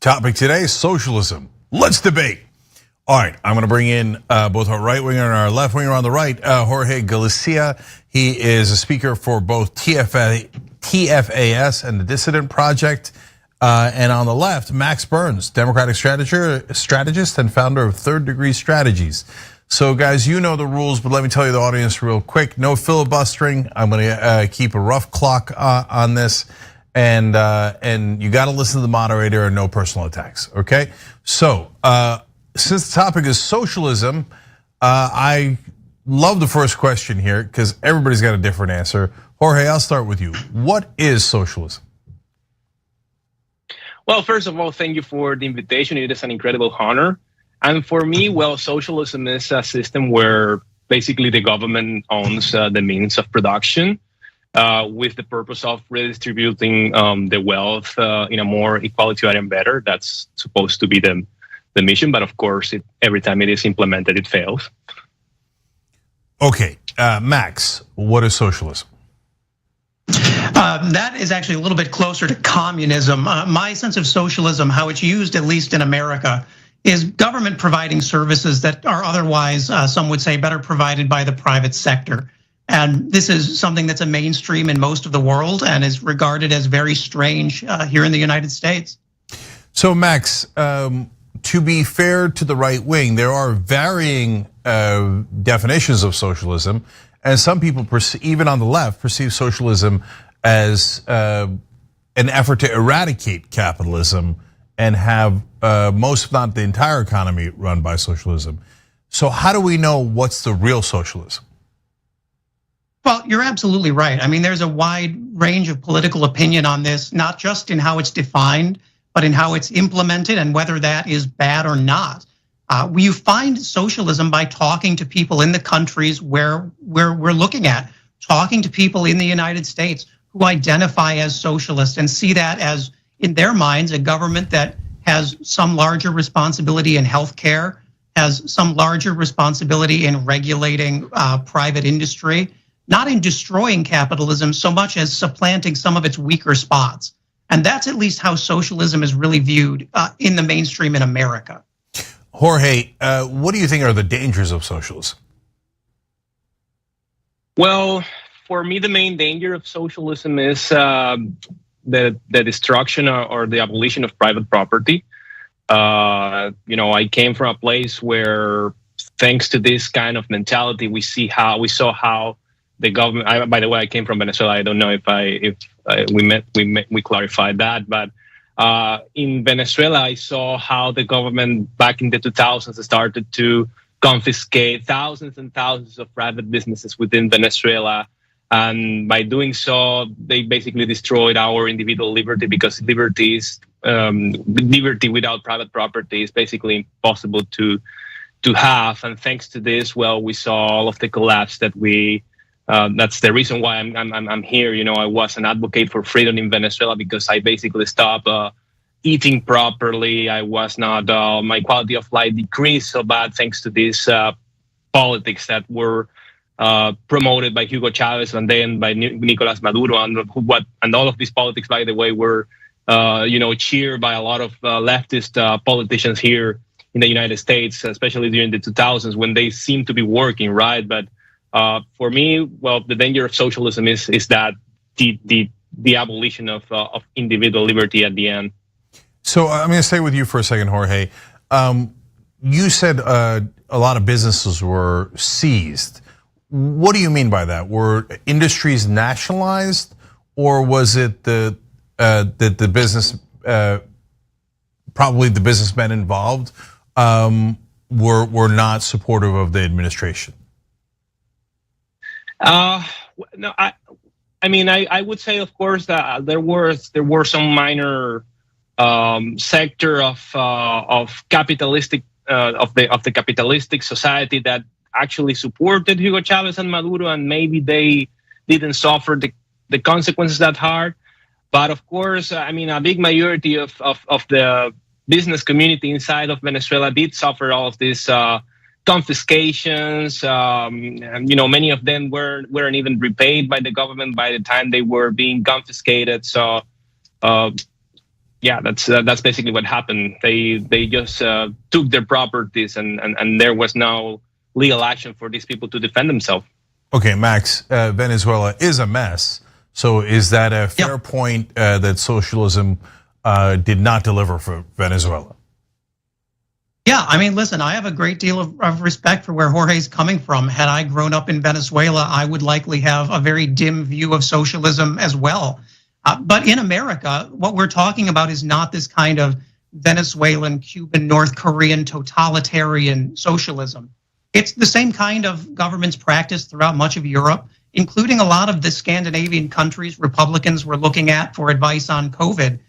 Topic today, socialism. Let's debate. All right, I'm gonna bring in both our right winger and our left winger. On the right, Jorge Galicia. He is a speaker for both TFAS and the Dissident Project. And on the left, Max Burns, Democratic strategist and founder of Third Degree Strategies. So guys, you know the rules, but let me tell you the audience real quick. No filibustering. I'm gonna keep a rough clock on this. And you gotta listen to the moderator and no personal attacks, okay? So, since the topic is socialism, I love the first question here because everybody's got a different answer. Jorge, I'll start with you. What is socialism? Well, first of all, thank you for the invitation. It is an incredible honor. And for me, well, socialism is a system where basically the government owns the means of production with the purpose of redistributing the wealth in a more equalitarian better. That's supposed to be the mission, but of course, every time it is implemented, it fails. Okay, Max, what is socialism? That is actually a little bit closer to communism. My sense of socialism, how it's used, at least in America, is government providing services that are otherwise, some would say, better provided by the private sector. And this is something that's a mainstream in most of the world and is regarded as very strange here in the United States. So Max, to be fair to the right wing, there are varying definitions of socialism. And some people, even on the left, perceive socialism as an effort to eradicate capitalism and have most, if not the entire economy, run by socialism. So how do we know what's the real socialism? Well, you're absolutely right. I mean, there's a wide range of political opinion on this, not just in how it's defined, but in how it's implemented and whether that is bad or not. You find socialism by talking to people in the countries where we're looking at, talking to people in the United States who identify as socialist and see that as, in their minds, a government that has some larger responsibility in healthcare, has some larger responsibility in regulating private industry, not in destroying capitalism so much as supplanting some of its weaker spots. And that's at least how socialism is really viewed in the mainstream in America. Jorge, what do you think are the dangers of socialism? Well, for me, the main danger of socialism is the destruction or the abolition of private property. I came from a place where, thanks to this kind of mentality, we saw how the government. By the way, I came from Venezuela. I don't know if we clarified that, but in Venezuela, I saw how the government back in the 2000s started to confiscate thousands and thousands of private businesses within Venezuela. And by doing so, they basically destroyed our individual liberty, because liberty without private property is basically impossible to have. And thanks to this, well, we saw all of the collapse that that's the reason why I'm here. You know, I was an advocate for freedom in Venezuela because I basically stopped eating properly. I was not, my quality of life decreased so bad thanks to this politics that were promoted by Hugo Chavez and then by Nicolas Maduro, and all of these politics, by the way, were cheered by a lot of leftist politicians here in the United States, especially during the 2000s when they seemed to be working, right? But for me, well, the danger of socialism is that the abolition of individual liberty at the end. So I'm going to stay with you for a second, Jorge. You said a lot of businesses were seized. What do you mean by that? Were industries nationalized, or was it that the business, probably the businessmen involved, were not supportive of the administration? No, I would say, of course, that there were some minor sector of capitalistic of the capitalistic society that actually supported Hugo Chavez and Maduro, and maybe they didn't suffer the consequences that hard. But of course, a big majority of the business community inside of Venezuela did suffer all of these confiscations. Many of them weren't even repaid by the government by the time they were being confiscated. So Yeah, that's basically what happened. They just took their properties, and there was no legal action for these people to defend themselves. Okay, Max, Venezuela is a mess. So is that a fair point that socialism did not deliver for Venezuela? Yeah, I mean, listen, I have a great deal of respect for where Jorge's coming from. Had I grown up in Venezuela, I would likely have a very dim view of socialism as well. But in America, what we're talking about is not this kind of Venezuelan, Cuban, North Korean totalitarian socialism. It's the same kind of government's practice throughout much of Europe, including a lot of the Scandinavian countries Republicans were looking at for advice on COVID.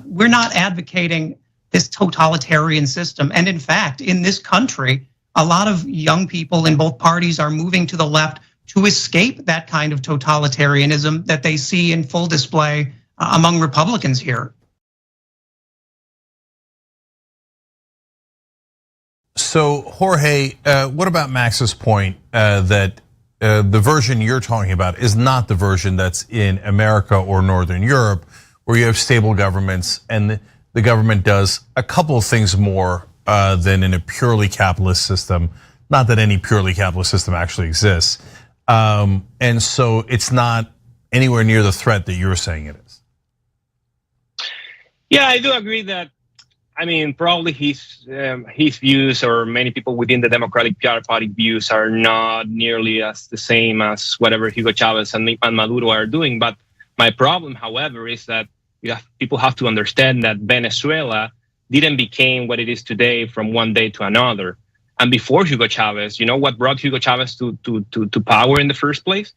We're not advocating this totalitarian system. And in fact, in this country, a lot of young people in both parties are moving to the left to escape that kind of totalitarianism that they see in full display among Republicans here. So, Jorge, what about Max's point that the version you're talking about is not the version that's in America or Northern Europe, where you have stable governments and the government does a couple of things more than in a purely capitalist system? Not that any purely capitalist system actually exists. And so it's not anywhere near the threat that you're saying it is. Yeah, I do agree that, I mean, probably his views, or many people within the Democratic Party views, are not nearly as the same as whatever Hugo Chavez and Maduro are doing. But my problem, however, is that people have to understand that Venezuela didn't become what it is today from one day to another. And before Hugo Chavez, you know what brought Hugo Chavez to power in the first place?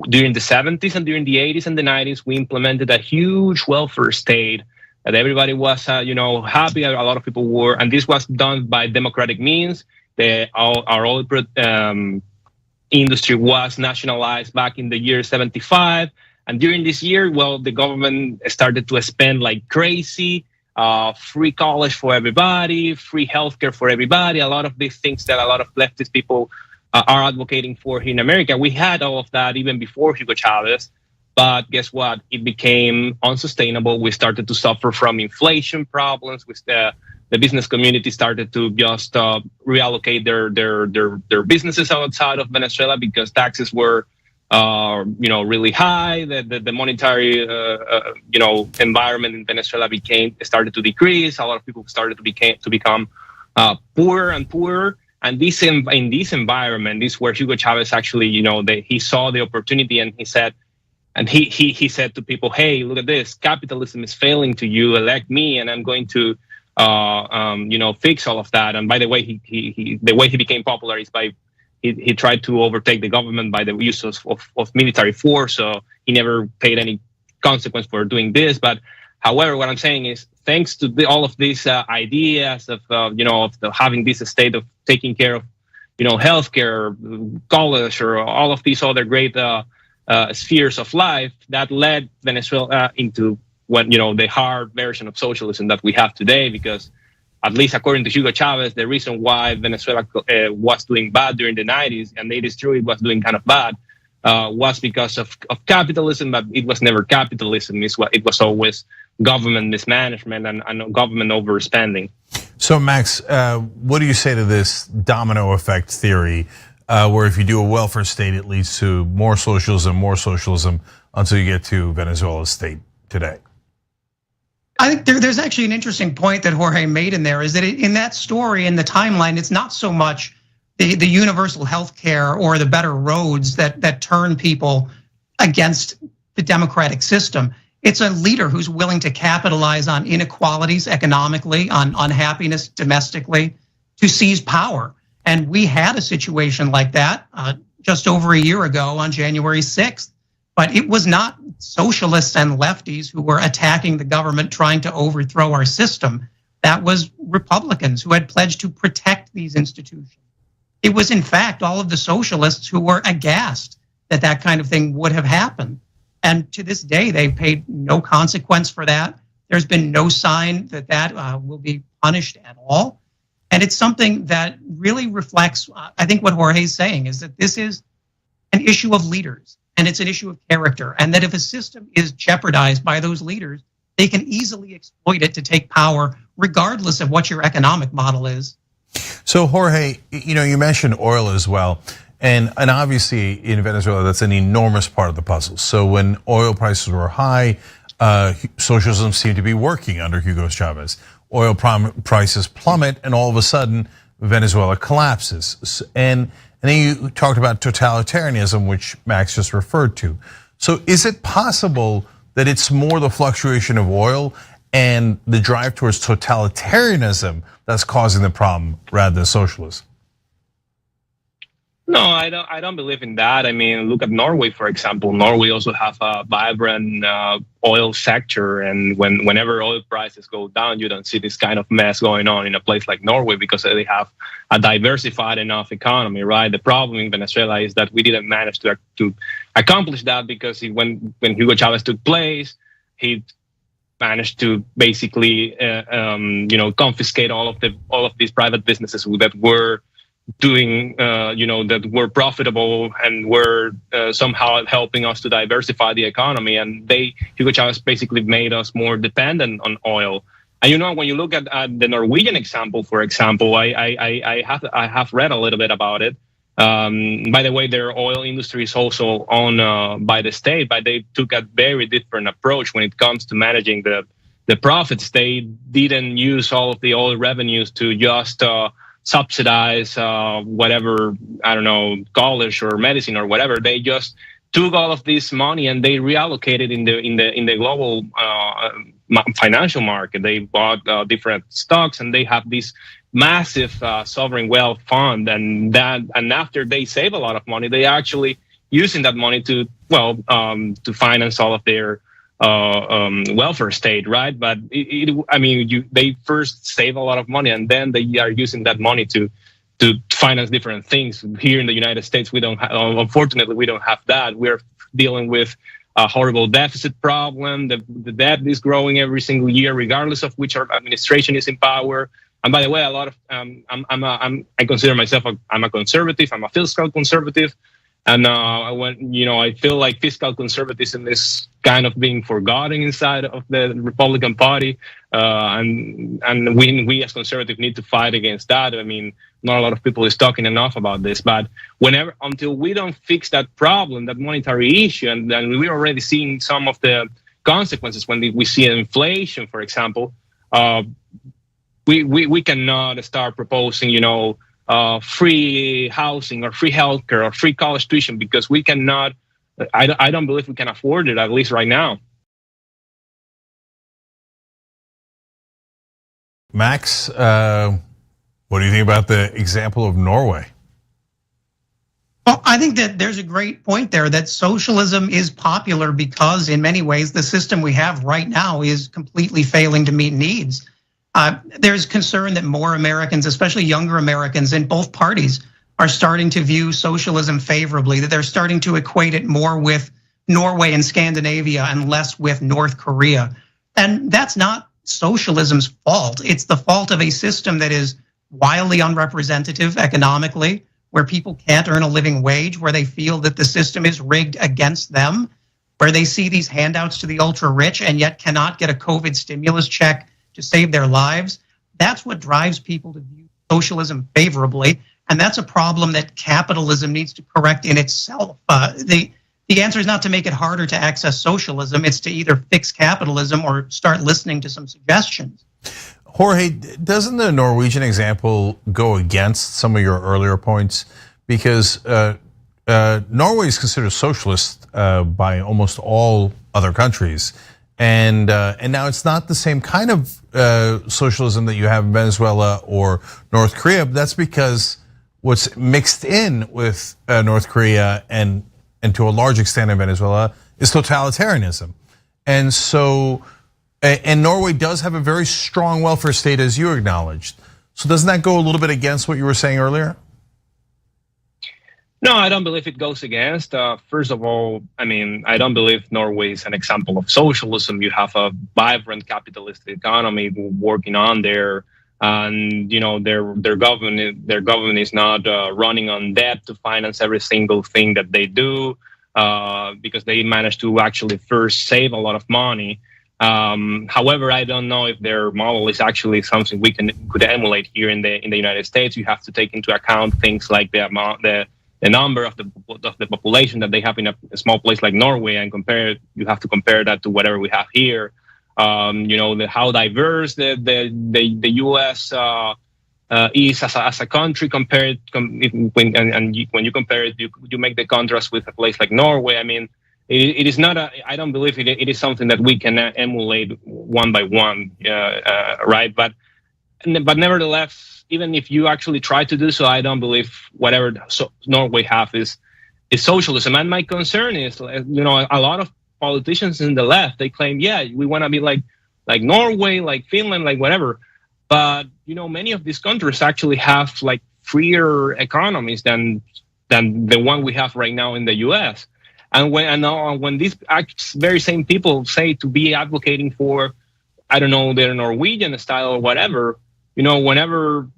During the 70s and during the 80s and the 90s, we implemented a huge welfare state that everybody was, happy. A lot of people were, and this was done by democratic means. Our oil industry was nationalized back in the year 75. And during this year, well, the government started to spend like crazy. Free college for everybody, free healthcare for everybody. A lot of these things that a lot of leftist people are advocating for here in America. We had all of that even before Hugo Chavez, but guess what? It became unsustainable. We started to suffer from inflation problems. The business community started to just reallocate their businesses outside of Venezuela because taxes were really high. The monetary, environment in Venezuela started to decrease. A lot of people started to become poorer and poorer. And in this environment, this is where Hugo Chavez actually, he saw the opportunity, and he said to people, "Hey, look at this. Capitalism is failing to you. Elect me, and I'm going to, fix all of that." And by the way, the way he became popular is by he tried to overtake the government by the use of military force. So he never paid any consequence for doing this. But however, what I'm saying is, thanks to all of these ideas of having this state of taking care of, healthcare, college, or all of these other great spheres of life, that led Venezuela into what the hard version of socialism that we have today. Because at least according to Hugo Chavez, the reason why Venezuela was doing bad during the 90s and the 80s through it was doing kind of bad was because of capitalism, but it was never capitalism. It was always government mismanagement and government overspending. So Max, what do you say to this domino effect theory, where if you do a welfare state, it leads to more socialism until you get to Venezuela's state today? I think there's actually an interesting point that Jorge made in there, is that in that story, in the timeline, it's not so much the universal health care or the better roads that turn people against the democratic system. It's a leader who's willing to capitalize on inequalities economically, on unhappiness domestically, to seize power. And we had a situation like that just over a year ago on January 6th. But it was not socialists and lefties who were attacking the government trying to overthrow our system. That was Republicans who had pledged to protect these institutions. It was, in fact, all of the socialists who were aghast that that kind of thing would have happened. And to this day, they've paid no consequence for that. There's been no sign that will be punished at all. And it's something that really reflects, I think what Jorge is saying is that this is an issue of leaders. And it's an issue of character, and that if a system is jeopardized by those leaders, they can easily exploit it to take power, regardless of what your economic model is. So Jorge, you mentioned oil as well. And obviously in Venezuela, that's an enormous part of the puzzle. So when oil prices were high, socialism seemed to be working under Hugo Chavez. Oil prices plummet, and all of a sudden, Venezuela collapses. And then you talked about totalitarianism, which Max just referred to. So is it possible that it's more the fluctuation of oil and the drive towards totalitarianism that's causing the problem rather than socialism? No, I don't believe in that. I mean, look at Norway, for example. Norway also have a vibrant oil sector, and whenever oil prices go down, you don't see this kind of mess going on in a place like Norway because they have a diversified enough economy, right? The problem in Venezuela is that we didn't manage to accomplish that because when Hugo Chavez took place, he managed to basically confiscate all of these private businesses that were doing that were profitable and were somehow helping us to diversify the economy, and Hugo Chavez basically made us more dependent on oil. And when you look at the Norwegian example, for example, I have read a little bit about it. By the way, their oil industry is also owned by the state, but they took a very different approach when it comes to managing the profits. They didn't use all of the oil revenues to just subsidize whatever, I don't know, college or medicine or whatever. They just took all of this money and they reallocated in the global financial market. They bought different stocks, and they have this massive sovereign wealth fund. And after they save a lot of money, they actually using that money to finance all of their welfare state, right? But they first save a lot of money, and then they are using that money to finance different things. Here in the United States, we don't unfortunately, we don't have that. We're dealing with a horrible deficit problem. The debt is growing every single year, regardless of which our administration is in power. And by the way, a lot of I consider myself I'm a conservative. I'm a fiscal conservative. And I feel like fiscal conservatism is kind of being forgotten inside of the Republican Party, and we as conservatives need to fight against that. I mean, not a lot of people is talking enough about this, but until we don't fix that problem, that monetary issue, and then we're already seeing some of the consequences when we see inflation, for example. We cannot start proposing, free housing or free healthcare or free college tuition, because we cannot. I don't believe we can afford it, at least right now. Max, what do you think about the example of Norway? Well, I think that there's a great point there that socialism is popular because in many ways the system we have right now is completely failing to meet needs. There's concern that more Americans, especially younger Americans in both parties, are starting to view socialism favorably, that they're starting to equate it more with Norway and Scandinavia and less with North Korea. And that's not socialism's fault. It's the fault of a system that is wildly unrepresentative economically, where people can't earn a living wage, where they feel that the system is rigged against them, where they see these handouts to the ultra rich and yet cannot get a COVID stimulus check to save their lives. That's what drives people to view socialism favorably. And that's a problem that capitalism needs to correct in itself. The answer is not to make it harder to access socialism. It's to either fix capitalism or start listening to some suggestions. Jorge, doesn't the Norwegian example go against some of your earlier points? Because Norway is considered socialist by almost all other countries. And now it's not the same kind of socialism that you have in Venezuela or North Korea. But that's because what's mixed in with North Korea and to a large extent in Venezuela is totalitarianism. And so, and Norway does have a very strong welfare state, as you acknowledged. So doesn't that go a little bit against what you were saying earlier? No, I don't believe it goes against. First of all, I mean, I don't believe Norway is an example of socialism. You have a vibrant capitalistic economy working on there, and their government is not running on debt to finance every single thing that they do, because they managed to actually first save a lot of money. However, I don't know if their model is actually something we could emulate here in the United States. You have to take into account things like the number of the population that they have in a small place like Norway, and you have to compare that to whatever we have here. How diverse the U.S. Is as a country compared, when you compare it, you make the contrast with a place like Norway. I mean, it is not I don't believe it is something that we can emulate one by one, right? But nevertheless, even if you actually try to do so, I don't believe whatever Norway have is socialism. And my concern is, a lot of politicians in the left, they claim, yeah, we want to be like Norway, like Finland, like whatever. But many of these countries actually have like freer economies than the one we have right now in the U.S. And when these very same people say to be advocating for, I don't know, their Norwegian style or whatever, whenever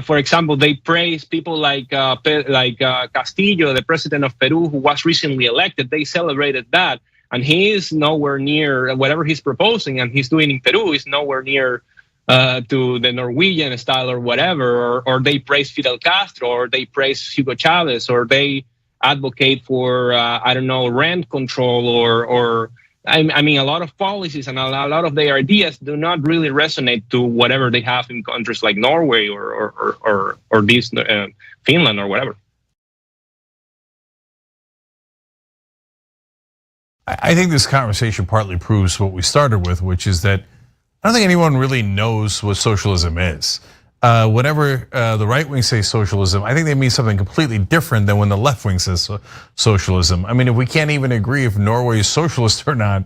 for example, they praise people like Castillo, the president of Peru, who was recently elected, they celebrated that, and he is nowhere near whatever he's proposing and he's doing in Peru is nowhere near to the Norwegian style or whatever, or they praise Fidel Castro, or they praise Hugo Chavez, or they advocate for I don't know, rent control, or I mean a lot of policies and a lot of their ideas do not really resonate to whatever they have in countries like Norway or this Finland or whatever. I think this conversation partly proves what we started with, which is that I don't think anyone really knows what socialism is. Whenever the right wing says socialism, I think they mean something completely different than when the left wing says socialism. I mean, if we can't even agree if Norway is socialist or not,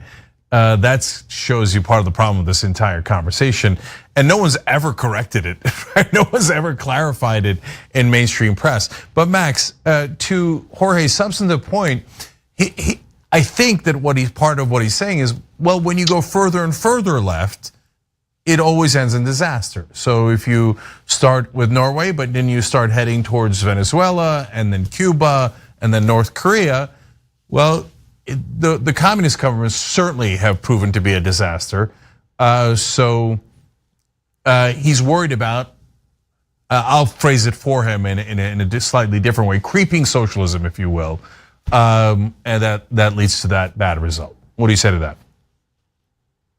that shows you part of the problem with this entire conversation. And no one's ever corrected it, right? No one's ever clarified it in mainstream press. But Max, to Jorge's substantive point, I think that part of what he's saying is, well, when you go further and further left, it always ends in disaster. So if you start with Norway, but then you start heading towards Venezuela and then Cuba and then North Korea, well, the communist governments certainly have proven to be a disaster. So he's worried about, I'll phrase it for him in a slightly different way, creeping socialism, if you will, and that leads to that bad result. What do you say to that?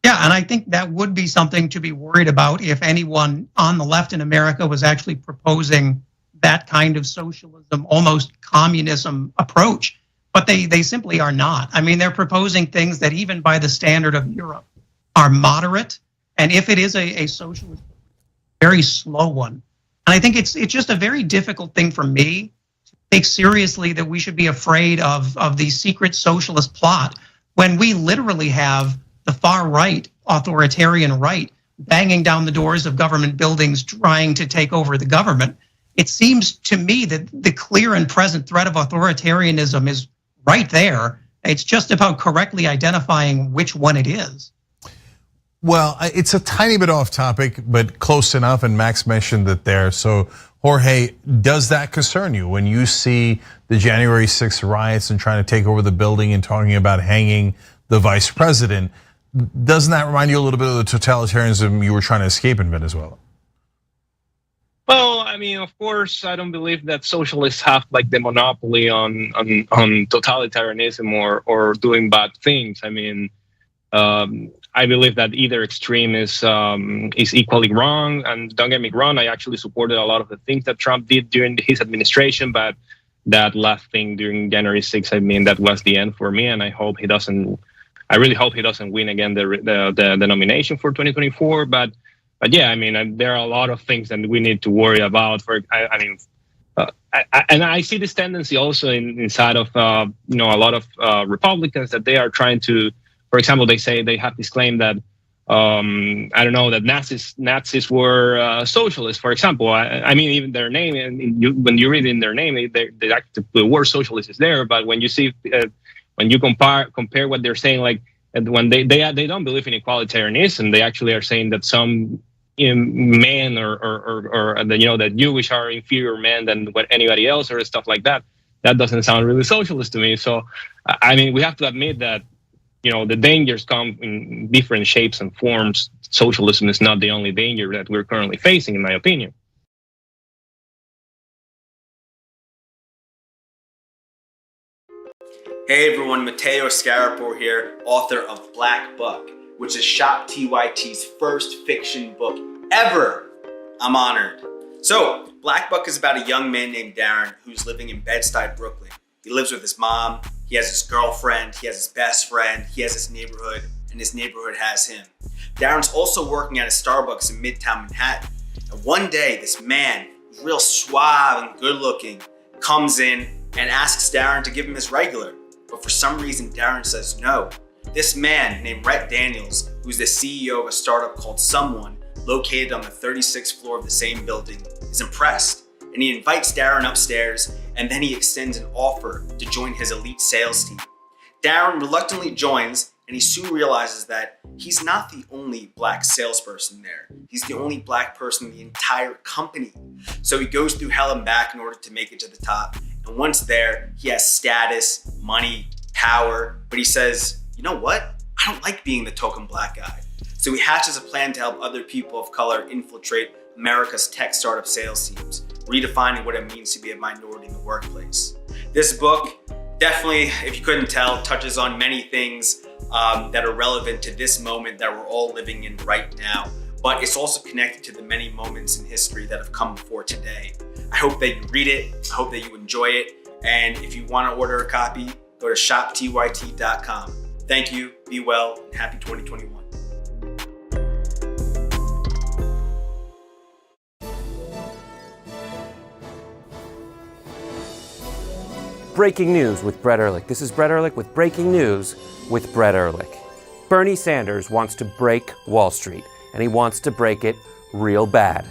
Yeah, and I think that would be something to be worried about if anyone on the left in America was actually proposing that kind of socialism, almost communism approach. But they simply are not. I mean, they're proposing things that even by the standard of Europe are moderate. And if it is a socialist, very slow one. And I think it's just a very difficult thing for me to take seriously that we should be afraid of the secret socialist plot when we literally have the far right, authoritarian right, banging down the doors of government buildings trying to take over the government. It seems to me that the clear and present threat of authoritarianism is right there. It's just about correctly identifying which one it is. Well, it's a tiny bit off topic, but close enough, and Max mentioned it there. So Jorge, does that concern you when you see the January 6th riots and trying to take over the building and talking about hanging the vice president? Doesn't that remind you a little bit of the totalitarianism you were trying to escape in Venezuela? Well, I mean, of course, I don't believe that socialists have like the monopoly on totalitarianism or doing bad things. I mean, I believe that either extreme is equally wrong. And don't get me wrong, I actually supported a lot of the things that Trump did during his administration, but that last thing during January 6th, I mean, that was the end for me, and I really hope he doesn't win again the nomination for 2024. But yeah, I mean, there are a lot of things that we need to worry about. And I see this tendency also inside of a lot of Republicans that they are trying to, for example, they say they have this claim that I don't know, that Nazis were socialists, for example. I mean, even their name, and when you read in their name, the word socialist is there. But when you see when you compare what they're saying, like when they don't believe in equalitarianism, they actually are saying that some men or that Jewish are inferior men than what anybody else or stuff like that. That doesn't sound really socialist to me. So I mean, we have to admit that the dangers come in different shapes and forms. Socialism is not the only danger that we're currently facing, in my opinion. Hey everyone, Matteo Scarapore here, author of Black Buck, which is Shop TYT's first fiction book ever. I'm honored. So, Black Buck is about a young man named Darren who's living in Bed-Stuy, Brooklyn. He lives with his mom, he has his girlfriend, he has his best friend, he has his neighborhood, and his neighborhood has him. Darren's also working at a Starbucks in Midtown Manhattan. And one day, this man, who's real suave and good looking, comes in and asks Darren to give him his regular. But for some reason, Darren says no. This man named Rhett Daniels, who's the CEO of a startup called Someone, located on the 36th floor of the same building, is impressed. And he invites Darren upstairs, and then he extends an offer to join his elite sales team. Darren reluctantly joins, and he soon realizes that he's not the only black salesperson there. He's the only black person in the entire company. So he goes through hell and back in order to make it to the top. And once there, he has status, money, power, but he says, you know what? I don't like being the token black guy. So he hatches a plan to help other people of color infiltrate America's tech startup sales teams, redefining what it means to be a minority in the workplace. This book definitely, if you couldn't tell, touches on many things that are relevant to this moment that we're all living in right now, but it's also connected to the many moments in history that have come before today. I hope that you read it, I hope that you enjoy it, and if you want to order a copy, go to shoptyt.com. Thank you, be well, and happy 2021. Breaking news with Brett Ehrlich. This is Brett Ehrlich with Breaking News with Brett Ehrlich. Bernie Sanders wants to break Wall Street, and he wants to break it real bad.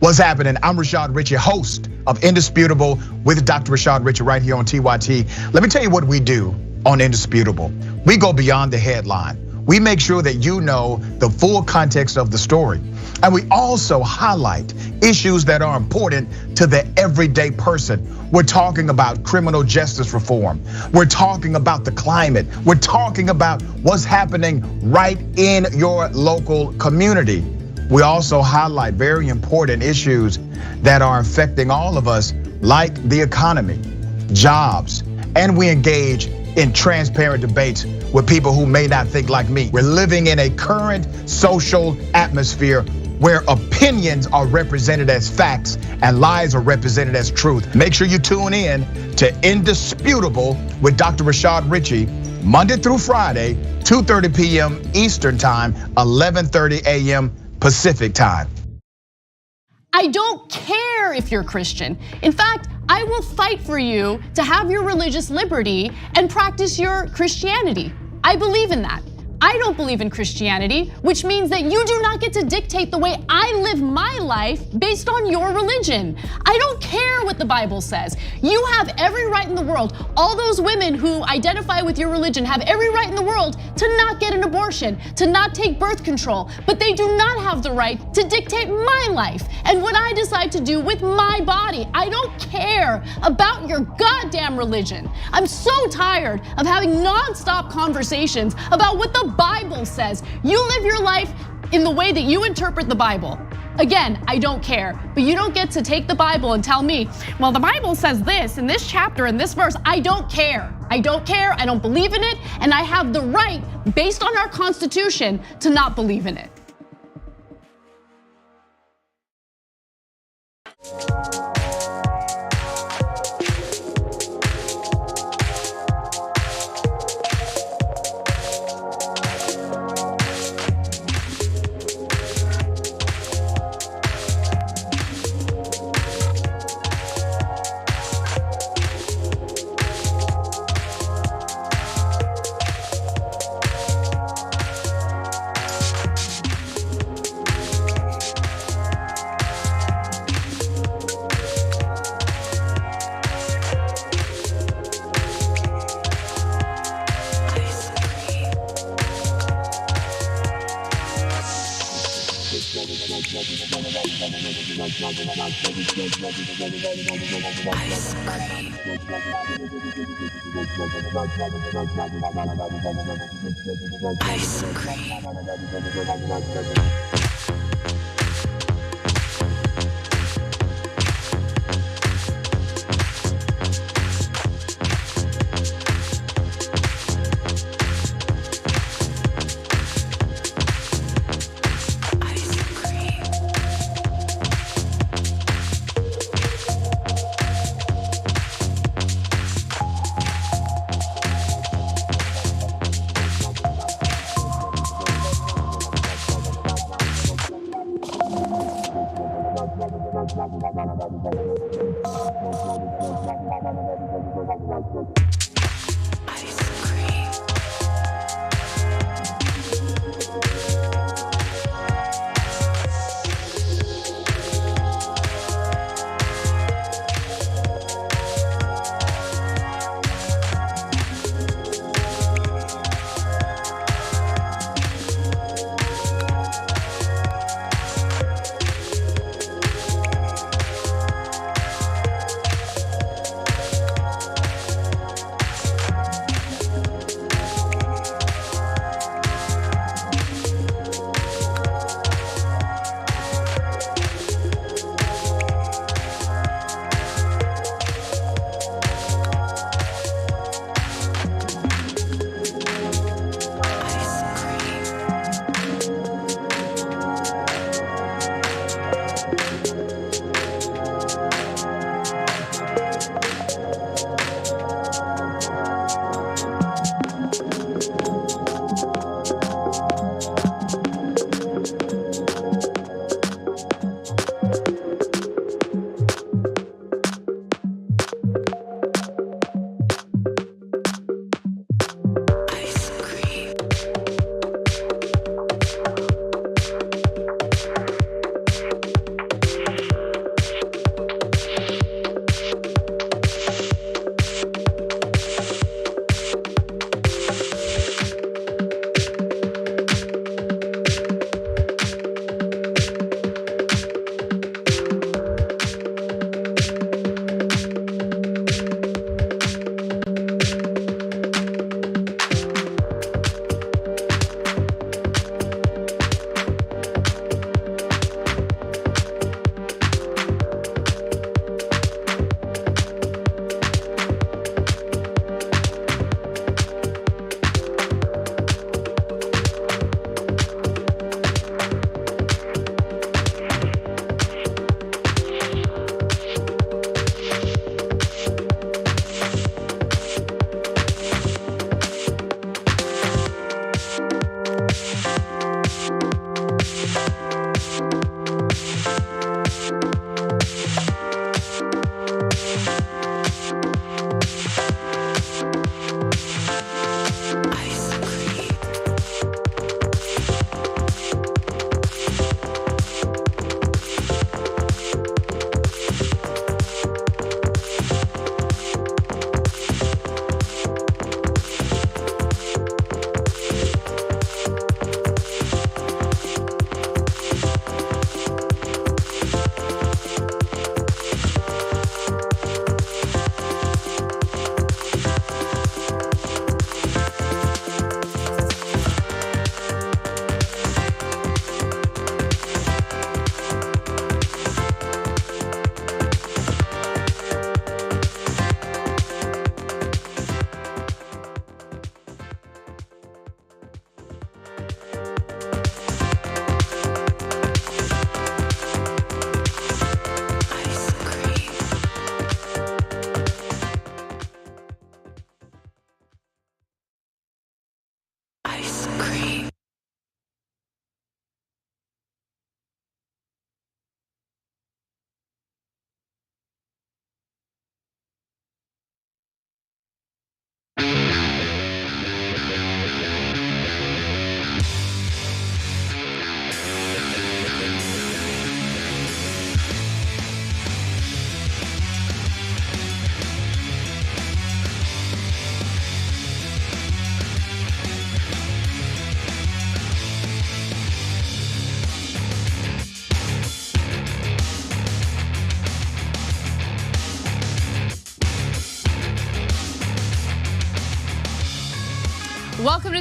What's happening? I'm Rashad Ritchie, host of Indisputable with Dr. Rashad Ritchie right here on TYT. Let me tell you what we do on Indisputable. We go beyond the headline. We make sure that you know the full context of the story. And we also highlight issues that are important to the everyday person. We're talking about criminal justice reform. We're talking about the climate. We're talking about what's happening right in your local community. We also highlight very important issues that are affecting all of us, like the economy, jobs, and we engage in transparent debates with people who may not think like me. We're living in a current social atmosphere where opinions are represented as facts and lies are represented as truth. Make sure you tune in to Indisputable with Dr. Rashad Ritchie, Monday through Friday, 2:30 p.m. Eastern Time, 11:30 a.m. Pacific Time. I don't care if you're Christian. In fact, I will fight for you to have your religious liberty and practice your Christianity. I believe in that. I don't believe in Christianity, which means that you do not get to dictate the way I live my life based on your religion. I don't care what the Bible says. You have every right in the world. All those women who identify with your religion have every right in the world to not get an abortion, to not take birth control, but they do not have the right to dictate my life and what I decide to do with my body. I don't care about your goddamn religion. I'm so tired of having nonstop conversations about what the Bible says. You live your life in the way that you interpret the Bible. Again, I don't care, but you don't get to take the Bible and tell me, well, the Bible says this in this chapter, in this verse. I don't care. I don't care, I don't believe in it, and I have the right, based on our Constitution, to not believe in it.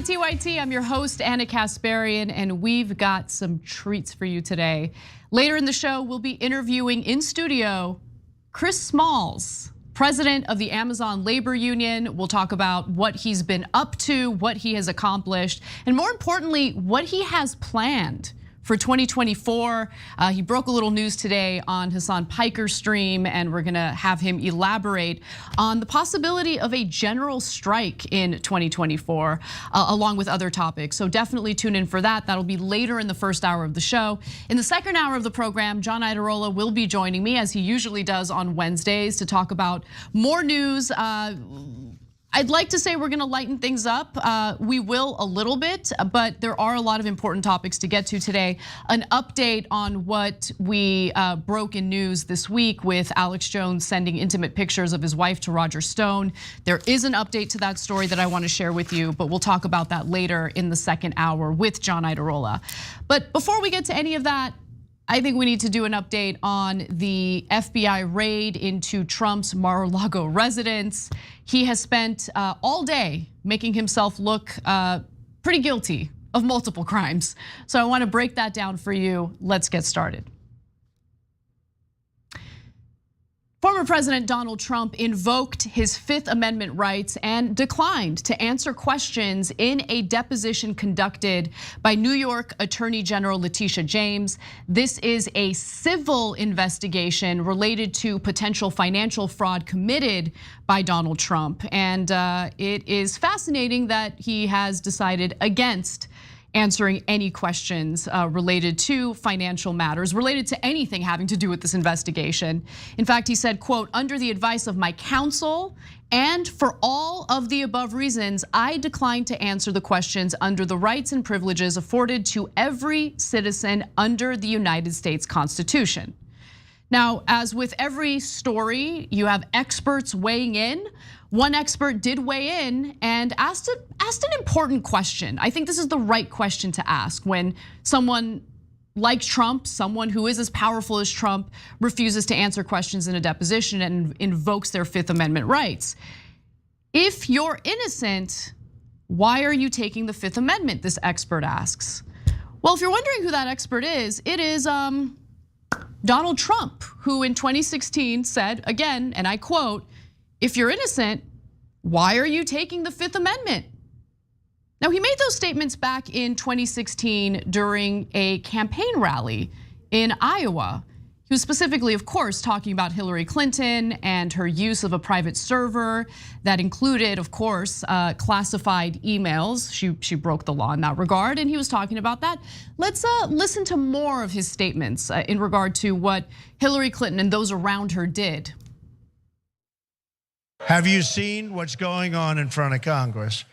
to TYT. I'm your host, Anna Kasparian, and we've got some treats for you today. Later in the show, we'll be interviewing in studio Chris Smalls, president of the Amazon Labor Union. We'll talk about what he's been up to, what he has accomplished, and more importantly, what he has planned for 2024. He broke a little news today on Hassan Piker's stream, and we're gonna have him elaborate on the possibility of a general strike in 2024, along with other topics. So definitely tune in for that. That'll be later in the first hour of the show. In the second hour of the program, John Iadarola will be joining me, as he usually does on Wednesdays, to talk about more news. I'd like to say we're gonna lighten things up. We will a little bit, but there are a lot of important topics to get to today. An update on what we broke in news this week with Alex Jones sending intimate pictures of his wife to Roger Stone. There is an update to that story that I want to share with you, but we'll talk about that later in the second hour with John Iadarola. But before we get to any of that, I think we need to do an update on the FBI raid into Trump's Mar-a-Lago residence. He has spent all day making himself look pretty guilty of multiple crimes. So I want to break that down for you. Let's get started. Former President Donald Trump invoked his Fifth Amendment rights and declined to answer questions in a deposition conducted by New York Attorney General Letitia James. This is a civil investigation related to potential financial fraud committed by Donald Trump. And it is fascinating that he has decided against answering any questions related to financial matters, related to anything having to do with this investigation. In fact, he said, quote, "Under the advice of my counsel and for all of the above reasons, I decline to answer the questions under the rights and privileges afforded to every citizen under the United States Constitution." Now, as with every story, you have experts weighing in. One expert did weigh in and asked an important question. I think this is the right question to ask when someone like Trump, someone who is as powerful as Trump, refuses to answer questions in a deposition and invokes their Fifth Amendment rights. If you're innocent, why are you taking the Fifth Amendment? This expert asks. Well, if you're wondering who that expert is, it is Donald Trump, who in 2016 said, again, and I quote, "If you're innocent, why are you taking the Fifth Amendment?" Now, he made those statements back in 2016 during a campaign rally in Iowa. He was specifically, of course, talking about Hillary Clinton and her use of a private server that included, of course, classified emails. She broke the law in that regard, and he was talking about that. Let's listen to more of his statements in regard to what Hillary Clinton and those around her did. Have you seen what's going on in front of Congress?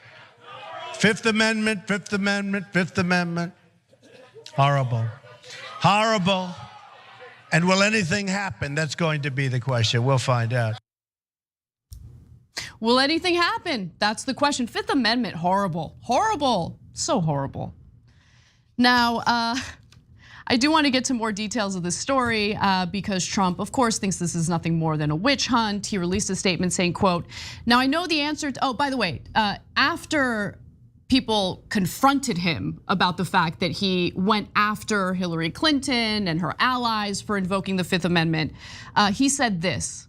Fifth Amendment, Fifth Amendment, Fifth Amendment. Horrible, horrible. And will anything happen? That's going to be the question. We'll find out. Will anything happen? That's the question. Fifth Amendment, horrible, horrible, so horrible. Now, I do want to get to more details of this story because Trump, of course, thinks this is nothing more than a witch hunt. He released a statement saying, quote, "Now I know the answer to," oh, by the way, after people confronted him about the fact that he went after Hillary Clinton and her allies for invoking the Fifth Amendment, he said this: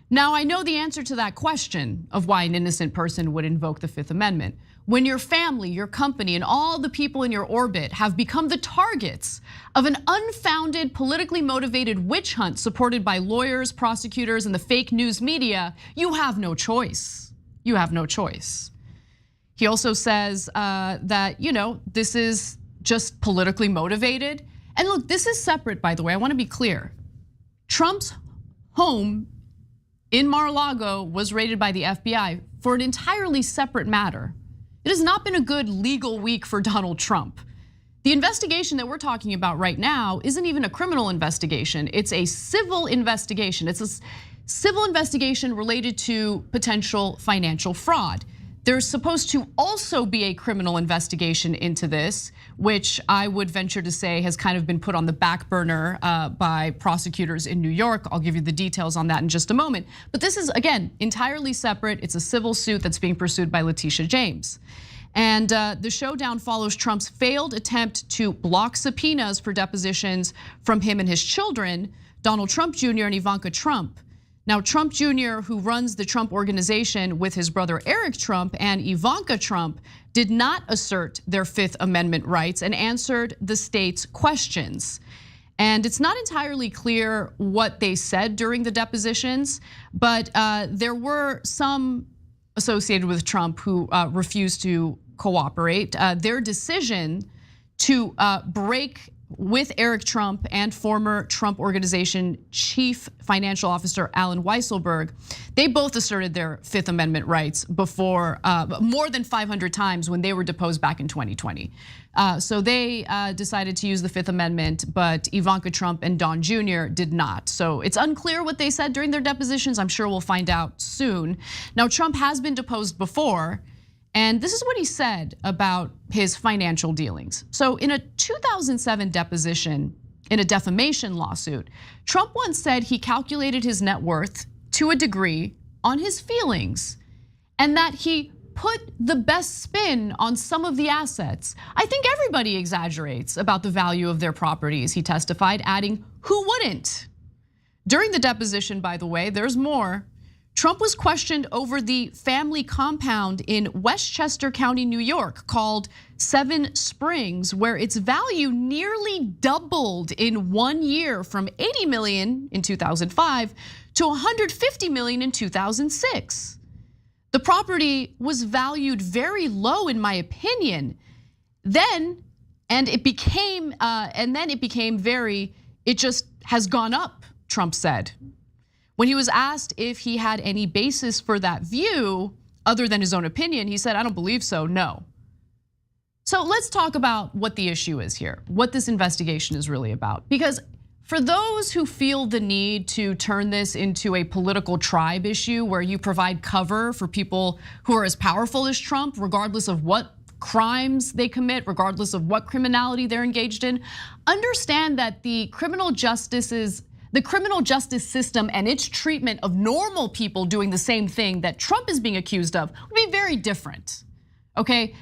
"Now I know the answer to that question of why an innocent person would invoke the Fifth Amendment. When your family, your company, and all the people in your orbit have become the targets of an unfounded, politically motivated witch hunt supported by lawyers, prosecutors, and the fake news media, you have no choice. You have no choice." He also says that this is just politically motivated. And look, this is separate, by the way. I want to be clear. Trump's home in Mar-a-Lago was raided by the FBI for an entirely separate matter. It has not been a good legal week for Donald Trump. The investigation that we're talking about right now isn't even a criminal investigation. It's a civil investigation. It's a civil investigation related to potential financial fraud. There's supposed to also be a criminal investigation into this, which I would venture to say has kind of been put on the back burner by prosecutors in New York. I'll give you the details on that in just a moment. But this is, again, entirely separate. It's a civil suit that's being pursued by Letitia James. And the showdown follows Trump's failed attempt to block subpoenas for depositions from him and his children, Donald Trump Jr. and Ivanka Trump. Now, Trump Jr., who runs the Trump Organization with his brother Eric Trump, and Ivanka Trump did not assert their Fifth Amendment rights and answered the state's questions. And it's not entirely clear what they said during the depositions, but there were some associated with Trump who refused to cooperate. Their decision to break with Eric Trump and former Trump Organization Chief Financial Officer Alan Weisselberg, they both asserted their Fifth Amendment rights before more than 500 times when they were deposed back in 2020. So they decided to use the Fifth Amendment, but Ivanka Trump and Don Jr. did not. So it's unclear what they said during their depositions. I'm sure we'll find out soon. Now, Trump has been deposed before, and this is what he said about his financial dealings. So in a 2007 deposition in a defamation lawsuit, Trump once said he calculated his net worth to a degree on his feelings, and that he put the best spin on some of the assets. I think everybody exaggerates about the value of their properties, he testified, adding, who wouldn't? During the deposition, by the way, there's more. Trump was questioned over the family compound in Westchester County, New York, called Seven Springs, where its value nearly doubled in 1 year from 80 million in 2005 to 150 million in 2006. The property was valued very low, in my opinion. Then it just has gone up, Trump said. When he was asked if he had any basis for that view, other than his own opinion, he said, I don't believe so, no. So let's talk about what the issue is here, what this investigation is really about. Because for those who feel the need to turn this into a political tribe issue where you provide cover for people who are as powerful as Trump, regardless of what crimes they commit, regardless of what criminality they're engaged in, understand that the criminal justice system and its treatment of normal people doing the same thing that Trump is being accused of would be very different, okay?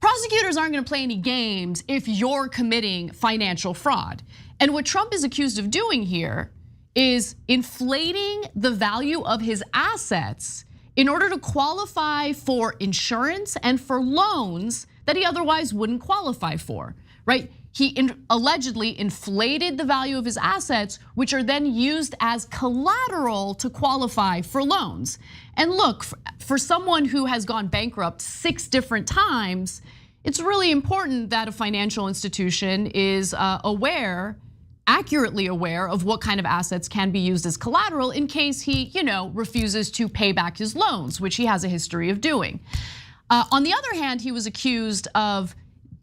Prosecutors aren't gonna play any games if you're committing financial fraud. And what Trump is accused of doing here is inflating the value of his assets in order to qualify for insurance and for loans that he otherwise wouldn't qualify for, right? He allegedly inflated the value of his assets, which are then used as collateral to qualify for loans. And look, for someone who has gone bankrupt 6 different times, it's really important that a financial institution is accurately aware of what kind of assets can be used as collateral in case he, refuses to pay back his loans, which he has a history of doing. On the other hand, he was accused of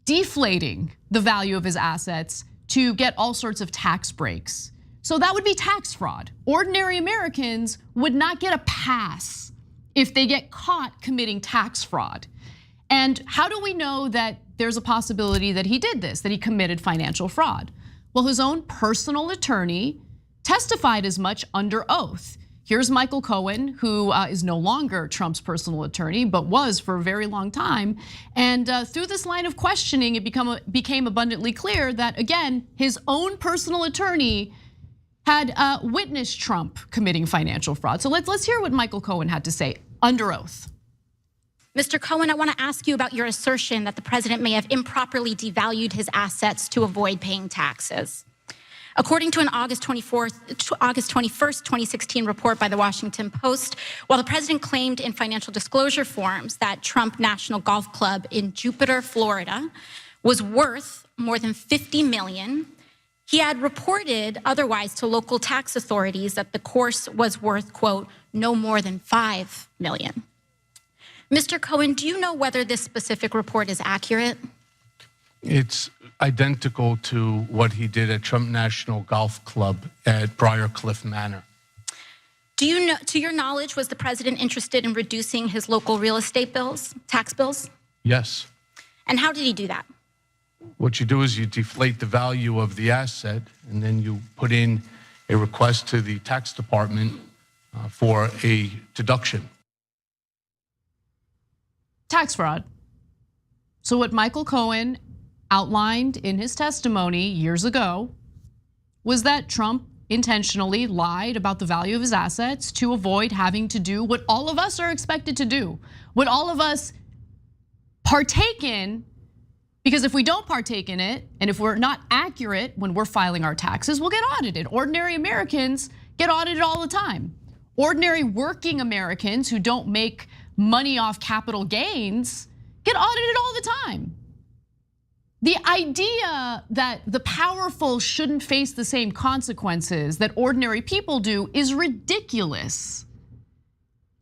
deflating the value of his assets to get all sorts of tax breaks. So that would be tax fraud. Ordinary Americans would not get a pass if they get caught committing tax fraud. And how do we know that there's a possibility that he did this, that he committed financial fraud? Well, his own personal attorney testified as much under oath. Here's Michael Cohen, who is no longer Trump's personal attorney, but was for a very long time. And through this line of questioning, it became abundantly clear that, again, his own personal attorney had witnessed Trump committing financial fraud. So let's hear what Michael Cohen had to say under oath. Mr. Cohen, I want to ask you about your assertion that the president may have improperly devalued his assets to avoid paying taxes. According to an August 21st, 2016 report by the Washington Post, while the president claimed in financial disclosure forms that Trump National Golf Club in Jupiter, Florida was worth more than 50 million, he had reported otherwise to local tax authorities that the course was worth, quote, no more than 5 million. Mr. Cohen, do you know whether this specific report is accurate? It's identical to what he did at Trump National Golf Club at Briarcliff Manor. Do you know, to your knowledge, was the president interested in reducing his local real estate bills, tax bills? Yes. And how did he do that? What you do is you deflate the value of the asset, and then you put in a request to the tax department for a deduction. tax fraud. So what Michael Cohen outlined in his testimony years ago was that Trump intentionally lied about the value of his assets to avoid having to do what all of us are expected to do, what all of us partake in, because if we don't partake in it, and if we're not accurate when we're filing our taxes, we'll get audited. Ordinary Americans get audited all the time. Ordinary working Americans who don't make money off capital gains get audited all the time. The idea that the powerful shouldn't face the same consequences that ordinary people do is ridiculous.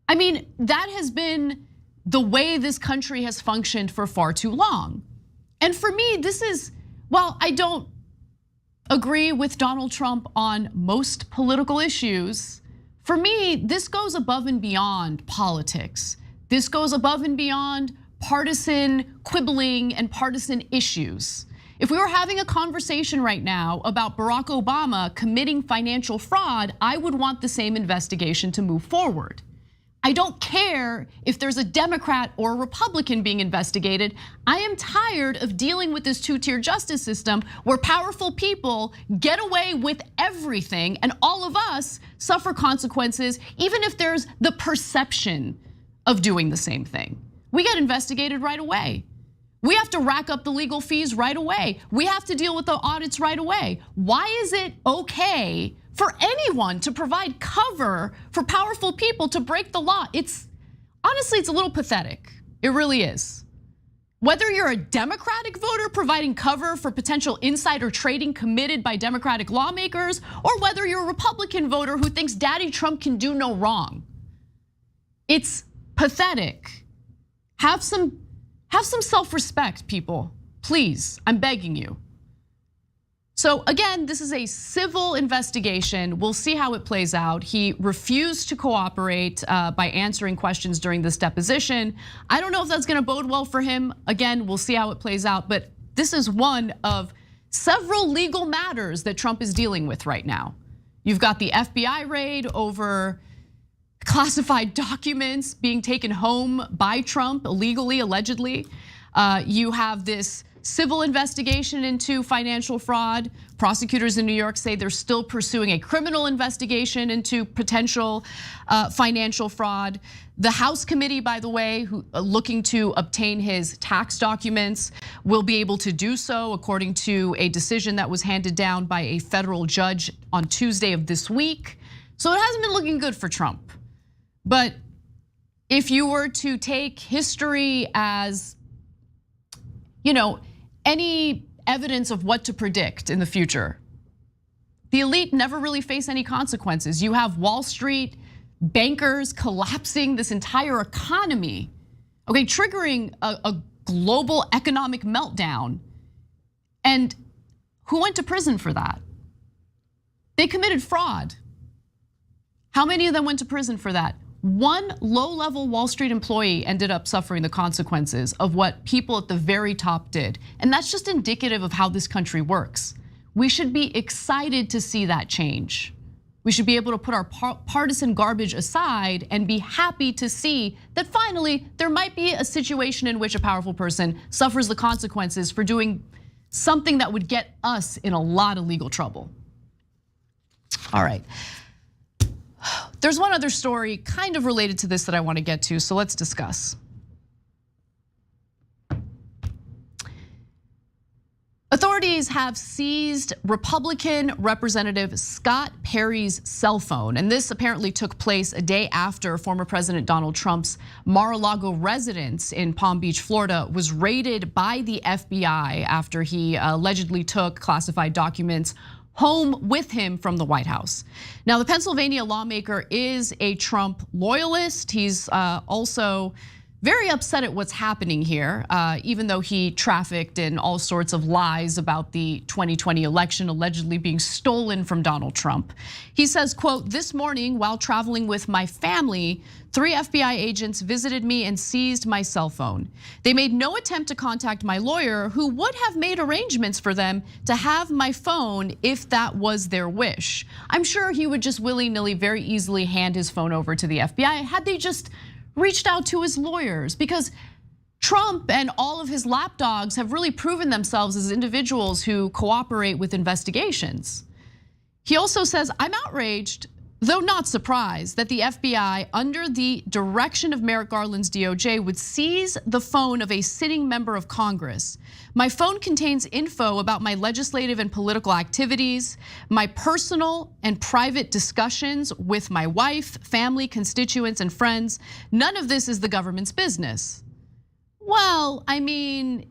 I mean, that has been the way this country has functioned for far too long. And for me, this is, while I don't agree with Donald Trump on most political issues, for me, this goes above and beyond politics. This goes above and beyond partisan quibbling and partisan issues. If we were having a conversation right now about Barack Obama committing financial fraud, I would want the same investigation to move forward. I don't care if there's a Democrat or a Republican being investigated. I am tired of dealing with this two-tier justice system where powerful people get away with everything and all of us suffer consequences, even if there's the perception of doing the same thing. We get investigated right away. We have to rack up the legal fees right away. We have to deal with the audits right away. Why is it okay for anyone to provide cover for powerful people to break the law? Honestly, it's a little pathetic. It really is. Whether you're a Democratic voter providing cover for potential insider trading committed by Democratic lawmakers, or whether you're a Republican voter who thinks Daddy Trump can do no wrong. It's pathetic. Have some self-respect, people. Please, I'm begging you. So again, this is a civil investigation. We'll see how it plays out. He refused to cooperate by answering questions during this deposition. I don't know if that's gonna bode well for him. Again, we'll see how it plays out, but this is one of several legal matters that Trump is dealing with right now. You've got the FBI raid over classified documents being taken home by Trump illegally, allegedly. You have this civil investigation into financial fraud. Prosecutors in New York say they're still pursuing a criminal investigation into potential financial fraud. The House committee, by the way, looking to obtain his tax documents, will be able to do so according to a decision that was handed down by a federal judge on Tuesday of this week. So it hasn't been looking good for Trump. But if you were to take history as, any evidence of what to predict in the future, the elite never really face any consequences. You have Wall Street bankers collapsing this entire economy, okay, triggering a global economic meltdown. And who went to prison for that? They committed fraud. How many of them went to prison for that? One low-level Wall Street employee ended up suffering the consequences of what people at the very top did. And that's just indicative of how this country works. We should be excited to see that change. We should be able to put our partisan garbage aside and be happy to see that finally there might be a situation in which a powerful person suffers the consequences for doing something that would get us in a lot of legal trouble. All right. There's one other story kind of related to this that I want to get to, so let's discuss. Authorities have seized Republican Representative Scott Perry's cell phone, and this apparently took place a day after former President Donald Trump's Mar-a-Lago residence in Palm Beach, Florida, was raided by the FBI after he allegedly took classified documents home with him from the White House. Now, the Pennsylvania lawmaker is a Trump loyalist. He's also very upset at what's happening here, even though he trafficked in all sorts of lies about the 2020 election allegedly being stolen from Donald Trump. He says, quote, "This morning while traveling with my family, 3 FBI agents visited me and seized my cell phone. They made no attempt to contact my lawyer, who would have made arrangements for them to have my phone if that was their wish. I'm sure he would just willy-nilly very easily hand his phone over to the FBI had they just reached out to his lawyers, because Trump and all of his lapdogs have really proven themselves as individuals who cooperate with investigations. He also says, I'm outraged, though not surprised, that the FBI, under the direction of Merrick Garland's DOJ, would seize the phone of a sitting member of Congress. My phone contains info about my legislative and political activities, my personal and private discussions with my wife, family, constituents, and friends. None of this is the government's business. Well, I mean,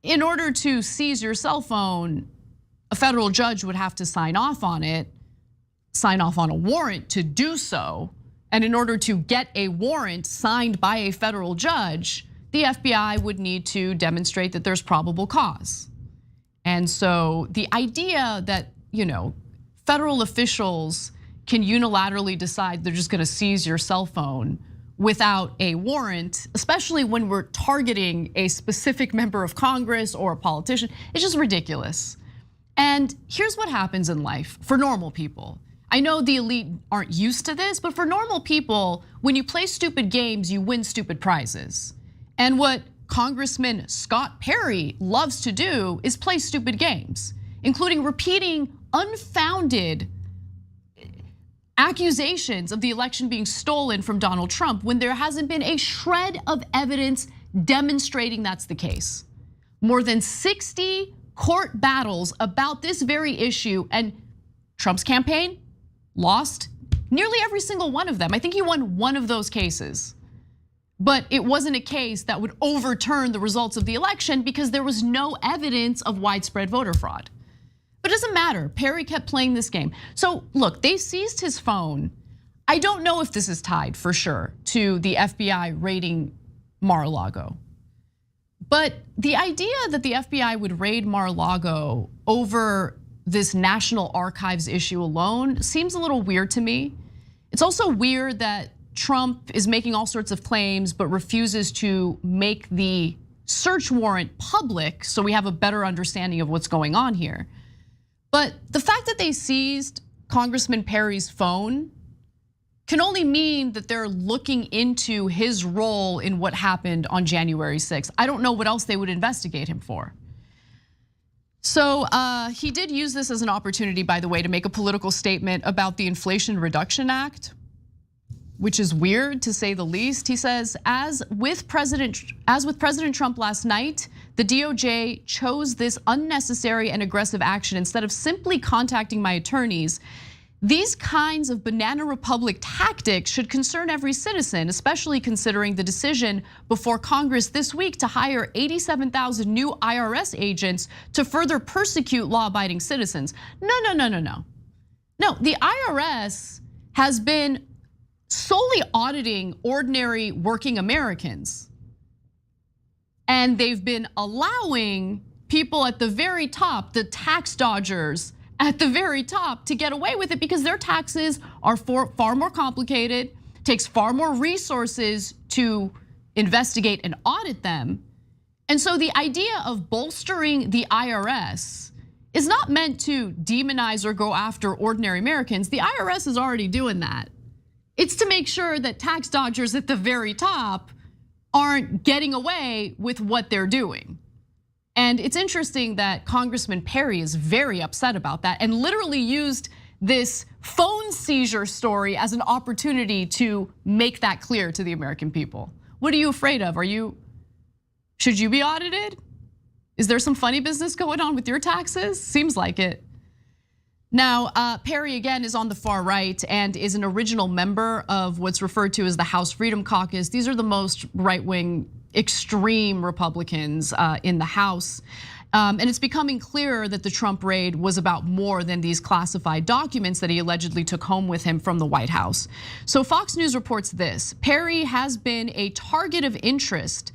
in order to seize your cell phone, a federal judge would have to sign off on it, sign off on a warrant to do so. And in order to get a warrant signed by a federal judge, the FBI would need to demonstrate that there's probable cause. And so the idea that, federal officials can unilaterally decide they're just gonna seize your cell phone without a warrant, especially when we're targeting a specific member of Congress or a politician, it's just ridiculous. And here's what happens in life for normal people. I know the elite aren't used to this, but for normal people, when you play stupid games, you win stupid prizes. And what Congressman Scott Perry loves to do is play stupid games, including repeating unfounded accusations of the election being stolen from Donald Trump when there hasn't been a shred of evidence demonstrating that's the case. More than 60 court battles about this very issue, and Trump's campaign lost nearly every single one of them. I think he won one of those cases. But it wasn't a case that would overturn the results of the election because there was no evidence of widespread voter fraud. But it doesn't matter, Perry kept playing this game. So look, they seized his phone. I don't know if this is tied for sure to the FBI raiding Mar-a-Lago. But the idea that the FBI would raid Mar-a-Lago over this National Archives issue alone seems a little weird to me. It's also weird that Trump is making all sorts of claims but refuses to make the search warrant public so we have a better understanding of what's going on here. But the fact that they seized Congressman Perry's phone can only mean that they're looking into his role in what happened on January 6th. I don't know what else they would investigate him for. So he did use this as an opportunity, by the way, to make a political statement about the Inflation Reduction Act, which is weird to say the least. He says, as with President Trump last night, the DOJ chose this unnecessary and aggressive action instead of simply contacting my attorneys. These kinds of banana republic tactics should concern every citizen, especially considering the decision before Congress this week to hire 87,000 new IRS agents to further persecute law-abiding citizens. No, the IRS has been solely auditing ordinary working Americans. And they've been allowing people at the very top, the tax dodgers at the very top, to get away with it because their taxes are far more complicated, takes far more resources to investigate and audit them. And so the idea of bolstering the IRS is not meant to demonize or go after ordinary Americans. The IRS is already doing that. It's to make sure that tax dodgers at the very top aren't getting away with what they're doing. And it's interesting that Congressman Perry is very upset about that and literally used this phone seizure story as an opportunity to make that clear to the American people. What are you afraid of? Should you be audited? Is there some funny business going on with your taxes? Seems like it. Now, Perry again is on the far right and is an original member of what's referred to as the House Freedom Caucus. These are the most right-wing, extreme Republicans in the House. And it's becoming clearer that the Trump raid was about more than these classified documents that he allegedly took home with him from the White House. So Fox News reports this: Perry has been a target of interest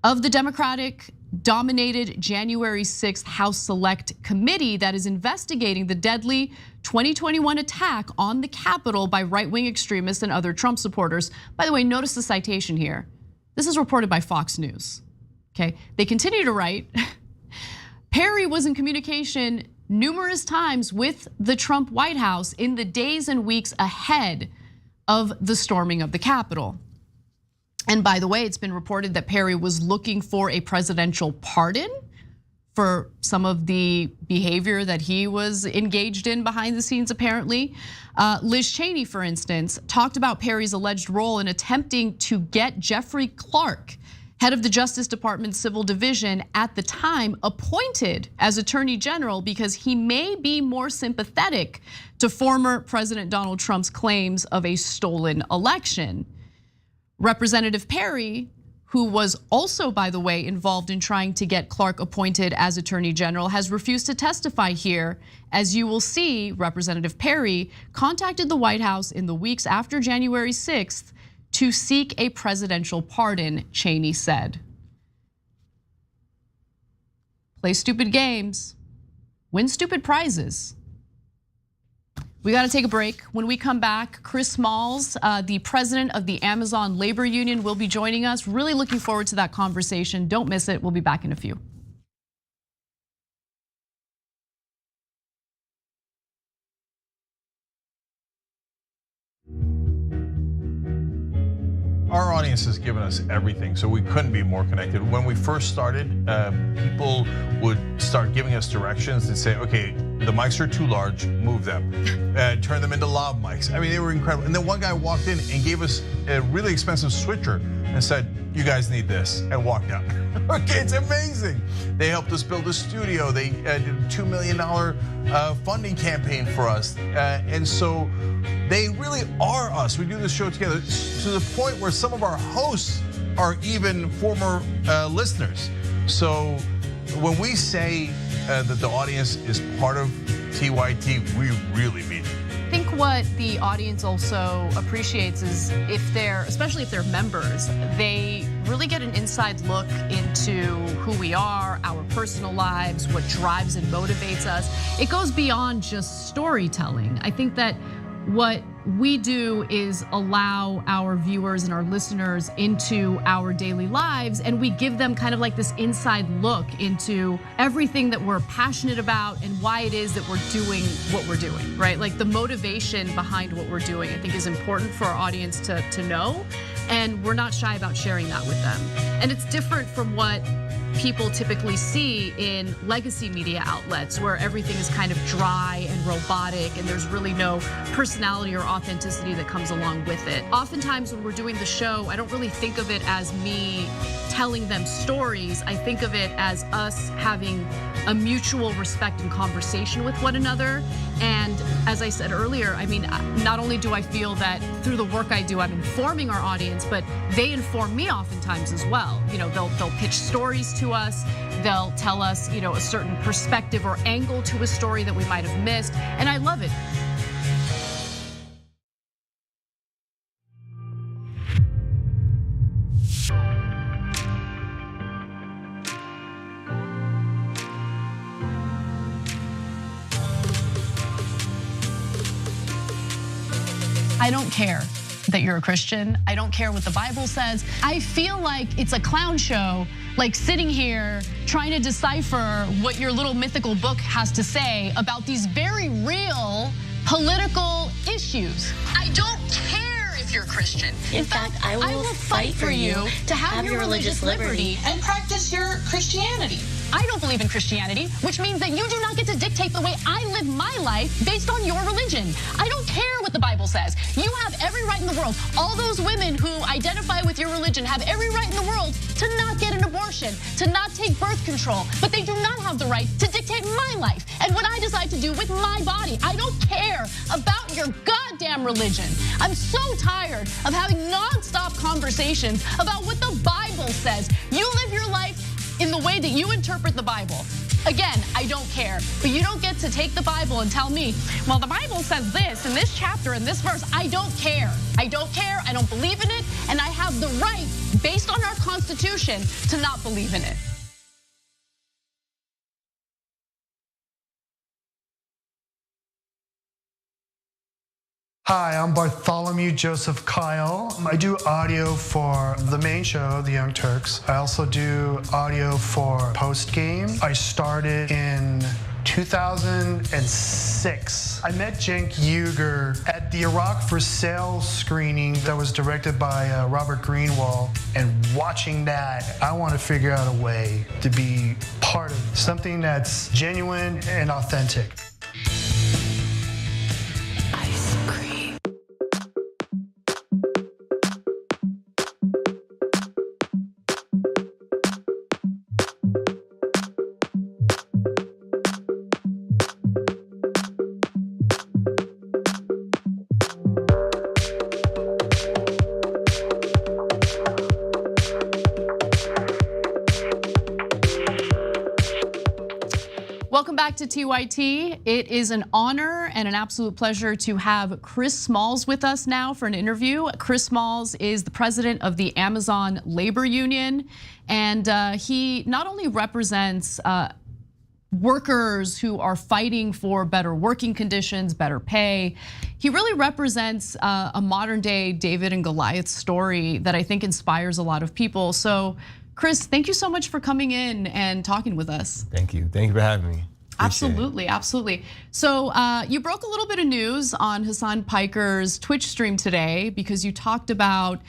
of the Democratic-dominated January 6th House Select Committee that is investigating the deadly 2021 attack on the Capitol by right-wing extremists and other Trump supporters. By the way, notice the citation here. This is reported by Fox News, okay? They continue to write, Perry was in communication numerous times with the Trump White House in the days and weeks ahead of the storming of the Capitol. And by the way, it's been reported that Perry was looking for a presidential pardon for some of the behavior that he was engaged in behind the scenes, apparently. Liz Cheney, for instance, talked about Perry's alleged role in attempting to get Jeffrey Clark, head of the Justice Department's Civil Division at the time, appointed as Attorney General because he may be more sympathetic to former President Donald Trump's claims of a stolen election. Representative Perry, who was also, by the way, involved in trying to get Clark appointed as Attorney General, has refused to testify here. As you will see, Representative Perry contacted the White House in the weeks after January 6th to seek a presidential pardon, Cheney said. Play stupid games, win stupid prizes. We got to take a break. When we come back, Chris Smalls, the president of the Amazon Labor Union, will be joining us. Really looking forward to that conversation. Don't miss it. We'll be back in a few. Our audience has given us everything, so we couldn't be more connected. When we first started, people would start giving us directions and say, okay, the mics are too large, move them. Turn them into lav mics. I mean, they were incredible. And then one guy walked in and gave us a really expensive switcher and said, you guys need this, and walked out. Okay, it's amazing. They helped us build a studio. They did a $2 million funding campaign for us. And so they really are us. We do this show together to the point where some of our hosts are even former listeners. So when we say that the audience is part of TYT, we really mean it. I think what the audience also appreciates is especially if they're members, they really get an inside look into who we are, our personal lives, what drives and motivates us. It goes beyond just storytelling. I think that what we do is allow our viewers and our listeners into our daily lives, and we give them kind of like this inside look into everything that we're passionate about and why it is that we're doing what we're doing, right? Like the motivation behind what we're doing, I think is important for our audience to know, and we're not shy about sharing that with them. And it's different from what people typically see in legacy media outlets where everything is kind of dry and robotic and there's really no personality or authenticity that comes along with it. Oftentimes when we're doing the show, I don't really think of it as me telling them stories. I think of it as us having a mutual respect and conversation with one another. And as I said earlier, I mean, not only do I feel that through the work I do, I'm informing our audience, but they inform me oftentimes as well. You know, they'll pitch stories to us. They'll tell us, you know, a certain perspective or angle to a story that we might have missed. And I love it. I don't care that you're a Christian. I don't care what the Bible says. I feel like it's a clown show, like sitting here trying to decipher what your little mythical book has to say about these very real political issues. I don't care if you're Christian. In fact, I will fight for you to have your religious liberty and practice your Christianity. I don't believe in Christianity, which means that you do not get to dictate the way I live my life based on your religion. I don't care what the Bible says. You have every right in the world. All those women who identify with your religion have every right in the world to not get an abortion, to not take birth control, but they do not have the right to dictate my life and what I decide to do with my body. I don't care about your goddamn religion. I'm so tired of having nonstop conversations about what the Bible says. You live your life in the way that you interpret the Bible. Again, I don't care, but you don't get to take the Bible and tell me, well, the Bible says this in this chapter in this verse. I don't care. I don't care. I don't believe in it, and I have the right, based on our Constitution, to not believe in it. Hi, I'm Bartholomew Joseph Kyle. I do audio for the main show, the Young Turks. I also do audio for Post Game. I started in 2006. I met Cenk Uygur at the Iraq for Sale screening that was directed by Robert Greenwald. And watching that, I want to figure out a way to be part of something that's genuine and authentic. Ice cream. Welcome back to TYT. It is an honor and an absolute pleasure to have Chris Smalls with us now for an interview. Chris Smalls is the president of the Amazon Labor Union, and he not only represents workers who are fighting for better working conditions, better pay. He really represents a modern day David and Goliath story that I think inspires a lot of people. So Chris, thank you so much for coming in and talking with us. Thank you for having me. Absolutely, absolutely. So you broke a little bit of news on Hassan Piker's Twitch stream today because you talked about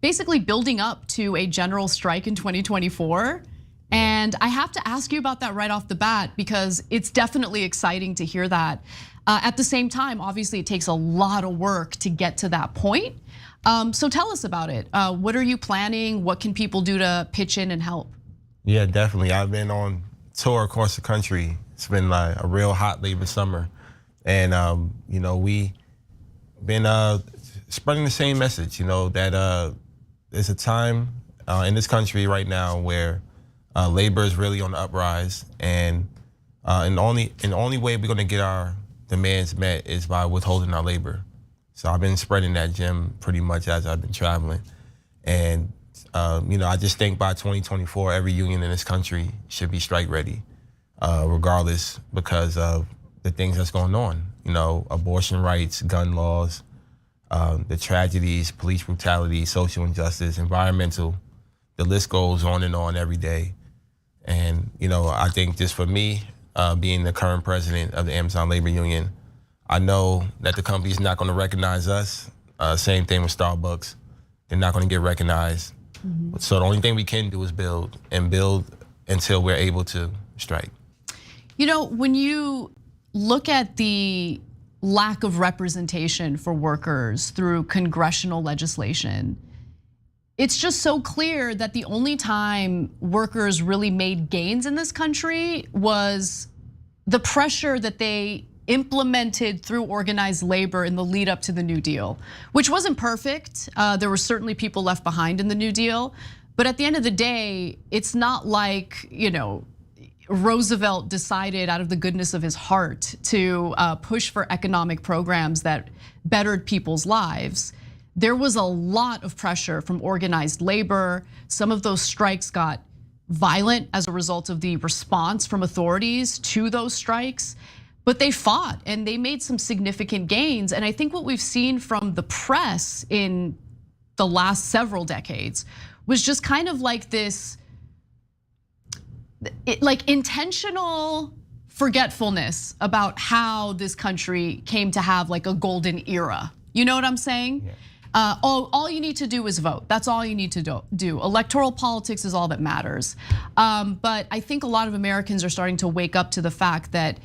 basically building up to a general strike in 2024. And I have to ask you about that right off the bat because it's definitely exciting to hear that. At the same time, obviously it takes a lot of work to get to that point. So tell us about it. What are you planning? What can people do to pitch in and help? Yeah, definitely. I've been on tour across the country. It's been like a real hot labor summer. And we been spreading the same message, that there's a time in this country right now where labor is really on the uprise, and the only way we're gonna get our demands met is by withholding our labor. So I've been spreading that gem pretty much as I've been traveling. And I just think by 2024, every union in this country should be strike ready, regardless, because of the things that's going on. Abortion rights, gun laws, the tragedies, police brutality, social injustice, environmental, the list goes on and on every day. And I think just for me, being the current president of the Amazon Labor Union, I know that the company's not gonna recognize us. Same thing with Starbucks. They're not gonna get recognized. Mm-hmm. So the only thing we can do is build until we're able to strike. When you look at the lack of representation for workers through congressional legislation, it's just so clear that the only time workers really made gains in this country was the pressure that they implemented through organized labor in the lead up to the New Deal, which wasn't perfect. There were certainly people left behind in the New Deal, but at the end of the day, it's not like, Roosevelt decided out of the goodness of his heart to push for economic programs that bettered people's lives. There was a lot of pressure from organized labor. Some of those strikes got violent as a result of the response from authorities to those strikes. But they fought and they made some significant gains. And I think what we've seen from the press in the last several decades was just kind of like this, intentional forgetfulness about how this country came to have like a golden era. You know what I'm saying? Yeah. All you need to do is vote. That's all you need to do. Electoral politics is all that matters. But I think a lot of Americans are starting to wake up to the fact that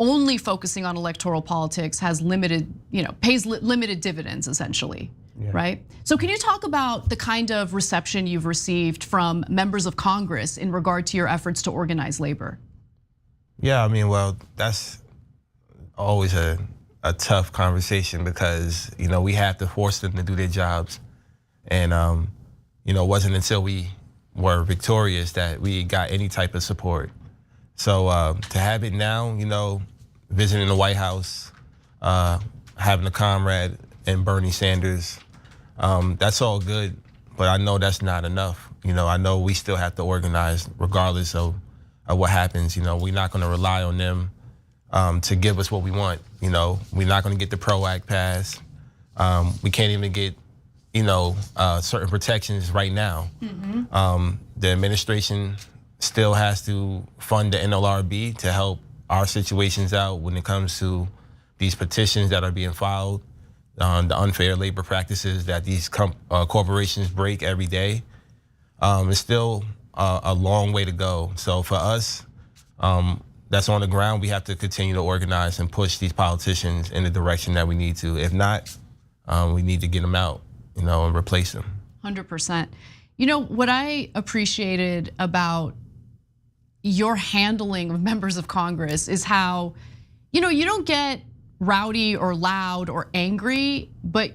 only focusing on electoral politics has pays limited dividends essentially, yeah. Right? So can you talk about the kind of reception you've received from members of Congress in regard to your efforts to organize labor? Yeah, well, that's always a tough conversation because we have to force them to do their jobs, and it wasn't until we were victorious that we got any type of support. So to have it now, visiting the White House, having a comrade in Bernie Sanders, that's all good, but I know that's not enough. I know we still have to organize regardless of what happens. We're not gonna rely on them to give us what we want. We're not gonna get the PRO Act passed. We can't even get, certain protections right now. Mm-hmm. The administration still has to fund the NLRB to help our situations out when it comes to these petitions that are being filed, the unfair labor practices that these corporations break every day. It's still a long way to go. So for us, that's on the ground, we have to continue to organize and push these politicians in the direction that we need to. If not, we need to get them out, and replace them. 100%. What I appreciated about your handling of members of Congress is how, you don't get rowdy or loud or angry, but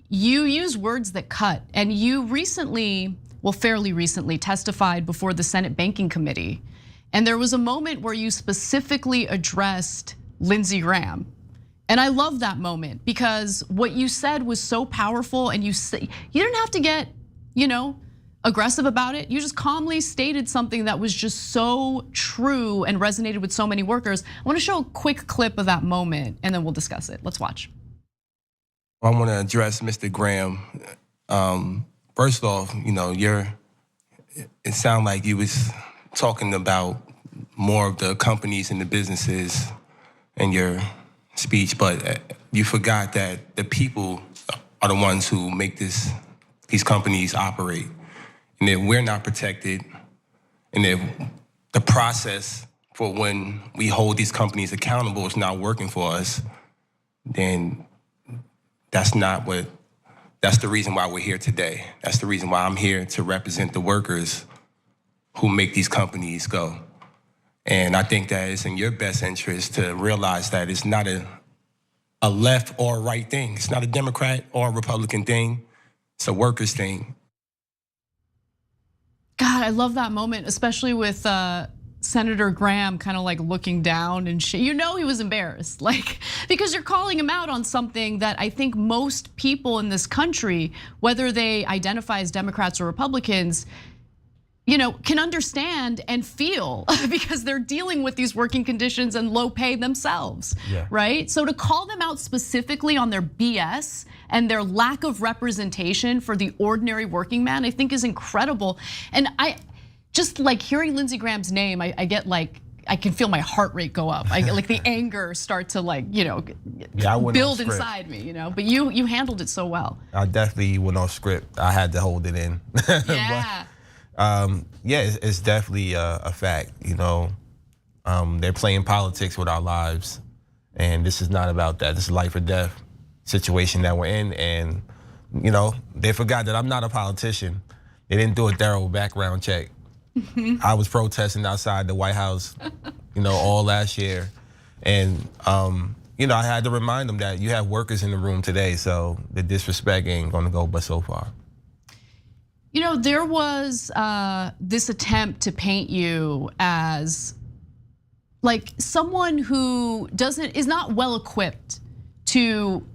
you use words that cut. And you recently, fairly recently, testified before the Senate Banking Committee. And there was a moment where you specifically addressed Lindsey Graham. And I love that moment because what you said was so powerful, and you didn't have to get, aggressive about it. You just calmly stated something that was just so true and resonated with so many workers. I want to show a quick clip of that moment and then we'll discuss it. Let's watch. I want to address Mr. Graham. First off, it sounded like you was talking about more of the companies and the businesses in your speech, but you forgot that the people are the ones who make these companies operate. And if we're not protected, and if the process for when we hold these companies accountable is not working for us, then that's the reason why we're here today. That's the reason why I'm here to represent the workers who make these companies go. And I think that it's in your best interest to realize that it's not a left or a right thing. It's not a Democrat or a Republican thing. It's a workers thing. God, I love that moment, especially with Senator Graham kind of like looking down and shit. He was embarrassed, because you're calling him out on something that I think most people in this country, whether they identify as Democrats or Republicans, can understand and feel because they're dealing with these working conditions and low pay themselves, right? So to call them out specifically on their BS and their lack of representation for the ordinary working man, I think is incredible. And I just hearing Lindsey Graham's name, I get I can feel my heart rate go up. I get the anger start to build inside me, But you handled it so well. I definitely went off script. I had to hold it in. Yeah. It's definitely a fact. They're playing politics with our lives, and this is not about that. This is life or death situation that we're in, and they forgot that I'm not a politician. They didn't do a thorough background check. I was protesting outside the White House, all last year, and I had to remind them that you have workers in the room today, so the disrespect ain't gonna go but so far. There was this attempt to paint you as someone who is not well equipped to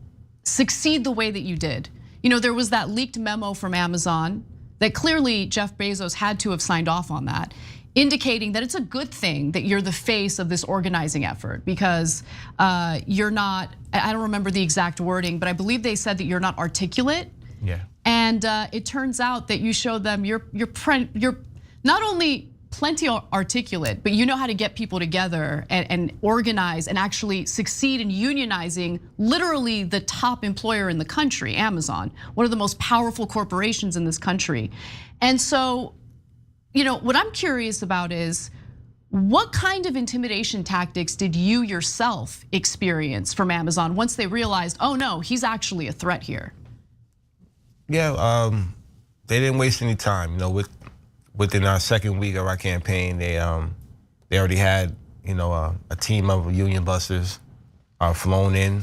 succeed the way that you did. There was that leaked memo from Amazon that clearly Jeff Bezos had to have signed off on that, indicating that it's a good thing that you're the face of this organizing effort because you're not, I don't remember the exact wording, but I believe they said that you're not articulate. Yeah. And it turns out that you showed them you're not only plenty articulate, but you know how to get people together and organize and actually succeed in unionizing literally the top employer in the country, Amazon, one of the most powerful corporations in this country. And so, what I'm curious about is what kind of intimidation tactics did you yourself experience from Amazon once they realized, oh no, he's actually a threat here? Yeah, they didn't waste any time. Within our second week of our campaign, they already had a team of union busters flown in.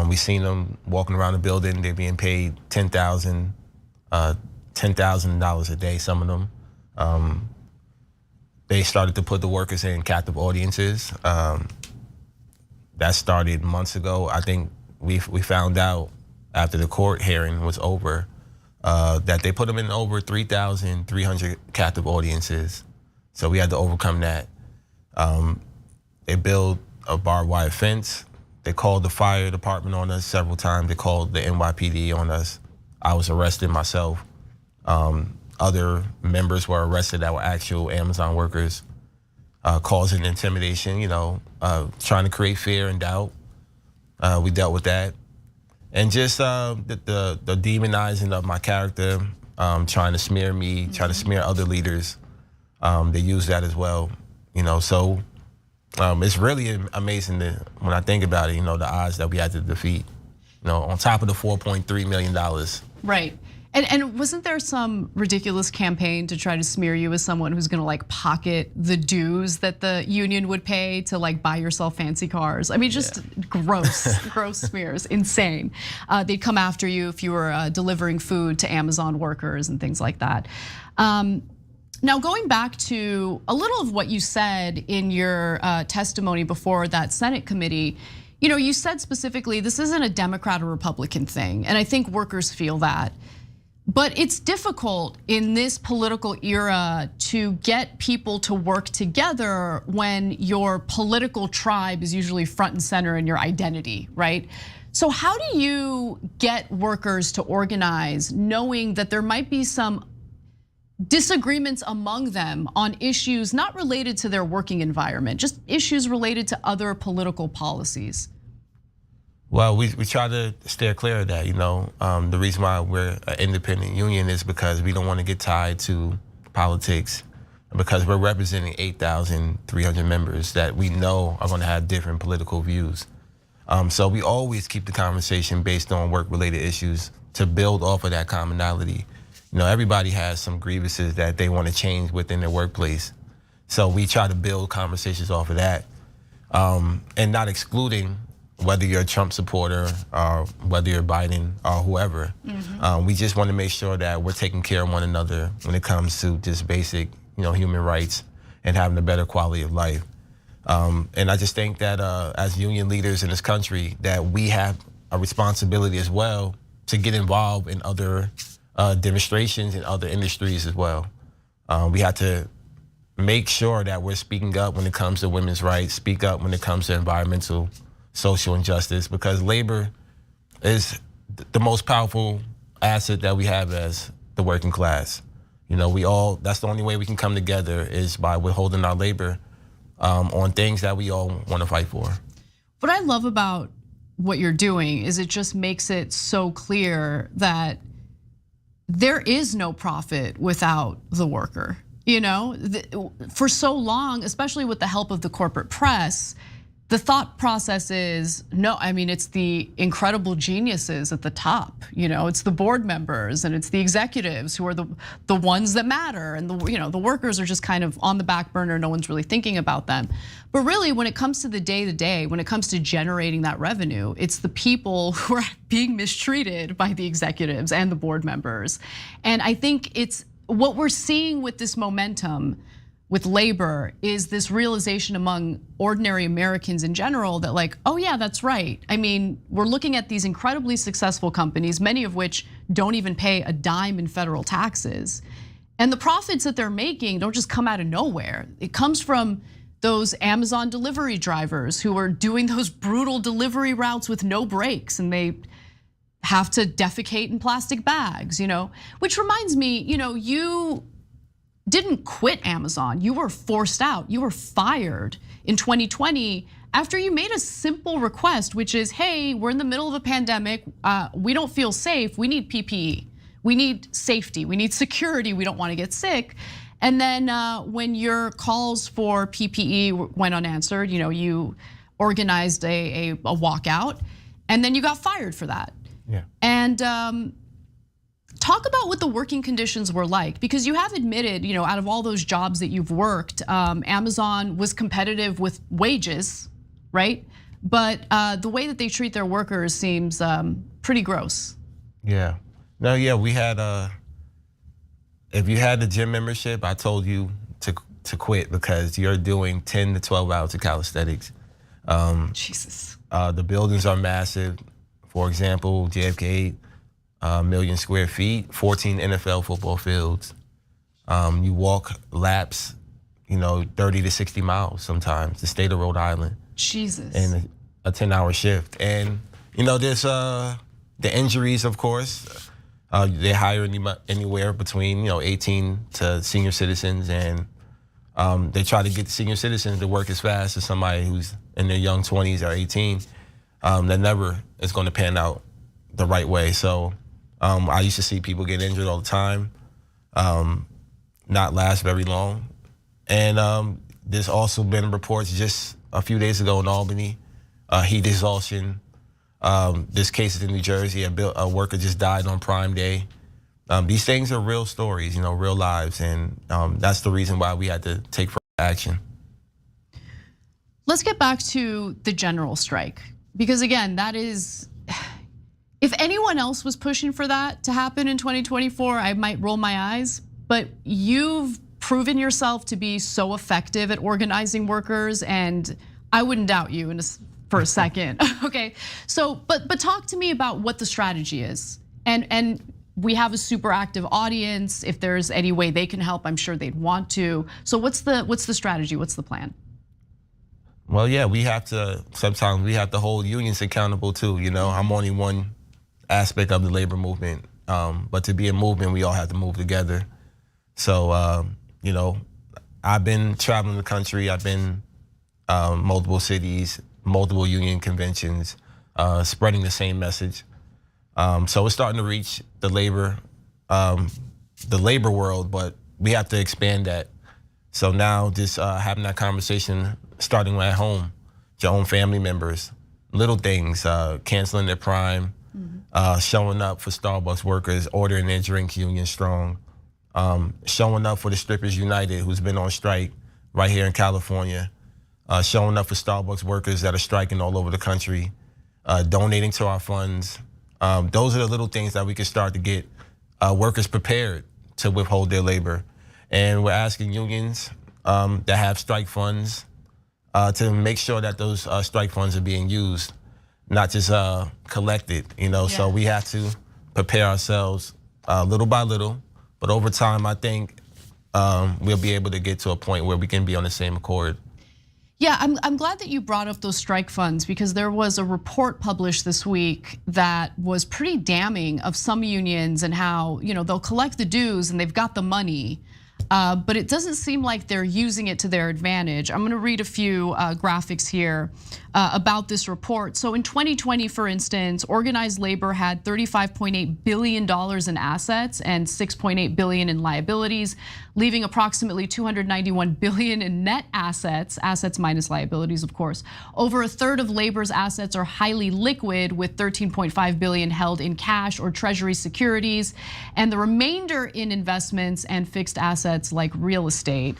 We seen them walking around the building. They're being paid $10,000 a day. Some of them. They started to put the workers in captive audiences. That started months ago. I think we found out after the court hearing was over that they put them in over 3,300 captive audiences. So we had to overcome that. They built a barbed wire fence. They called the fire department on us several times. They called the NYPD on us. I was arrested myself. other members were arrested that were actual Amazon workers, causing intimidation, trying to create fear and doubt. We dealt with that. And just the demonizing of my character, trying to smear me, trying to smear other leaders. They use that as well, so it's really amazing that when I think about it, the odds that we had to defeat, on top of the $4.3 million. Right. And wasn't there some ridiculous campaign to try to smear you as someone who's gonna like pocket the dues that the union would pay to like buy yourself fancy cars? I mean, just gross, gross smears, insane. They'd come after you if you were delivering food to Amazon workers and things like that. Now going back to a little of what you said in your testimony before that Senate committee, you said specifically this isn't a Democrat or Republican thing, and I think workers feel that. But it's difficult in this political era to get people to work together when your political tribe is usually front and center in your identity, right? So how do you get workers to organize knowing that there might be some disagreements among them on issues not related to their working environment, just issues related to other political policies? Well, we try to steer clear of that, The reason why we're an independent union is because we don't want to get tied to politics, because we're representing 8,300 members that we know are going to have different political views. So we always keep the conversation based on work-related issues to build off of that commonality. Everybody has some grievances that they want to change within their workplace. So we try to build conversations off of that, and not excluding whether you're a Trump supporter or whether you're Biden or whoever. We just want to make sure that we're taking care of one another when it comes to just basic, human rights and having a better quality of life. And I just think that as union leaders in this country, that we have a responsibility as well to get involved in other demonstrations in other industries as well. We have to make sure that we're speaking up when it comes to women's rights, speak up when it comes to environmental, social injustice, because labor is the most powerful asset that we have as the working class. That's the only way we can come together is by withholding our labor on things that we all want to fight for. What I love about what you're doing is it just makes it so clear that there is no profit without the worker. For so long, especially with the help of the corporate press, the thought process is, no, it's the incredible geniuses at the top. It's the board members and it's the executives who are the ones that matter, and the workers are just kind of on the back burner. No one's really thinking about them. But really, when it comes to the day-to-day, when it comes to generating that revenue, it's the people who are being mistreated by the executives and the board members. And I think it's what we're seeing with this momentum with labor is this realization among ordinary Americans in general that like, oh yeah, that's right. We're looking at these incredibly successful companies, many of which don't even pay a dime in federal taxes. And the profits that they're making don't just come out of nowhere. It comes from those Amazon delivery drivers who are doing those brutal delivery routes with no breaks, and they have to defecate in plastic bags, Which reminds me, you didn't quit Amazon. You were forced out. You were fired in 2020 after you made a simple request, which is, hey, we're in the middle of a pandemic. We don't feel safe. We need PPE. We need safety. We need security. We don't want to get sick. And then when your calls for PPE went unanswered, you organized a walkout, and then you got fired for that. Yeah. And talk about what the working conditions were like, because you have admitted, out of all those jobs that you've worked, Amazon was competitive with wages, right? But the way that they treat their workers seems pretty gross. Yeah. No, yeah, we had, if you had the gym membership, I told you to quit because you're doing 10 to 12 hours of calisthenics. Jesus. The buildings are massive. For example, JFK, 1 million square feet, 14 NFL football fields. You walk laps, 30 to 60 miles sometimes, the state of Rhode Island. Jesus. And a 10-hour shift. And there's the injuries, of course. They hire anywhere between 18 to senior citizens, and they try to get the senior citizens to work as fast as somebody who's in their young 20s or 18. That never is going to pan out the right way. So I used to see people get injured all the time, not last very long. And there's also been reports just a few days ago in Albany, heat exhaustion. This case is in New Jersey. A worker just died on Prime Day. These things are real stories, real lives, and that's the reason why we had to take action. Let's get back to the general strike, because again, that is, if anyone else was pushing for that to happen in 2024, I might roll my eyes, but you've proven yourself to be so effective at organizing workers, and I wouldn't doubt you for a second. Okay, so but talk to me about what the strategy is, and we have a super active audience. If there's any way they can help, I'm sure they'd want to. So what's the strategy? What's the plan? Well, yeah, sometimes we have to hold unions accountable too. I'm only one aspect of the labor movement, but to be a movement, we all have to move together. So, I've been traveling the country. I've been multiple cities, multiple union conventions, spreading the same message. So it's starting to reach the labor world, but we have to expand that. So now just having that conversation, starting at home, your own family members, little things, canceling their Prime, showing up for Starbucks workers, ordering their drinks union strong, showing up for the Strippers United, who's been on strike right here in California, showing up for Starbucks workers that are striking all over the country, donating to our funds. Those are the little things that we can start to get workers prepared to withhold their labor. And we're asking unions that have strike funds to make sure that those strike funds are being used, not just collected, So we have to prepare ourselves little by little, but over time, I think we'll be able to get to a point where we can be on the same accord. Yeah, I'm glad that you brought up those strike funds, because there was a report published this week that was pretty damning of some unions and how, they'll collect the dues and they've got the money, but it doesn't seem like they're using it to their advantage. I'm gonna read a few graphics here about this report. So in 2020, for instance, organized labor had $35.8 billion in assets and $6.8 billion in liabilities, leaving approximately $291 billion in net assets minus liabilities, of course. Over a third of labor's assets are highly liquid, with $13.5 billion held in cash or treasury securities, and the remainder in investments and fixed assets like real estate.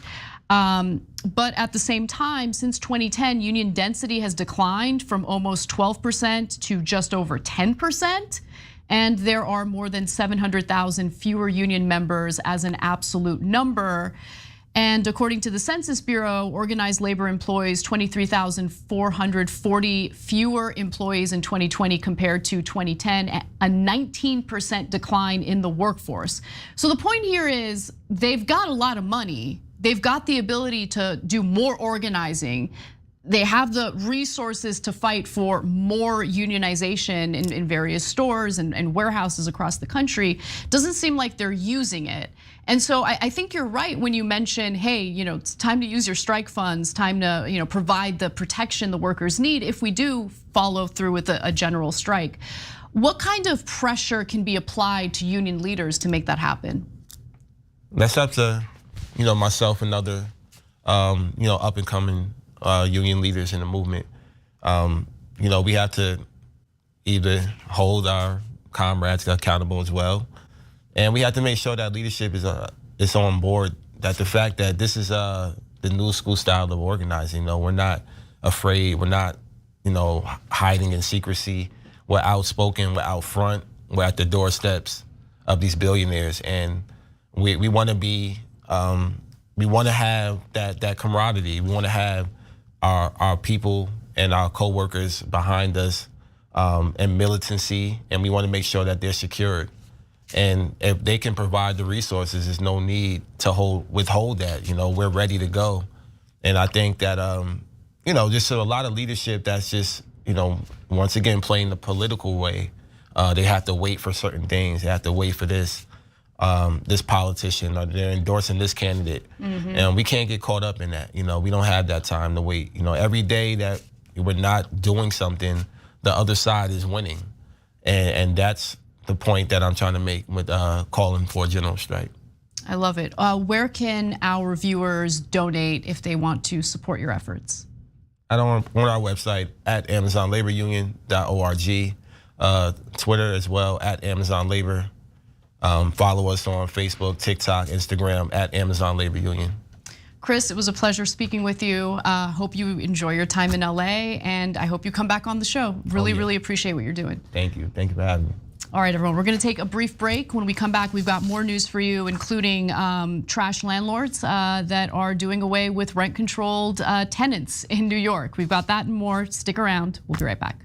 But at the same time, since 2010, union density has declined from almost 12% to just over 10%. And there are more than 700,000 fewer union members as an absolute number. And according to the Census Bureau, organized labor employs 23,440 fewer employees in 2020 compared to 2010, a 19% decline in the workforce. So the point here is they've got a lot of money. They've got the ability to do more organizing. They have the resources to fight for more unionization in various stores and warehouses across the country. Doesn't seem like they're using it. And so I think you're right when you mention, hey, it's time to use your strike funds, time to provide the protection the workers need if we do follow through with a general strike. What kind of pressure can be applied to union leaders to make that happen? That's up to myself and other up and coming union leaders in the movement. We have to either hold our comrades accountable as well, and we have to make sure that leadership is on board. That the fact that this is the new school style of organizing. We're not afraid. We're not hiding in secrecy. We're outspoken. We're out front. We're at the doorsteps of these billionaires, and we want to be. We want to have that camaraderie. We want to have our people and our co-workers behind us and militancy, and we want to make sure that they're secured. And if they can provide the resources, there's no need to withhold that. We're ready to go. And I think that just a lot of leadership that's just once again playing the political way They have to wait for certain things. They have to wait for this politician, or they're endorsing this candidate. And we can't get caught up in that. We don't have that time to wait. Every day that we're not doing something, the other side is winning. And that's the point that I'm trying to make with calling for a general strike. I love it. Where can our viewers donate if they want to support your efforts? On our website at AmazonLaborUnion.org, Twitter as well at Amazon Labor. Follow us on Facebook, TikTok, Instagram at Amazon Labor Union. Chris, it was a pleasure speaking with you. Hope you enjoy your time in LA, and I hope you come back on the show. Really appreciate what you're doing. Thank you for having me. All right, everyone, we're gonna take a brief break. When we come back, we've got more news for you, including trash landlords that are doing away with rent-controlled tenants in New York. We've got that and more. Stick around, we'll be right back.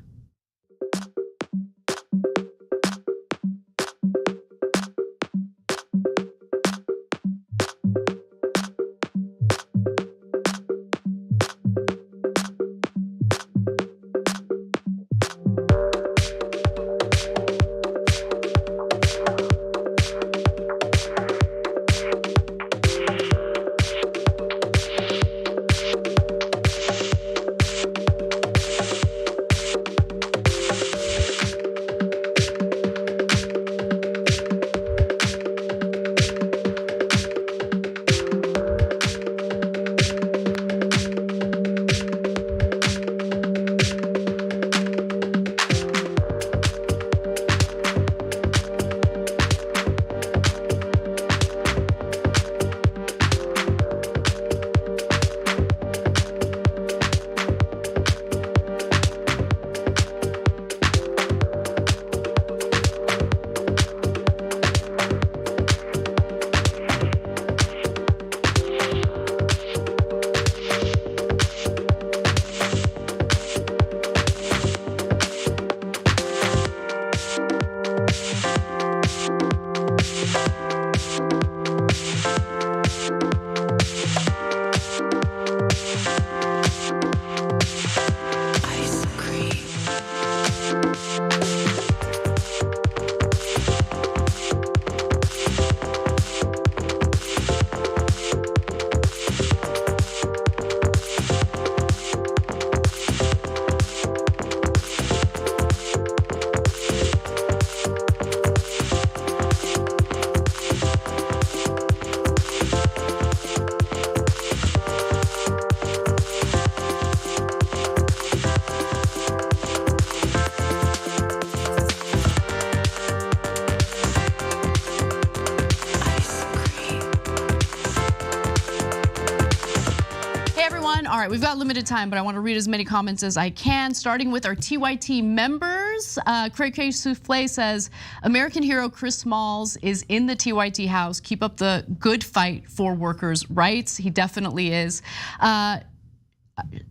All right, we've got limited time, but I want to read as many comments as I can, starting with our TYT members. Craig K. Souffle says, American hero Chris Smalls is in the TYT house. Keep up the good fight for workers' rights. He definitely is.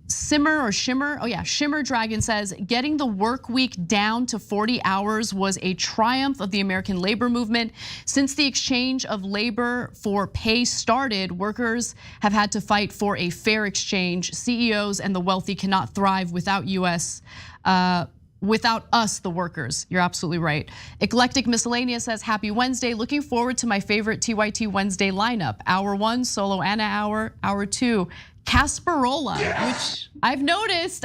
Shimmer Dragon says, getting the work week down to 40 hours was a triumph of the American labor movement. Since the exchange of labor for pay started, workers have had to fight for a fair exchange. CEOs and the wealthy cannot thrive without without us, the workers. You're absolutely right. Eclectic Miscellaneous says, happy Wednesday. Looking forward to my favorite TYT Wednesday lineup. Hour 1, Solo Anna Hour. Hour 2, Casparola, which I've noticed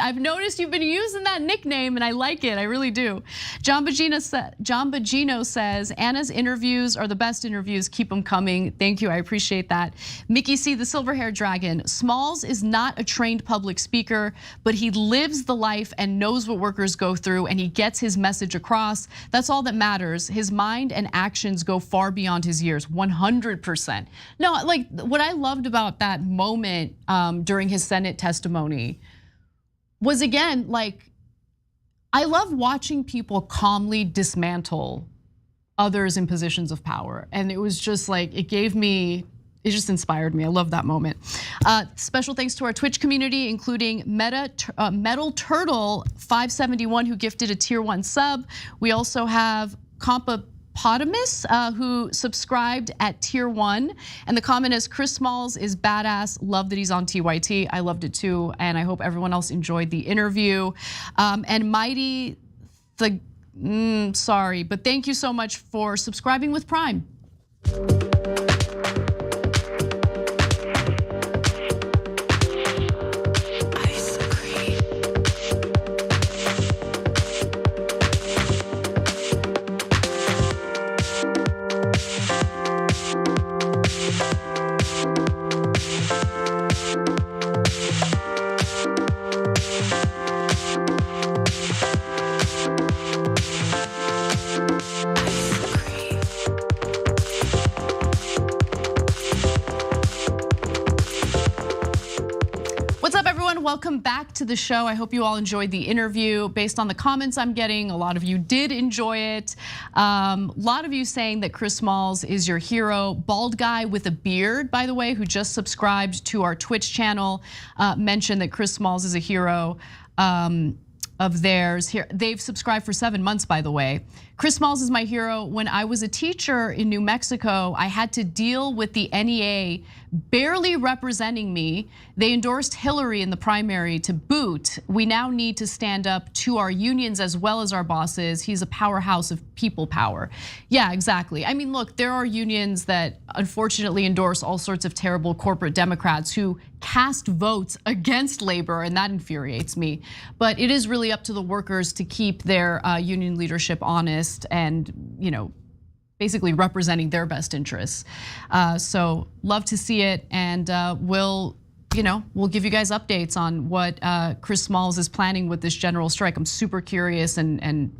you've been using that nickname and I like it, I really do. John Bogino says, Anna's interviews are the best interviews, keep them coming. Thank you, I appreciate that. Mickey C, the silver-haired dragon, Smalls is not a trained public speaker, but he lives the life and knows what workers go through and he gets his message across. That's all that matters. His mind and actions go far beyond his years, 100%. No, like what I loved about that moment during his Senate testimony was, again, like, I love watching people calmly dismantle others in positions of power. And it was just like, it just inspired me. I love that moment. Special thanks to our Twitch community, including Metal Turtle 571, who gifted a tier 1 sub. We also have Potamus, who subscribed at tier 1. And the comment is, Chris Smalls is badass. Love that he's on TYT. I loved it too. And I hope everyone else enjoyed the interview. And Mighty Sorry, but thank you so much for subscribing with Prime. Welcome back to the show. I hope you all enjoyed the interview. Based on the comments I'm getting, a lot of you did enjoy it. A lot of you saying that Chris Smalls is your hero. Bald guy with a beard, by the way, who just subscribed to our Twitch channel, mentioned that Chris Smalls is a hero of theirs. Here, they've subscribed for 7 months, by the way. Chris Smalls is my hero. When I was a teacher in New Mexico, I had to deal with the NEA barely representing me. They endorsed Hillary in the primary to boot. We now need to stand up to our unions as well as our bosses. He's a powerhouse of people power. Yeah, exactly. I mean, look, there are unions that unfortunately endorse all sorts of terrible corporate Democrats who cast votes against labor, and that infuriates me. But it is really up to the workers to keep their union leadership honest and, basically representing their best interests. So love to see it, and we'll give you guys updates on what Chris Smalls is planning with this general strike. I'm super curious and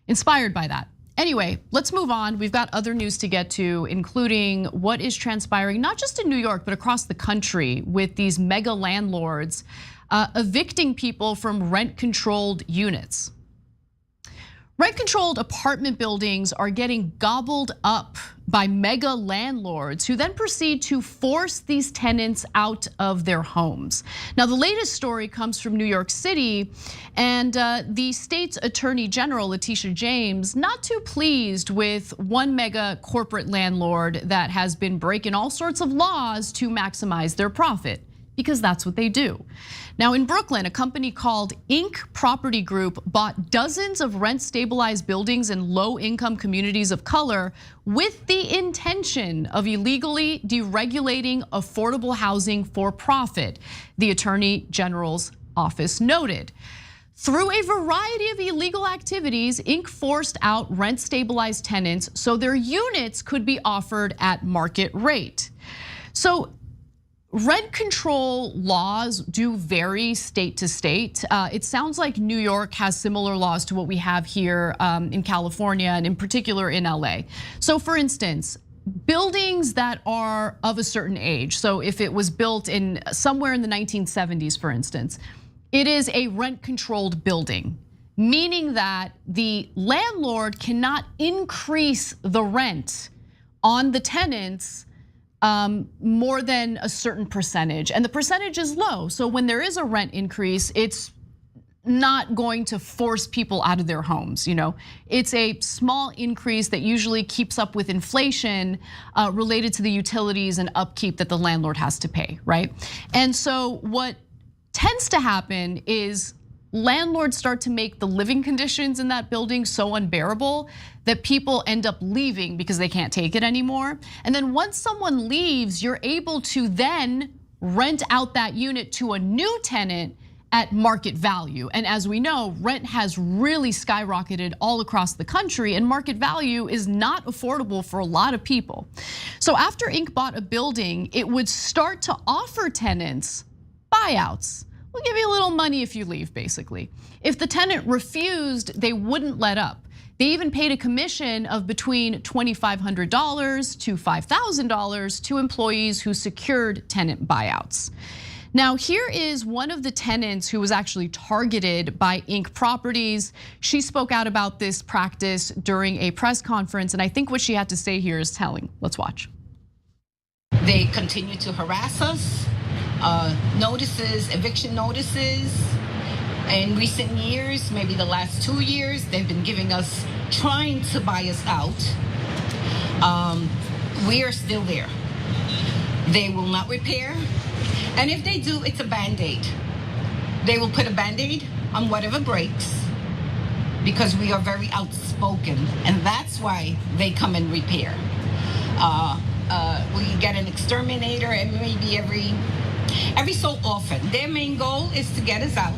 inspired by that. Anyway, let's move on. We've got other news to get to, including what is transpiring, not just in New York, but across the country with these mega landlords evicting people from rent-controlled units. Rent-controlled apartment buildings are getting gobbled up by mega landlords who then proceed to force these tenants out of their homes. Now, the latest story comes from New York City, and the state's attorney general, Letitia James, not too pleased with one mega corporate landlord that has been breaking all sorts of laws to maximize their profit, because that's what they do. Now in Brooklyn, a company called Inc. Property Group bought dozens of rent-stabilized buildings in low-income communities of color with the intention of illegally deregulating affordable housing for profit, the Attorney General's office noted. Through a variety of illegal activities, Inc. forced out rent-stabilized tenants so their units could be offered at market rate. So rent control laws do vary state to state. It sounds like New York has similar laws to what we have here in California, and in particular in LA. So for instance, buildings that are of a certain age, so if it was built in somewhere in the 1970s, for instance, it is a rent-controlled building, meaning that the landlord cannot increase the rent on the tenants more than a certain percentage, and the percentage is low. So when there is a rent increase, it's not going to force people out of their homes. It's a small increase that usually keeps up with inflation related to the utilities and upkeep that the landlord has to pay, right? And so what tends to happen is landlords start to make the living conditions in that building so unbearable that people end up leaving because they can't take it anymore. And then once someone leaves, you're able to then rent out that unit to a new tenant at market value. And as we know, rent has really skyrocketed all across the country, and market value is not affordable for a lot of people. So after Inc. bought a building, it would start to offer tenants buyouts. We'll give you a little money if you leave, basically. If the tenant refused, they wouldn't let up. They even paid a commission of between $2,500 to $5,000 to employees who secured tenant buyouts. Now, here is one of the tenants who was actually targeted by Inc. Properties. She spoke out about this practice during a press conference, and I think what she had to say here is telling. Let's watch. They continue to harass us. Notices, eviction notices. In recent years, maybe the last 2 years, they've been giving us, trying to buy us out. We are still there. They will not repair. And if they do, it's a Band-Aid. They will put a Band-Aid on whatever breaks, because we are very outspoken, and that's why they come and repair. We get an exterminator, and maybe every so often. Their main goal is to get us out,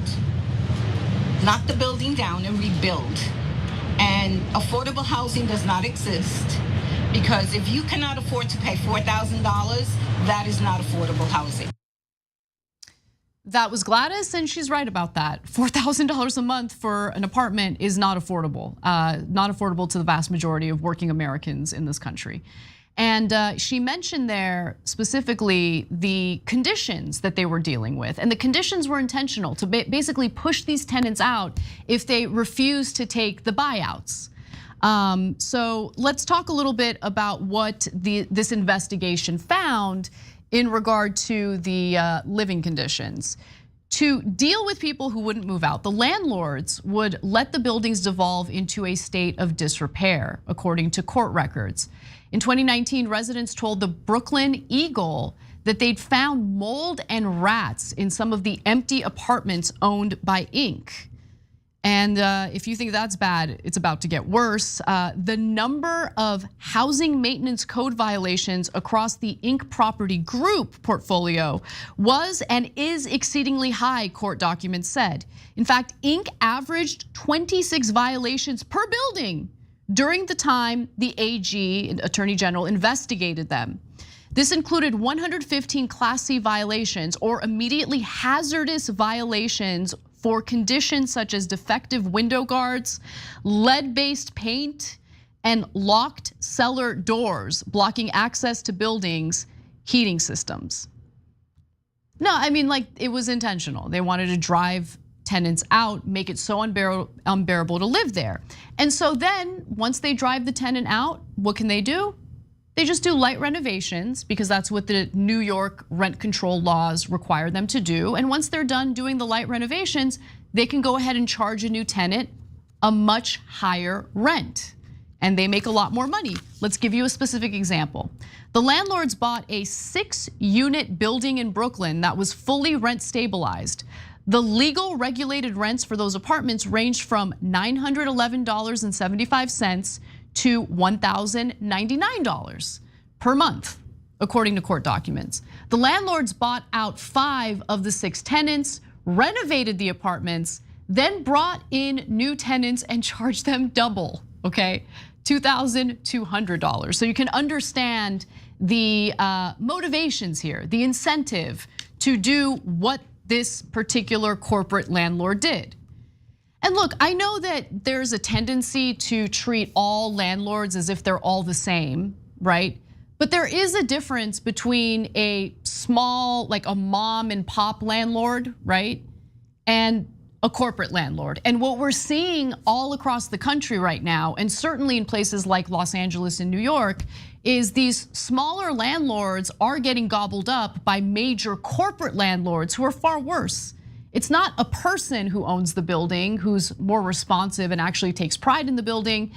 knock the building down, and rebuild. And affordable housing does not exist, because if you cannot afford to pay $4,000, that is not affordable housing. That was Gladys, and she's right about that. $4,000 a month for an apartment is not affordable. Not affordable to the vast majority of working Americans in this country. And she mentioned there specifically the conditions that they were dealing with. And the conditions were intentional to basically push these tenants out if they refused to take the buyouts. So let's talk a little bit about what this investigation found in regard to the living conditions. To deal with people who wouldn't move out, the landlords would let the buildings devolve into a state of disrepair, according to court records. In 2019, residents told the Brooklyn Eagle that they'd found mold and rats in some of the empty apartments owned by Inc. And if you think that's bad, it's about to get worse. The number of housing maintenance code violations across the Inc. property group portfolio was and is exceedingly high, court documents said. In fact, Inc. averaged 26 violations per building during the time the AG, Attorney General, investigated them. This included 115 Class C violations, or immediately hazardous violations, for conditions such as defective window guards, lead-based paint, and locked cellar doors blocking access to buildings' heating systems. No, I mean, like, it was intentional. They wanted to drive tenants out, make it so unbearable to live there. And so then, once they drive the tenant out, what can they do? They just do light renovations, because that's what the New York rent control laws require them to do. And once they're done doing the light renovations, they can go ahead and charge a new tenant a much higher rent. And they make a lot more money. Let's give you a specific example. The landlords bought a 6-unit building in Brooklyn that was fully rent stabilized. The legal regulated rents for those apartments ranged from $911.75 to $1,099 per month, according to court documents. The landlords bought out 5 of the 6 tenants, renovated the apartments, then brought in new tenants and charged them double, okay? $2,200. So you can understand the motivations here, the incentive to do what this particular corporate landlord did. And look, I know that there's a tendency to treat all landlords as if they're all the same, right? But there is a difference between a small, like a mom and pop landlord, right? And a corporate landlord. And what we're seeing all across the country right now, and certainly in places like Los Angeles and New York, is these smaller landlords are getting gobbled up by major corporate landlords who are far worse. It's not a person who owns the building who's more responsive and actually takes pride in the building.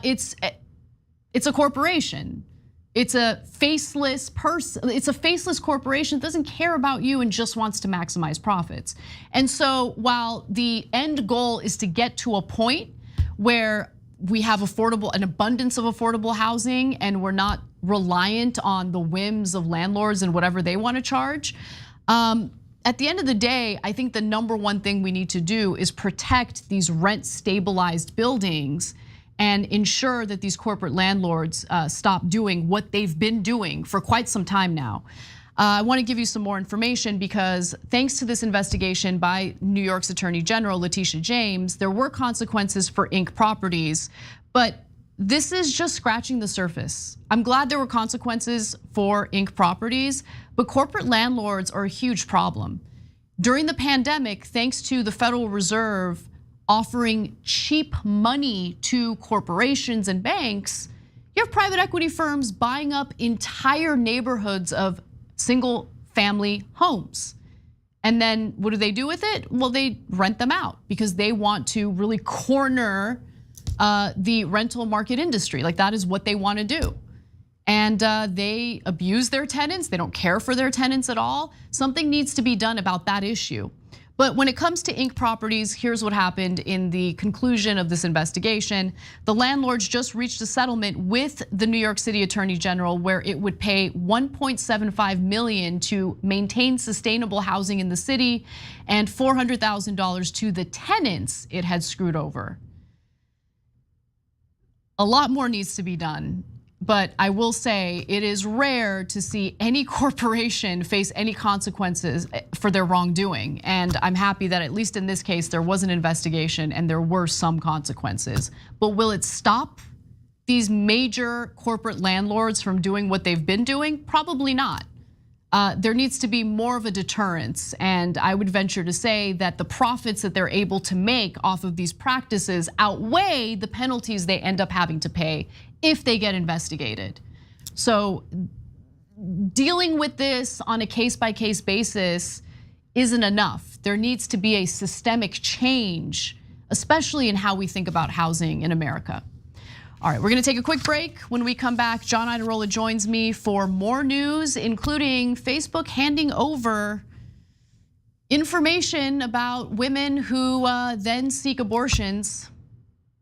It's a corporation. It's a faceless person. It's a faceless corporation that doesn't care about you and just wants to maximize profits. And so while the end goal is to get to a point where we have an abundance of affordable housing and we're not reliant on the whims of landlords and whatever they want to charge, at the end of the day, I think the number one thing we need to do is protect these rent stabilized buildings and ensure that these corporate landlords stop doing what they've been doing for quite some time now. I want to give you some more information because thanks to this investigation by New York's Attorney General Letitia James, there were consequences for Inc. properties, but this is just scratching the surface. I'm glad there were consequences for Inc. properties, but corporate landlords are a huge problem. During the pandemic, thanks to the Federal Reserve offering cheap money to corporations and banks, you have private equity firms buying up entire neighborhoods of single family homes. And then what do they do with it? Well, they rent them out because they want to really corner the rental market industry. Like that is what they want to do. And they abuse their tenants. They don't care for their tenants at all. Something needs to be done about that issue. But when it comes to Inc. properties, here's what happened in the conclusion of this investigation. The landlords just reached a settlement with the New York City Attorney General where it would pay $1.75 million to maintain sustainable housing in the city and $400,000 to the tenants it had screwed over. A lot more needs to be done. But I will say it is rare to see any corporation face any consequences for their wrongdoing. And I'm happy that at least in this case, there was an investigation and there were some consequences. But will it stop these major corporate landlords from doing what they've been doing? Probably not. There needs to be more of a deterrence. And I would venture to say that the profits that they're able to make off of these practices outweigh the penalties they end up having to pay if they get investigated. So dealing with this on a case-by-case basis isn't enough. There needs to be a systemic change, especially in how we think about housing in America. All right, we're gonna take a quick break. When we come back, John Iadarola joins me for more news, including Facebook handing over information about women who then seek abortions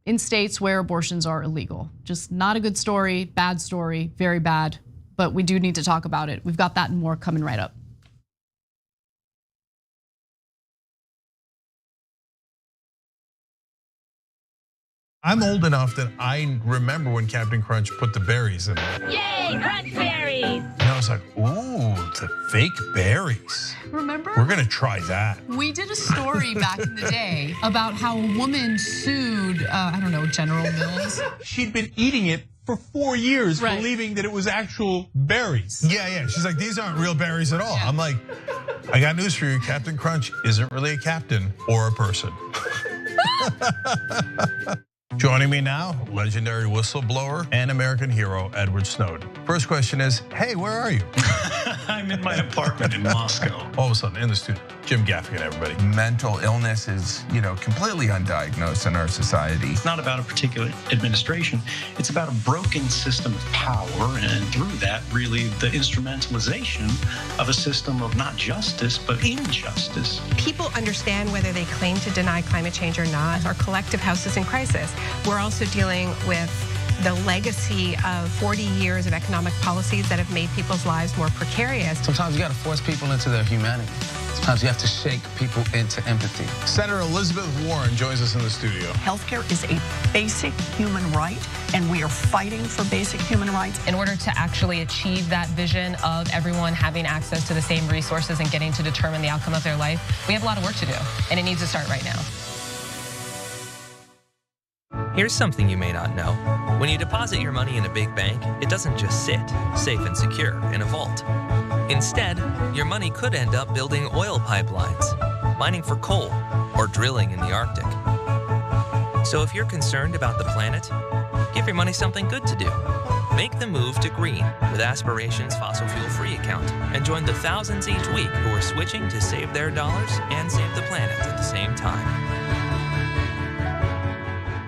in states where abortions are illegal. Just not a good story, bad story, very bad, but we do need to talk about it. We've got that and more coming right up. I'm old enough that I remember when Captain Crunch put the berries in it. Yay, crunch berries! And I was like, ooh, the fake berries. Remember? We're gonna try that. We did a story back in the day about how a woman sued, I don't know, General Mills. She'd been eating it for 4 years, believing that it was actual berries. Yeah. She's like, these aren't real berries at all. I'm like, I got news for you. Captain Crunch isn't really a captain or a person. Joining me now, legendary whistleblower and American hero, Edward Snowden. First question is, hey, where are you? I'm in my apartment in Moscow. All of a sudden, in the studio, Jim Gaffigan, everybody. Mental illness is, completely undiagnosed in our society. It's not about a particular administration. It's about a broken system of power, and through that, really, the instrumentalization of a system of not justice, but injustice. People understand whether they claim to deny climate change or not. Our collective house is in crisis. We're also dealing with the legacy of 40 years of economic policies that have made people's lives more precarious. Sometimes you gotta force people into their humanity. Sometimes you have to shake people into empathy. Senator Elizabeth Warren joins us in the studio. Healthcare is a basic human right, and we are fighting for basic human rights. In order to actually achieve that vision of everyone having access to the same resources and getting to determine the outcome of their life, we have a lot of work to do, and it needs to start right now. Here's something you may not know. When you deposit your money in a big bank, it doesn't just sit, safe and secure, in a vault. Instead, your money could end up building oil pipelines, mining for coal, or drilling in the Arctic. So if you're concerned about the planet, give your money something good to do. Make the move to green with Aspiration's fossil fuel-free account and join the thousands each week who are switching to save their dollars and save the planet at the same time.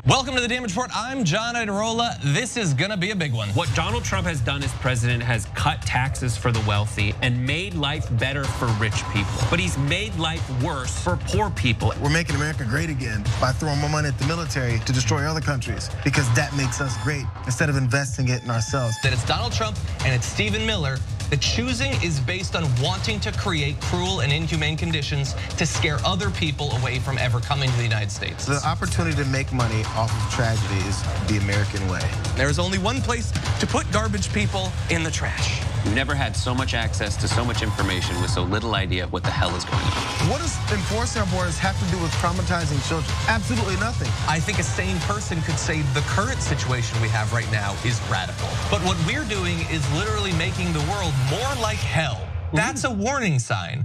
Welcome to the Damage Report. I'm John Iadarola. This is gonna be a big one. What Donald Trump has done as president has cut taxes for the wealthy and made life better for rich people. But he's made life worse for poor people. We're making America great again by throwing more money at the military to destroy other countries because that makes us great instead of investing it in ourselves. That it's Donald Trump and it's Stephen Miller. The choosing is based on wanting to create cruel and inhumane conditions to scare other people away from ever coming to the United States. The opportunity to make money off of tragedy is the American way. There is only one place to put garbage people: in the trash. We've never had so much access to so much information with so little idea of what the hell is going on. What does enforcing our borders have to do with traumatizing children? Absolutely nothing. I think a sane person could say the current situation we have right now is radical. But what we're doing is literally making the world more like hell. That's a warning sign.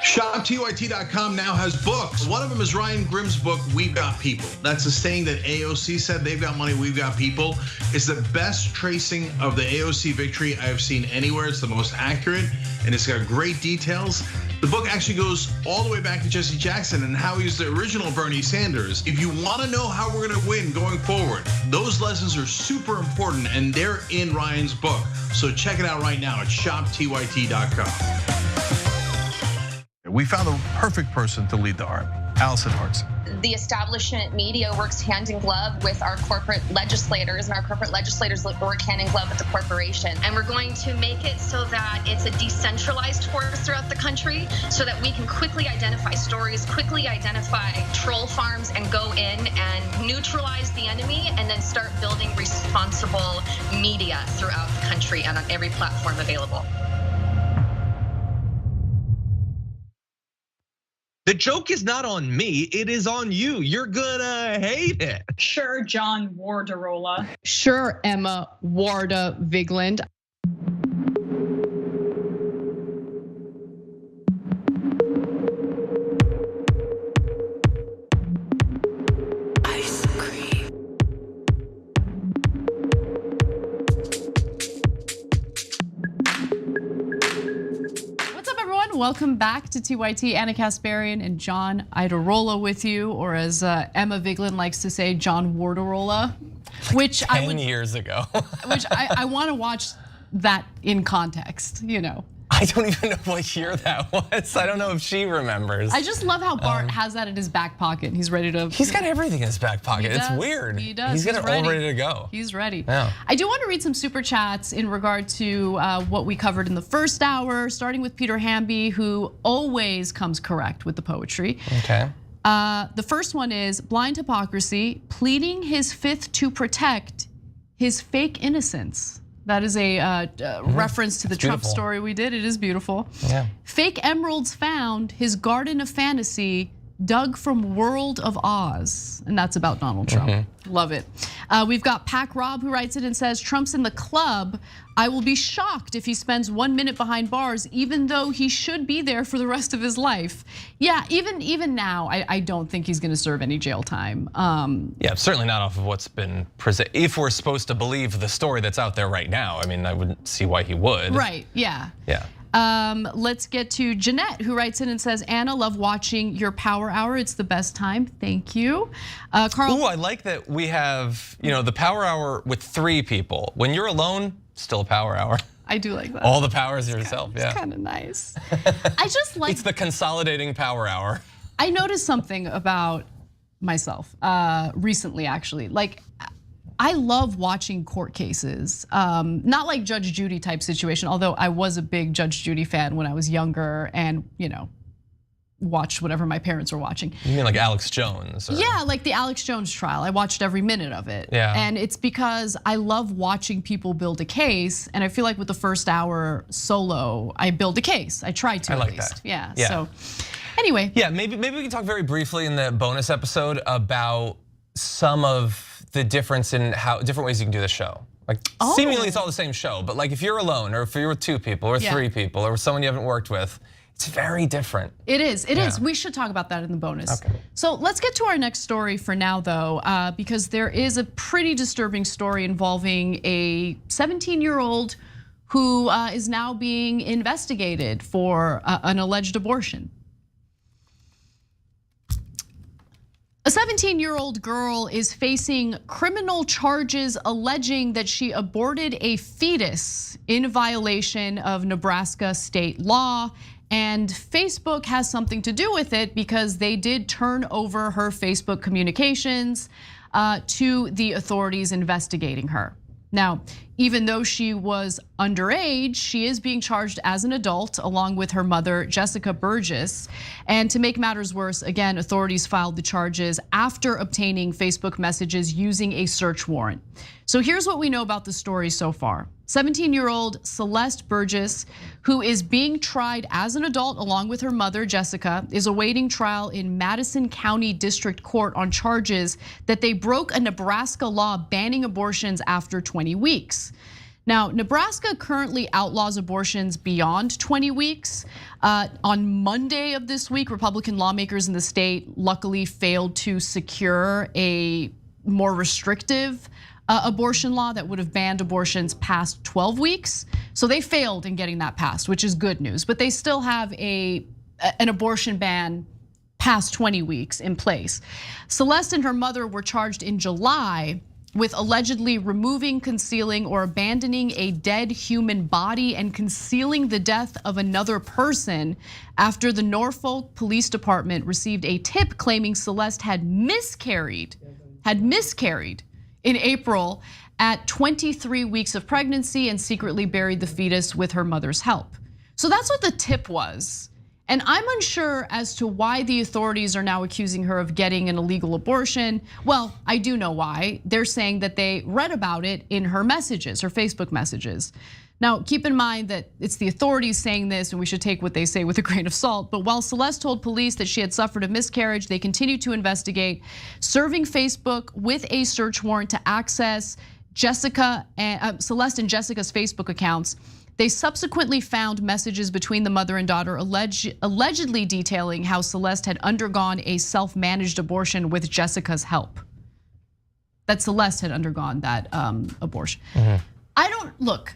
ShopTYT.com now has books. One of them is Ryan Grimm's book, We've Got People. That's a saying that AOC said, they've got money, we've got people. It's the best tracing of the AOC victory I've seen anywhere. It's the most accurate, and it's got great details. The book actually goes all the way back to Jesse Jackson and how he's the original Bernie Sanders. If you want to know how we're going to win going forward, those lessons are super important, and they're in Ryan's book. So check it out right now at ShopTYT.com. We found the perfect person to lead the army, Allison Hartson. The establishment media works hand in glove with our corporate legislators, and our corporate legislators work hand in glove with the corporation. And we're going to make it so that it's a decentralized force throughout the country, so that we can quickly identify stories, quickly identify troll farms, and go in and neutralize the enemy, and then start building responsible media throughout the country and on every platform available. The joke is not on me, it is on you. You're gonna hate it. Sure, John Warderola. Sure, Emma Warda Vigland. Welcome back to TYT. Anna Kasparian and John Idarola with you, or as Emma Vigeland likes to say, John Warderola, which 10 years ago. Which I want to watch that in context, you know. I don't even know what year that was. I don't know if she remembers. I just love how Bart has that in his back pocket. He's ready to. He's got everything in his back pocket. It's weird. He does. He's got it all ready to go. He's ready. Yeah. I do want to read some super chats in regard to what we covered in the first hour, starting with Peter Hamby, who always comes correct with the poetry. Okay. The first one is blind hypocrisy, pleading his fifth to protect his fake innocence. That is a reference to the Trump story we did. It is beautiful. Yeah. Fake emeralds found, his garden of fantasy dug from World of Oz. And that's about Donald Trump. Love it. We've got Pac Rob who writes it and says, Trump's in the club. I will be shocked if he spends 1 minute behind bars, even though he should be there for the rest of his life. Yeah, even now, I don't think he's gonna serve any jail time. Yeah, certainly not off of what's been presented. If we're supposed to believe the story that's out there right now, I mean, I wouldn't see why he would. Right, yeah. Yeah. Let's get to Jeanette, who writes in and says, Anna, love watching your Power Hour. It's the best time. Thank you. Carl. Ooh, I like that we have, the Power Hour with 3 people. When you're alone, still a Power Hour. I do like that. All the powers yourself, yeah. It's kind of nice. I just like. It's the consolidating Power Hour. I noticed something about myself recently, actually. Like, I love watching court cases, not like Judge Judy type situation, although I was a big Judge Judy fan when I was younger and, watched whatever my parents were watching. You mean like Alex Jones? Or... Yeah, like the Alex Jones trial. I watched every minute of it. Yeah. And it's because I love watching people build a case, and I feel like with the first hour solo, I build a case. I try to I like at least. that. Yeah, yeah. So anyway. Yeah, maybe we can talk very briefly in the bonus episode about some of the different ways you can do the show. Like seemingly it's all the same show, but like if you're alone or if you're with 2 people or 3 people or someone you haven't worked with, it's very different. It is, it is. We should talk about that in the bonus. Okay. So let's get to our next story for now though, because there is a pretty disturbing story involving a 17-year-old who is now being investigated for an alleged abortion. A 17-year-old girl is facing criminal charges alleging that she aborted a fetus in violation of Nebraska state law. And Facebook has something to do with it because they did turn over her Facebook communications to the authorities investigating her. Now, even though she was underage, she is being charged as an adult along with her mother, Jessica Burgess. And to make matters worse, again, authorities filed the charges after obtaining Facebook messages using a search warrant. So here's what we know about the story so far. 17-year-old Celeste Burgess, who is being tried as an adult along with her mother, Jessica, is awaiting trial in Madison County District Court on charges that they broke a Nebraska law banning abortions after 20 weeks. Now, Nebraska currently outlaws abortions beyond 20 weeks. On Monday of this week, Republican lawmakers in the state luckily failed to secure a more restrictive abortion law that would have banned abortions past 12 weeks. So they failed in getting that passed, which is good news. But they still have an abortion ban past 20 weeks in place. Celeste and her mother were charged in July with allegedly removing, concealing, or abandoning a dead human body and concealing the death of another person after the Norfolk Police Department received a tip claiming Celeste had miscarried in April at 23 weeks of pregnancy and secretly buried the fetus with her mother's help. So that's what the tip was. And I'm unsure as to why the authorities are now accusing her of getting an illegal abortion. Well, I do know why. They're saying that they read about it in her messages, her Facebook messages. Now, keep in mind that it's the authorities saying this and we should take what they say with a grain of salt. But while Celeste told police that she had suffered a miscarriage, they continue to investigate, serving Facebook with a search warrant to access Celeste and Jessica's Facebook accounts. They subsequently found messages between the mother and daughter allegedly detailing how Celeste had undergone a self-managed abortion with Jessica's help. That Celeste had undergone that abortion. Look,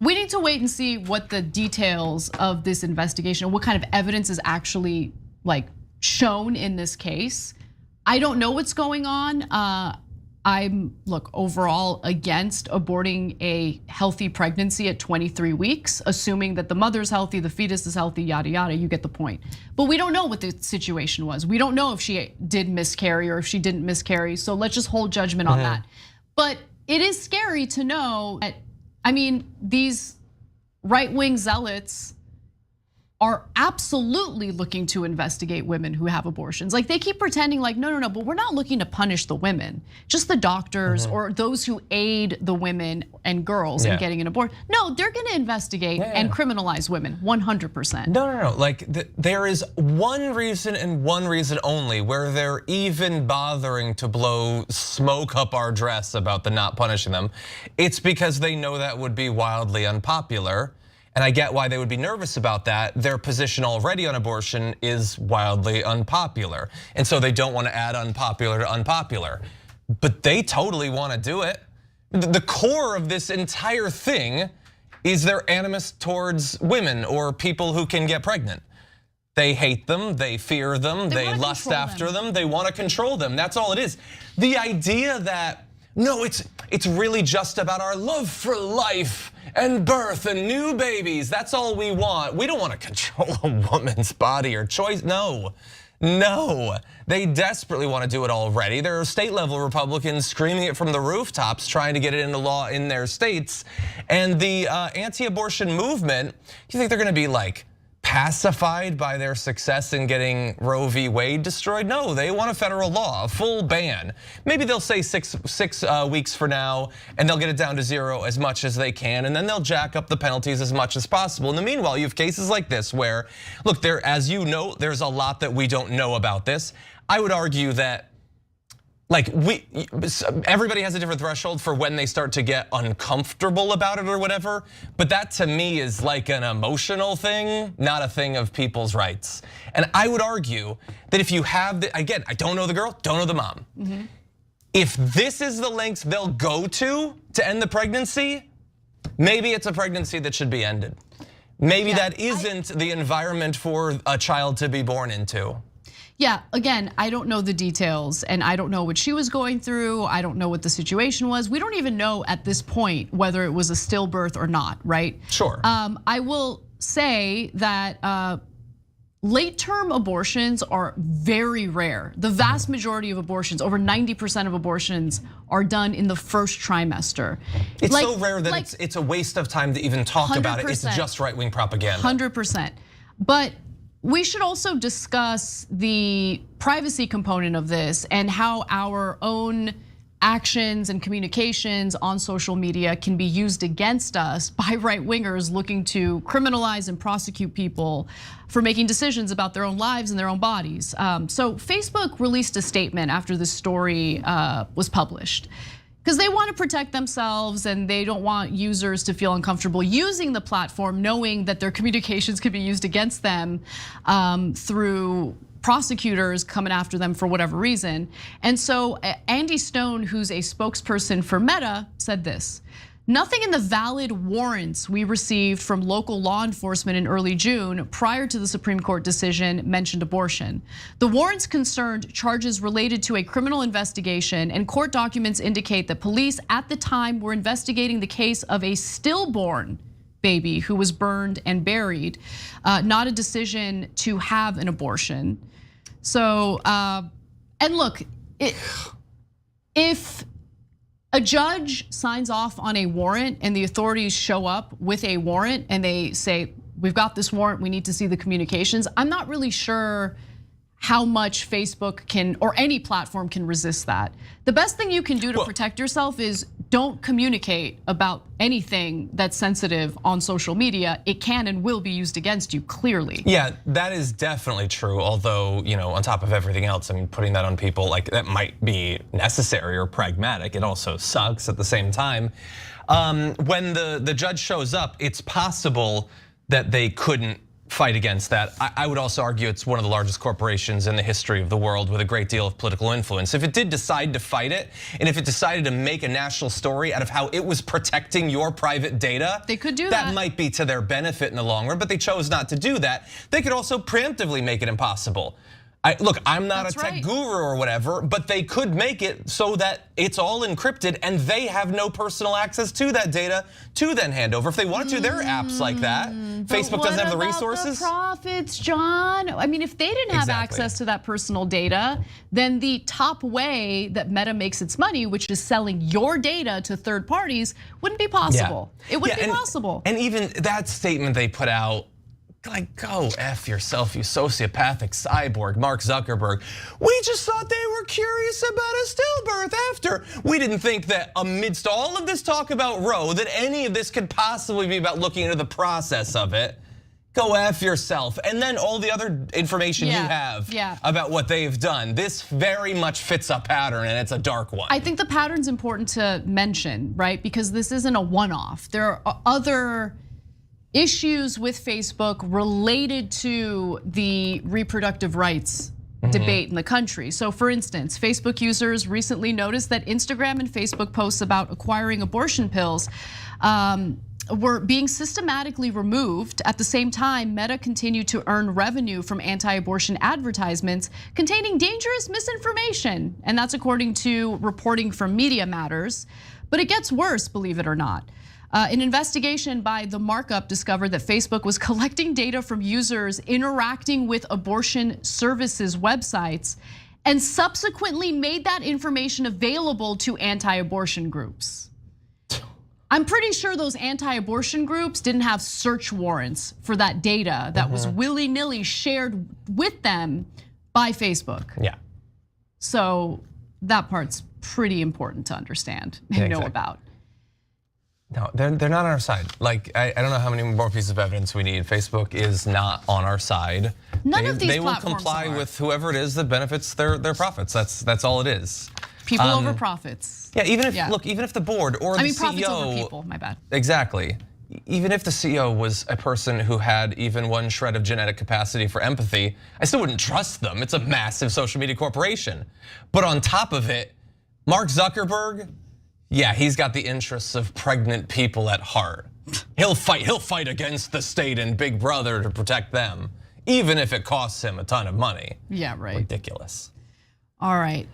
we need to wait and see what the details of this investigation, what kind of evidence is actually shown in this case. I don't know what's going on. I'm overall against aborting a healthy pregnancy at 23 weeks, assuming that the mother's healthy, the fetus is healthy, yada yada, you get the point. But we don't know what the situation was. We don't know if she did miscarry or if she didn't miscarry, so let's just hold judgment on that. But it is scary to know that, these right-wing zealots are absolutely looking to investigate women who have abortions. They keep pretending no, but we're not looking to punish the women, just the doctors or those who aid the women and girls in getting an abortion. No, they're gonna investigate and criminalize women, 100%. No. There is one reason and one reason only where they're even bothering to blow smoke up our dress about the not punishing them. It's because they know that would be wildly unpopular. And I get why they would be nervous about that. Their position already on abortion is wildly unpopular. And so they don't want to add unpopular to unpopular. But they totally want to do it. The core of this entire thing is their animus towards women or people who can get pregnant. They hate them, they fear them, they lust after them, they want to control them. That's all it is. The idea that, no, it's really just about our love for life and birth and new babies. That's all we want. We don't want to control a woman's body or choice. No, they desperately want to do it already. There are state level Republicans screaming it from the rooftops, trying to get it into law in their states. And the anti-abortion movement, you think they're going to be pacified by their success in getting Roe v. Wade destroyed? No, they want a federal law, a full ban. Maybe they'll say six weeks for now, and they'll get it down to 0 as much as they can, and then they'll jack up the penalties as much as possible. In the meanwhile, you have cases like this where, look, as you know, there's a lot that we don't know about this. I would argue that everybody has a different threshold for when they start to get uncomfortable about it or whatever. But that to me is an emotional thing, not a thing of people's rights. And I would argue that if you have, again, I don't know the girl, don't know the mom. If this is the lengths they'll go to end the pregnancy, maybe it's a pregnancy that should be ended. Maybe that isn't the environment for a child to be born into. Yeah, again, I don't know the details and I don't know what she was going through. I don't know what the situation was. We don't even know at this point whether it was a stillbirth or not, right? Sure. I will say that late-term abortions are very rare. The vast majority of abortions, over 90% of abortions, are done in the first trimester. It's so rare that it's a waste of time to even talk about it. It's just right-wing propaganda. 100%. But we should also discuss the privacy component of this and how our own actions and communications on social media can be used against us by right-wingers looking to criminalize and prosecute people for making decisions about their own lives and their own bodies. So Facebook released a statement after this story was published. because they want to protect themselves and they don't want users to feel uncomfortable using the platform, knowing that their communications could be used against them through prosecutors coming after them for whatever reason. And so Andy Stone, who's a spokesperson for Meta, said this: "Nothing in the valid warrants we received from local law enforcement in early June prior to the Supreme Court decision mentioned abortion. The warrants concerned charges related to a criminal investigation, and court documents indicate that police at the time were investigating the case of a stillborn baby who was burned and buried, not a decision to have an abortion." So, and look, if a judge signs off on a warrant and the authorities show up with a warrant and they say, "We've got this warrant, we need to see the communications," I'm not really sure how much Facebook can, or any platform can, resist that. The best thing you can do to protect yourself is don't communicate about anything that's sensitive on social media. It can and will be used against you, clearly. Yeah, that is definitely true. Although, on top of everything else, I mean, putting that on people, like, that might be necessary or pragmatic. It also sucks at the same time. When the judge shows up, it's possible that they couldn't fight against that. I would also argue it's one of the largest corporations in the history of the world with a great deal of political influence. If it did decide to fight it, and if it decided to make a national story out of how it was protecting your private data, they could do that. That might be to their benefit in the long run, but they chose not to do that. They could also preemptively make it impossible. Look, I'm not a tech guru or whatever, but they could make it so that it's all encrypted and they have no personal access to that data to then hand over. If they wanted to, there are apps like that. Facebook doesn't have the resources. The profits, John. I mean, if they didn't have access to that personal data, then the top way that Meta makes its money, which is selling your data to third parties, wouldn't be possible. Yeah. It wouldn't be possible. And even that statement they put out, like, go F yourself, you sociopathic cyborg, Mark Zuckerberg. We just thought they were curious about a stillbirth after. We didn't think that amidst all of this talk about Roe, that any of this could possibly be about looking into the process of it. Go F yourself. And then all the other information you have about what they've done. This very much fits a pattern, and it's a dark one. I think the pattern's important to mention, right? Because this isn't a one-off. There are other issues with Facebook related to the reproductive rights debate in the country. So for instance, Facebook users recently noticed that Instagram and Facebook posts about acquiring abortion pills were being systematically removed. At the same time, Meta continued to earn revenue from anti-abortion advertisements containing dangerous misinformation. And that's according to reporting from Media Matters. But it gets worse, believe it or not. An investigation by The Markup discovered that Facebook was collecting data from users interacting with abortion services websites and subsequently made that information available to anti-abortion groups. I'm pretty sure those anti-abortion groups didn't have search warrants for that data that was willy-nilly shared with them by Facebook. Yeah. So that part's pretty important to understand and know about. No, they're not on our side. Like, I don't know how many more pieces of evidence we need. Facebook is not on our side. None of these they will platforms comply are. with whoever it is that benefits their profits. That's all it is. People over profits. Yeah, even if look, even if the board or the CEO, profits over people, my bad. Exactly. Even if the CEO was a person who had even one shred of genetic capacity for empathy, I still wouldn't trust them. It's a massive social media corporation. But on top of it, Mark Zuckerberg, yeah, he's got the interests of pregnant people at heart. He'll fight against the state and Big Brother to protect them, even if it costs him a ton of money. Yeah, right. Ridiculous. All right,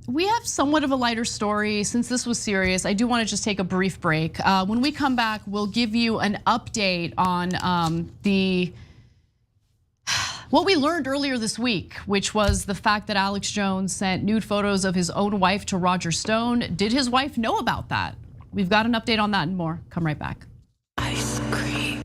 we have somewhat of a lighter story. Since this was serious, I do want to just take a brief break. When we come back, we'll give you an update on what we learned earlier this week, which was the fact that Alex Jones sent nude photos of his own wife to Roger Stone. Did his wife know about that? We've got an update on that and more. Come right back. Ice cream.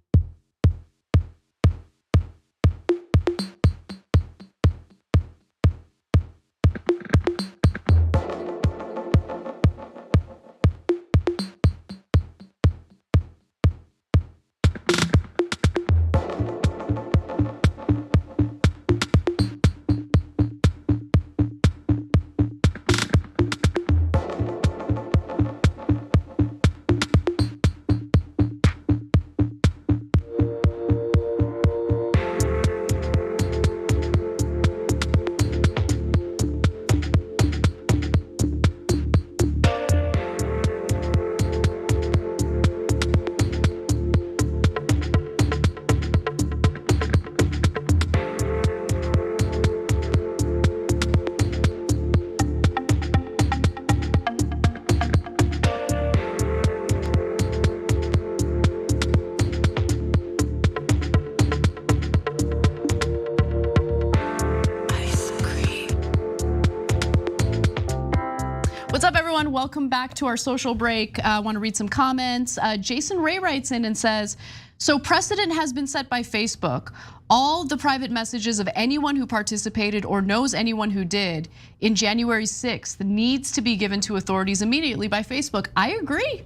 welcome back to our social break. I want to read some comments. Jason Ray writes in and says, so precedent has been set by Facebook. All the private messages of anyone who participated or knows anyone who did in January 6th needs to be given to authorities immediately by Facebook. I agree.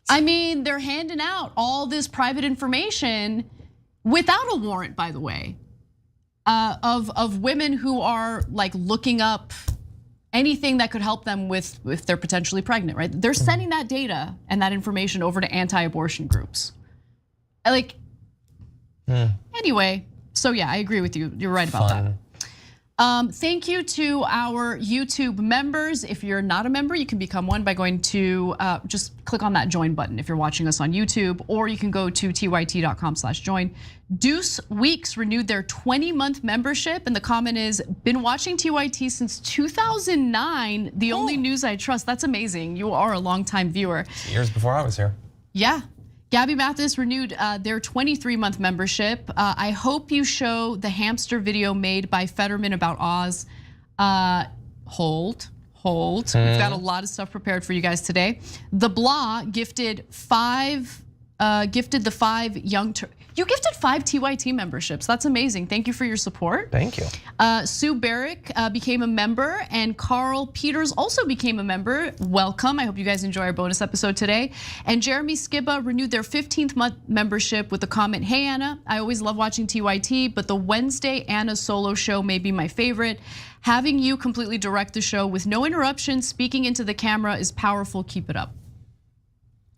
I mean, they're handing out all this private information without a warrant, by the way, of women who are like looking up anything that could help them with if they're potentially pregnant, right? They're sending that data and that information over to anti-abortion groups. Like, anyway, so yeah, I agree with you. You're right about that. Thank you to our YouTube members. If you're not a member, you can become one by going to just click on that join button if you're watching us on YouTube, or you can go to tyt.com/join. Deuce Weeks renewed their 20-month membership, and the comment is, been watching TYT since 2009, the only news I trust. That's amazing. You are a longtime viewer. Years before I was here. Yeah. Gabby Mathis renewed their 23-month membership. I hope you show the hamster video made by Fetterman about Oz. Hold. We've got a lot of stuff prepared for you guys today. The Blah gifted the 5 Young Turks. You gifted 5 TYT memberships. That's amazing. Thank you for your support. Thank you. Sue Barrick became a member, and Carl Peters also became a member. Welcome. I hope you guys enjoy our bonus episode today. And Jeremy Skibba renewed their 15th month membership with the comment, hey Anna, I always love watching TYT, but the Wednesday Anna solo show may be my favorite. Having you completely direct the show with no interruptions, speaking into the camera is powerful. Keep it up.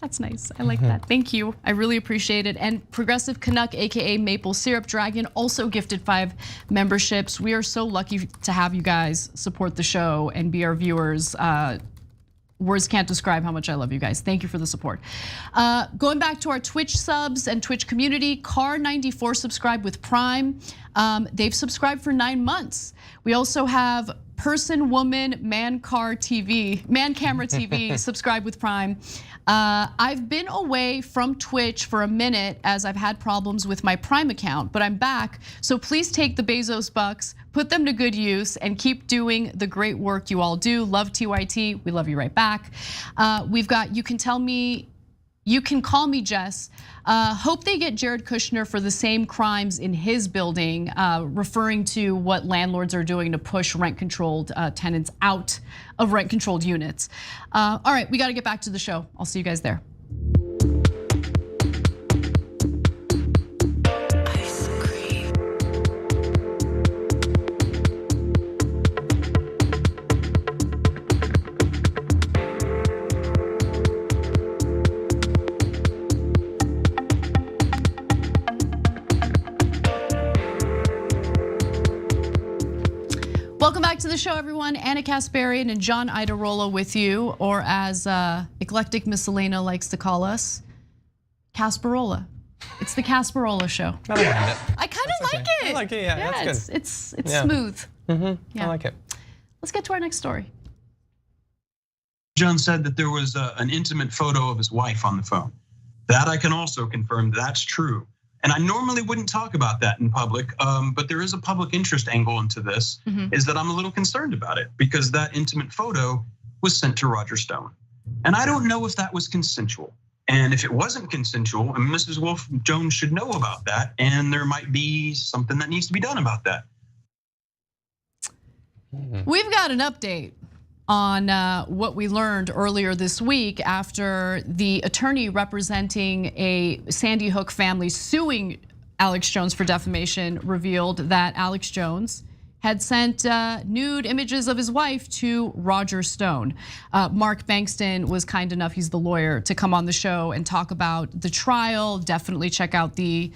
That's nice. I like that. Thank you. I really appreciate it. And Progressive Canuck, aka Maple Syrup Dragon, also gifted 5 memberships. We are so lucky to have you guys support the show and be our viewers. Words can't describe how much I love you guys. Thank you for the support. Going back to our Twitch subs and Twitch community, Car94 subscribed with Prime. They've subscribed for 9 months. We also have Person Woman Man Camera TV subscribe with Prime. I've been away from Twitch for a minute as I've had problems with my Prime account, but I'm back. So please take the Bezos bucks, put them to good use, and keep doing the great work you all do. Love TYT, we love you right back. We've got You Can Call Me Jess. Hope they get Jared Kushner for the same crimes in his building, referring to what landlords are doing to push rent-controlled tenants out of rent-controlled units. All right, we gotta get back to the show. I'll see you guys there. Welcome back to the show, everyone. Anna Kasparian and John Idarola with you, or as Eclectic Miss Elena likes to call us, Casparola. It's the Casparola show. I don't mind it. I kind of like it. I like it, yeah, that's good. It's smooth. I like it. Let's get to our next story. John said that there was an intimate photo of his wife on the phone. That I can also confirm that's true. And I normally wouldn't talk about that in public, but there is a public interest angle into this, is that I'm a little concerned about it because that intimate photo was sent to Roger Stone. And I don't know if that was consensual. And if it wasn't consensual, and Mrs. Wolf Jones should know about that, and there might be something that needs to be done about that. We've got an update on what we learned earlier this week after the attorney representing a Sandy Hook family suing Alex Jones for defamation revealed that Alex Jones had sent nude images of his wife to Roger Stone. Mark Bankston was kind enough, he's the lawyer, to come on the show and talk about the trial. Definitely check out the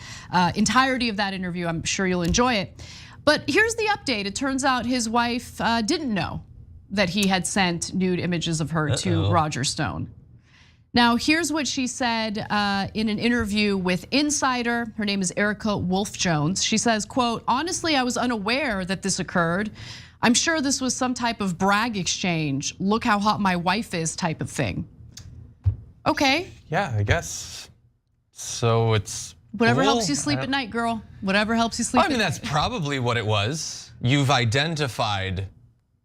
entirety of that interview. I'm sure you'll enjoy it. But here's the update. It turns out his wife didn't know that he had sent nude images of her to Roger Stone. Now, here's what she said in an interview with Insider. Her name is Erica Wolf Jones. She says, quote, honestly, I was unaware that this occurred. I'm sure this was some type of brag exchange. Look how hot my wife is type of thing. Okay. Yeah, I guess. So it's whatever helps you sleep at night, girl. Whatever helps you sleep at night. I mean, that's probably what it was. You've identified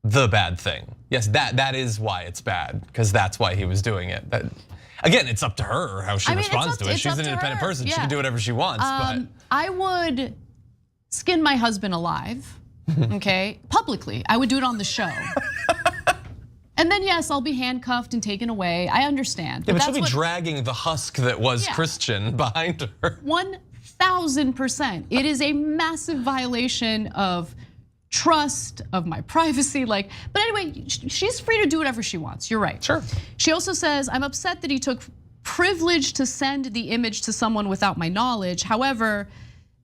the bad thing. Yes, that is why it's bad, because that's why he was doing it. Again, it's up to her how she responds to it. She's an independent person. She can do whatever she wants. But I would skin my husband alive, okay, publicly. I would do it on the show. And then yes, I'll be handcuffed and taken away. I understand. Yeah, but she'll be dragging the husk that was Christian behind her. 1000%. It is a massive violation of trust, of my privacy. But anyway, she's free to do whatever she wants. You're right. Sure. She also says, I'm upset that he took privilege to send the image to someone without my knowledge. However,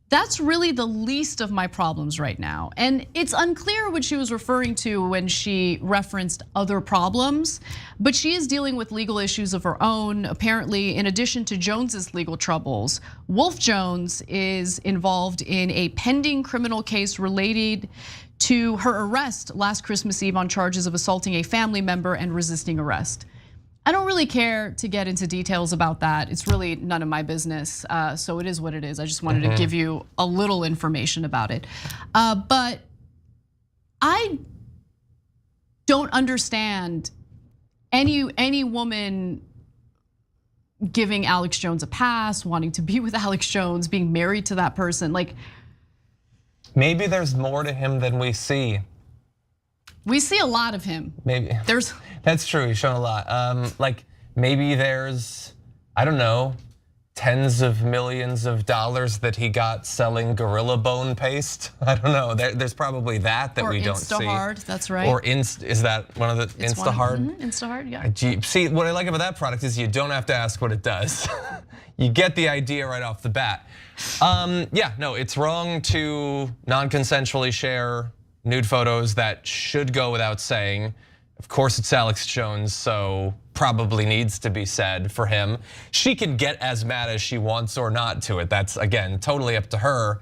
that's really the least of my problems right now. And it's unclear what she was referring to when she referenced other problems, but she is dealing with legal issues of her own. Apparently, in addition to Jones's legal troubles, Wolf Jones is involved in a pending criminal case related to her arrest last Christmas Eve on charges of assaulting a family member and resisting arrest. I don't really care to get into details about that. It's really none of my business. So it is what it is. I just wanted to give you a little information about it. But I don't understand any woman giving Alex Jones a pass, wanting to be with Alex Jones, being married to that person. Maybe there's more to him than we see. We see a lot of him. Maybe. That's true, he's shown a lot. Maybe there's, I don't know, tens of millions of dollars that he got selling Gorilla Bone paste. I don't know, there's probably that we don't see. Or Instahard, that's right. Or is that one of the Instahard? Instahard, yeah. See, what I like about that product is you don't have to ask what it does. You get the idea right off the bat. Yeah, no, it's wrong to non-consensually share nude photos. That should go without saying. Of course, it's Alex Jones, so probably needs to be said for him. She can get as mad as she wants or not to it. That's, again, totally up to her.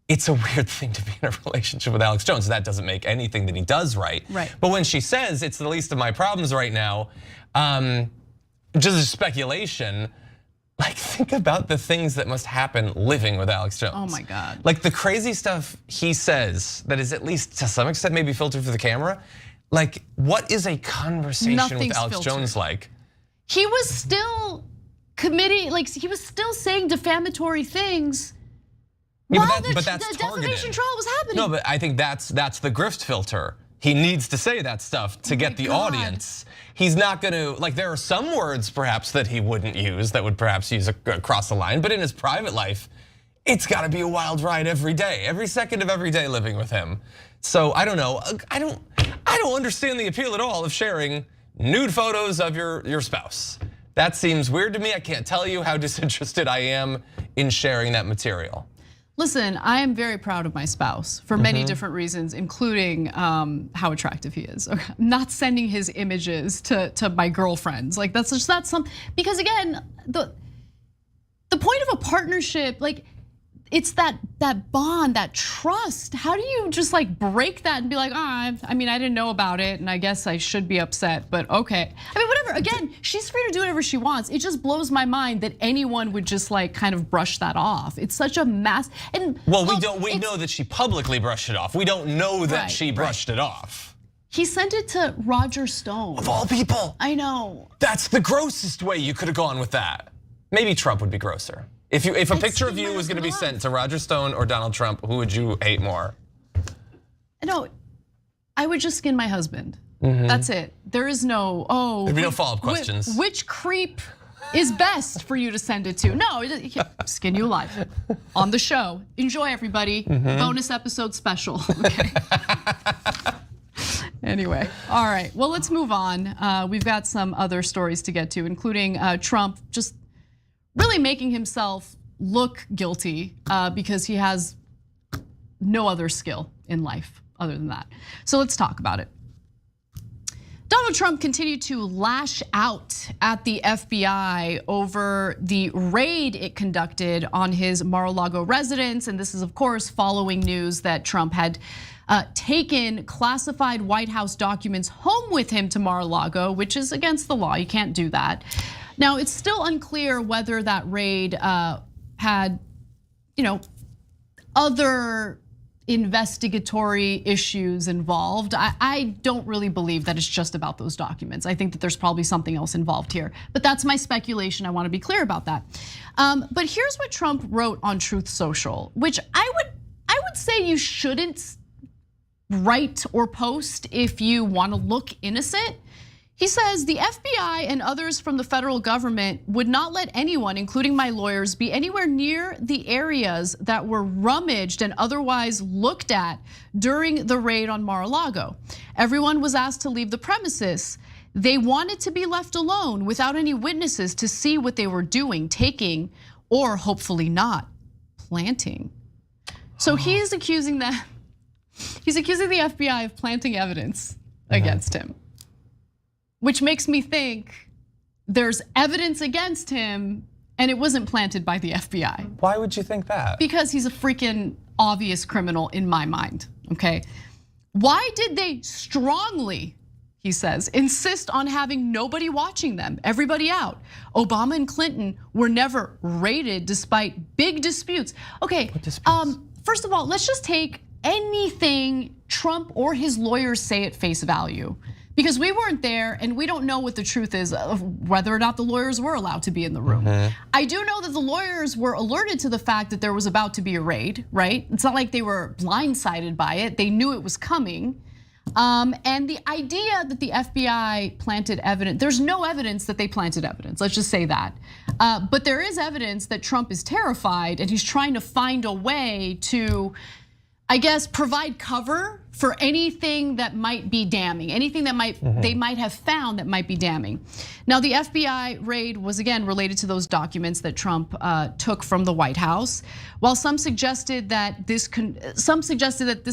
It's a weird thing to be in a relationship with Alex Jones. That doesn't make anything that he does right. But when she says it's the least of my problems right now, just a speculation, think about the things that must happen living with Alex Jones. Oh my God. The crazy stuff he says that is at least to some extent maybe filtered for the camera. What is a conversation with Alex Jones like? He was still committing, he was still saying defamatory things while the defamation trial was happening. No, but I think that's the grift filter. He needs to say that stuff to get the audience. He's not gonna, there are some words perhaps that he wouldn't use, that would perhaps use across the line, but in his private life, it's gotta be a wild ride every day, every second of every day living with him. So I don't know, I don't understand the appeal at all of sharing nude photos of your spouse. That seems weird to me. I can't tell you how disinterested I am in sharing that material. Listen, I am very proud of my spouse for many different reasons, including how attractive he is. Okay. I'm not sending his images to my girlfriends. That's something, because again, the point of a partnership, it's that bond, that trust. How do you just break that and be like, I didn't know about it, and I guess I should be upset, but okay. Whatever. Again, she's free to do whatever she wants. It just blows my mind that anyone would just kind of brush that off. It's such a mass. And well, we know that she publicly brushed it off. We don't know that she brushed it off. He sent it to Roger Stone. Of all people. I know. That's the grossest way you could have gone with that. Maybe Trump would be grosser. If a picture of you was going to be sent to Roger Stone or Donald Trump, who would you hate more? No, I would just skin my husband. That's it. There is no, there'd be no follow-up questions. Which creep is best for you to send it to? No, skin you alive on the show. Enjoy, everybody. Bonus episode special. Okay. Anyway, all right. Well, let's move on. We've got some other stories to get to, including Trump just really making himself look guilty because he has no other skill in life other than that. So let's talk about it. Donald Trump continued to lash out at the FBI over the raid it conducted on his Mar-a-Lago residence. And this is, of course, following news that Trump had taken classified White House documents home with him to Mar-a-Lago, which is against the law. You can't do that. Now, it's still unclear whether that raid had, other investigatory issues involved. I don't really believe that it's just about those documents. I think that there's probably something else involved here, but that's my speculation. I want to be clear about that. But here's what Trump wrote on Truth Social, which I would say you shouldn't write or post if you want to look innocent. He says, the FBI and others from the federal government would not let anyone, including my lawyers, be anywhere near the areas that were rummaged and otherwise looked at during the raid on Mar-a-Lago. Everyone was asked to leave the premises. They wanted to be left alone without any witnesses to see what they were doing, taking, or hopefully not, planting. So he's accusing the FBI of planting evidence against him, which makes me think there's evidence against him and it wasn't planted by the FBI. Why would you think that? Because he's a freaking obvious criminal in my mind, okay? Why did they strongly, he says, insist on having nobody watching them, everybody out? Obama and Clinton were never raided despite big disputes. Okay, first of all, let's just take anything Trump or his lawyers say at face value. Because we weren't there and we don't know what the truth is of whether or not the lawyers were allowed to be in the room. I do know that the lawyers were alerted to the fact that there was about to be a raid, right? It's not like they were blindsided by it. They knew it was coming. And the idea that the FBI planted evidence, there's no evidence that they planted evidence, let's just say that. But there is evidence that Trump is terrified and he's trying to find a way to, I guess, provide cover for anything that might be damning, anything that they might have found that might be damning. Now, the FBI raid was again related to those documents that Trump took from the White House. While some suggested that this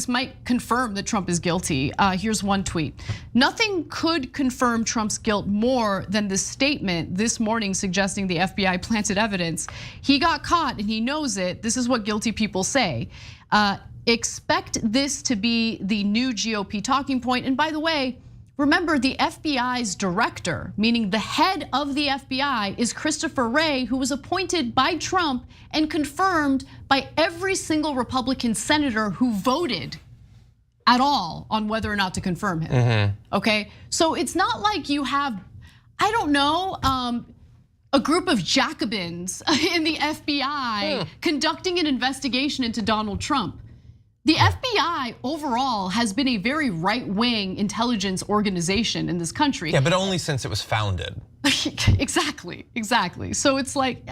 might confirm that Trump is guilty. Here's one tweet: nothing could confirm Trump's guilt more than this statement this morning suggesting the FBI planted evidence. He got caught and he knows it. This is what guilty people say. Expect this to be the new GOP talking point. And by the way, remember the FBI's director, meaning the head of the FBI, is Christopher Wray, who was appointed by Trump and confirmed by every single Republican senator who voted at all on whether or not to confirm him. Okay, so it's not like you have, I don't know, a group of Jacobins in the FBI conducting an investigation into Donald Trump. The FBI overall has been a very right-wing intelligence organization in this country. Yeah, but only since it was founded. Exactly. So it's like,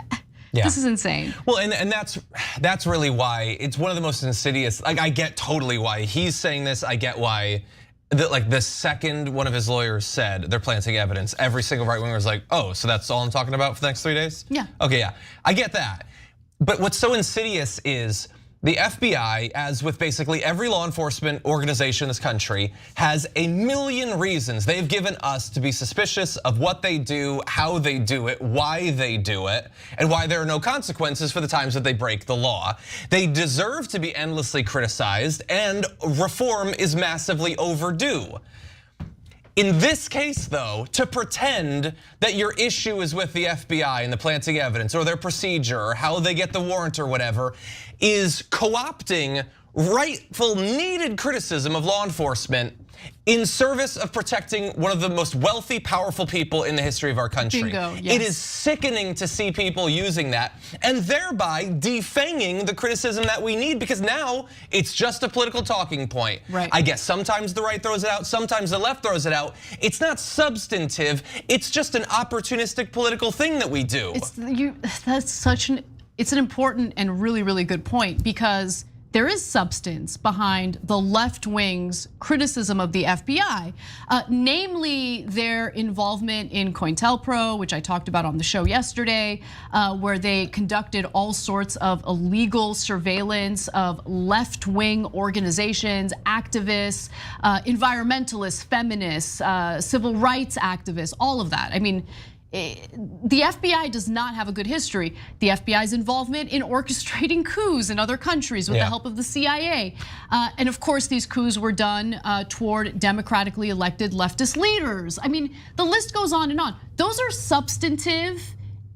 this is insane. Well, and that's really why it's one of the most insidious. Like, I get totally why he's saying this. I get why, like the second one of his lawyers said they're planting evidence, every single right winger was like, oh, so that's all I'm talking about for the next 3 days? Yeah. Okay, yeah, I get that. But what's so insidious is the FBI, as with basically every law enforcement organization in this country, has a million reasons they've given us to be suspicious of what they do, how they do it, why they do it, and why there are no consequences for the times that they break the law. They deserve to be endlessly criticized, and reform is massively overdue. In this case, though, to pretend that your issue is with the FBI and the planting evidence or their procedure or how they get the warrant or whatever is co-opting rightful needed criticism of law enforcement in service of protecting one of the most wealthy, powerful people in the history of our country. Bingo, yes. It is sickening to see people using that and thereby defanging the criticism that we need, because now it's just a political talking point. Right. I guess sometimes the right throws it out, sometimes the left throws it out. It's not substantive, it's just an opportunistic political thing that we do. It's an important and really, really good point, because there is substance behind the left wing's criticism of the FBI, namely their involvement in COINTELPRO, which I talked about on the show yesterday, where they conducted all sorts of illegal surveillance of left-wing organizations, activists, environmentalists, feminists, civil rights activists, all of that. I mean, the FBI does not have a good history. The FBI's involvement in orchestrating coups in other countries with the help of the CIA. And of course, these coups were done toward democratically elected leftist leaders. I mean, the list goes on and on. Those are substantive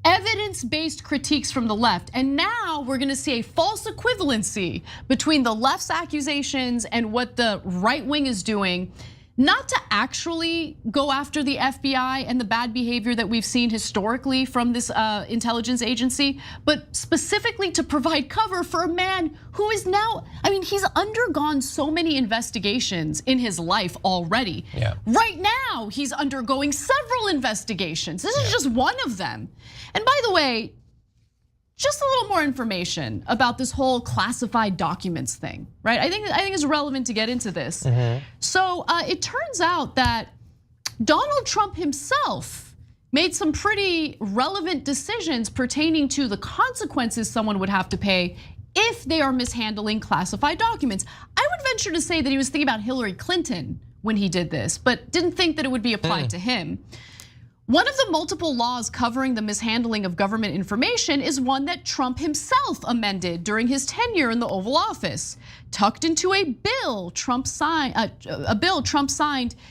evidence-based critiques from the left. And now we're gonna see a false equivalency between the left's accusations and what the right wing is doing, not to actually go after the FBI and the bad behavior that we've seen historically from this intelligence agency, but specifically to provide cover for a man who is now, I mean, he's undergone so many investigations in his life already. Yeah. Right now, he's undergoing several investigations. This is just one of them. And by the way, just a little more information about this whole classified documents thing, right? I think it's relevant to get into this. So it turns out that Donald Trump himself made some pretty relevant decisions pertaining to the consequences someone would have to pay if they are mishandling classified documents. I would venture to say that he was thinking about Hillary Clinton when he did this, but didn't think that it would be applied to him. One of the multiple laws covering the mishandling of government information is one that Trump himself amended during his tenure in the Oval Office. Tucked into a bill Trump signed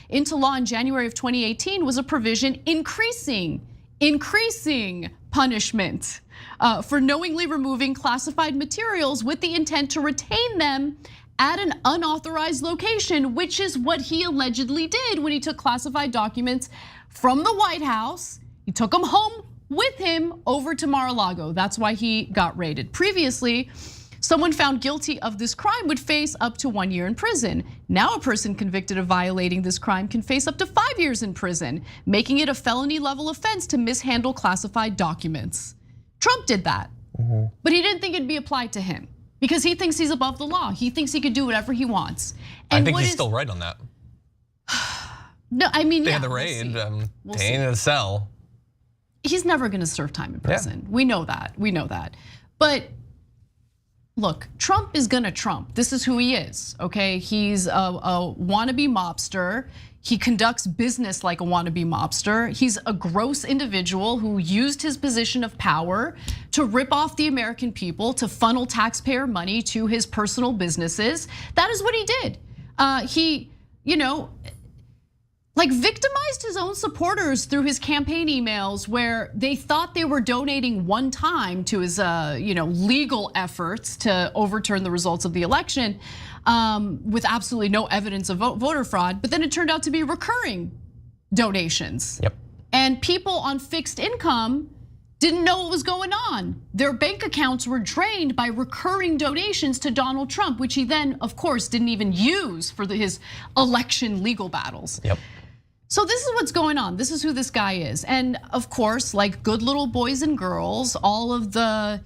into law in January of 2018 was a provision increasing punishment for knowingly removing classified materials with the intent to retain them at an unauthorized location, which is what he allegedly did when he took classified documents from the White House. He took them home with him over to Mar-a-Lago. That's why he got raided. Previously, someone found guilty of this crime would face up to 1 year in prison. Now a person convicted of violating this crime can face up to 5 years in prison, making it a felony level offense to mishandle classified documents. Trump did that, but he didn't think it'd be applied to him because he thinks he's above the law. He thinks he could do whatever he wants. And I think he's still right on that. No, I mean, they had the raid, pain in a cell. He's never gonna serve time in prison. We know that, But look, Trump is gonna Trump. This is who he is, okay? He's a wannabe mobster. He conducts business like a wannabe mobster. He's a gross individual who used his position of power to rip off the American people, to funnel taxpayer money to his personal businesses. That is what he did. He, like victimized his own supporters through his campaign emails where they thought they were donating one time to his legal efforts to overturn the results of the election with absolutely no evidence of voter fraud. But then it turned out to be recurring donations. Yep. And people on fixed income didn't know what was going on. Their bank accounts were drained by recurring donations to Donald Trump, which he then, of course, didn't even use for his election legal battles. Yep. So this is what's going on. This is who this guy is. And of course, like good little boys and girls, all of the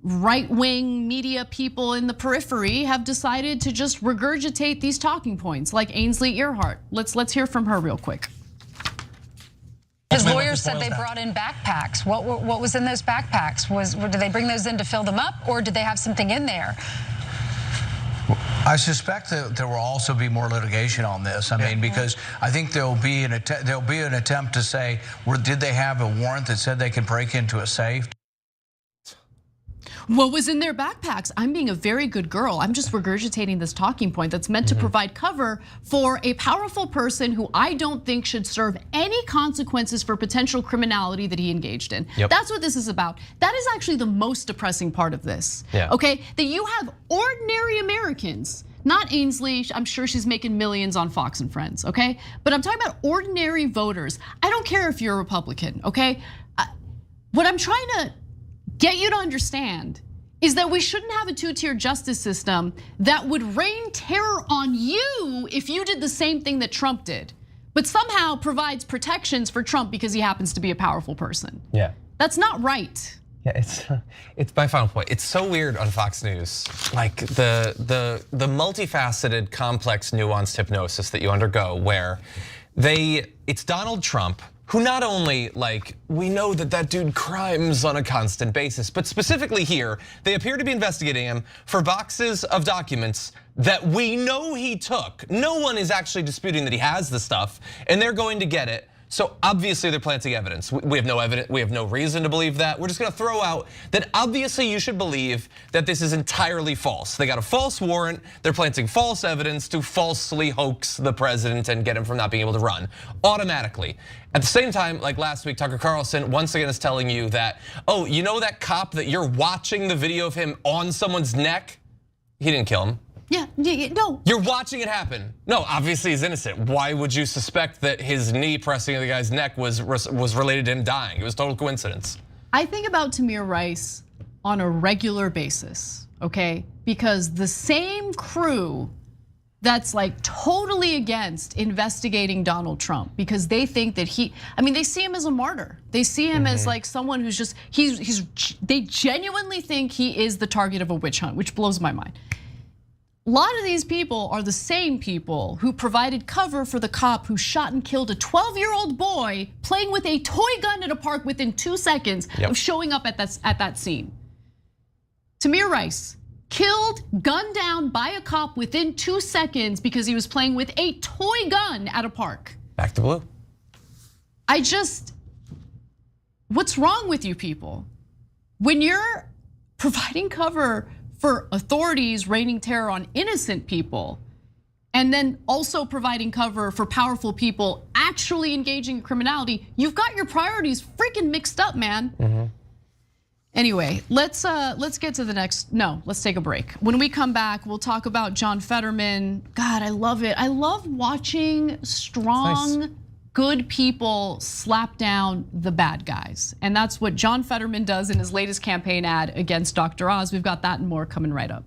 right-wing media people in the periphery have decided to just regurgitate these talking points, like Ainsley Earhart. Let's hear from her real quick. His lawyers said they brought in backpacks. What was in those backpacks? Did they bring those in to fill them up, or did they have something in there? I suspect that there will also be more litigation on this. I mean, because I think there'll be an attempt to say, did they have a warrant that said they could break into a safe? What was in their backpacks? I'm being a very good girl. I'm just regurgitating this talking point that's meant to provide cover for a powerful person who I don't think should serve any consequences for potential criminality that he engaged in. Yep. That's what this is about. That is actually the most depressing part of this, okay? That you have ordinary Americans, not Ainsley, I'm sure she's making millions on Fox and Friends, okay? But I'm talking about ordinary voters. I don't care if you're a Republican, okay? What I'm trying to get you to understand is that we shouldn't have a two-tier justice system that would rain terror on you if you did the same thing that Trump did, but somehow provides protections for Trump because he happens to be a powerful person. Yeah. That's not right. Yeah, it's my final point. It's so weird on Fox News, like the multifaceted, complex, nuanced hypnosis that you undergo, where it's Donald Trump, who not only, like, we know that dude crimes on a constant basis, but specifically here, they appear to be investigating him for boxes of documents that we know he took. No one is actually disputing that he has the stuff, and they're going to get it So obviously they're planting evidence. We have no evidence. We have no reason to believe that. We're just going to throw out that obviously you should believe that this is entirely false. They got a false warrant. They're planting false evidence to falsely hoax the president and get him from not being able to run automatically. At the same time, like last week, Tucker Carlson once again is telling you that, oh, you know that cop that you're watching the video of him on someone's neck? He didn't kill him. Yeah, no. You're watching it happen. No, obviously he's innocent. Why would you suspect that his knee pressing the guy's neck was related to him dying? It was total coincidence. I think about Tamir Rice on a regular basis, okay? Because the same crew that's like totally against investigating Donald Trump because they think that they see him as a martyr. They see him as like someone who's just, they genuinely think he is the target of a witch hunt, which blows my mind. A lot of these people are the same people who provided cover for the cop who shot and killed a 12-year-old boy playing with a toy gun at a park within 2 seconds of showing up at that scene. Tamir Rice killed, gunned down by a cop within 2 seconds because he was playing with a toy gun at a park. Back to blue. What's wrong with you people? When you're providing cover for authorities raining terror on innocent people, and then also providing cover for powerful people actually engaging in criminality, you've got your priorities freaking mixed up, man. Anyway, let's get to the next. No, let's take a break. When we come back, we'll talk about John Fetterman. God, I love it. I love watching strong, good people slap down the bad guys. And that's what John Fetterman does in his latest campaign ad against Dr. Oz. We've got that and more coming right up.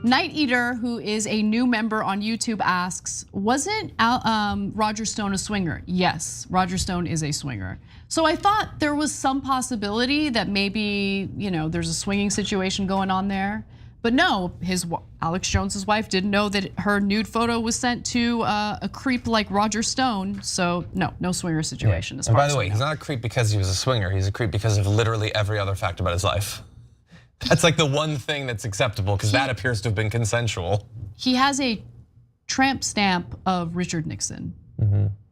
Night Eater, who is a new member on YouTube, asks, wasn't Roger Stone a swinger? Yes, Roger Stone is a swinger. So I thought there was some possibility that maybe there's a swinging situation going on there. But no, Alex Jones's wife didn't know that her nude photo was sent to a creep like Roger Stone. So no swinger situation. As and far by the way, he's not a creep because he was a swinger. He's a creep because of literally every other fact about his life. That's like the one thing that's acceptable because that appears to have been consensual. He has a tramp stamp of Richard Nixon.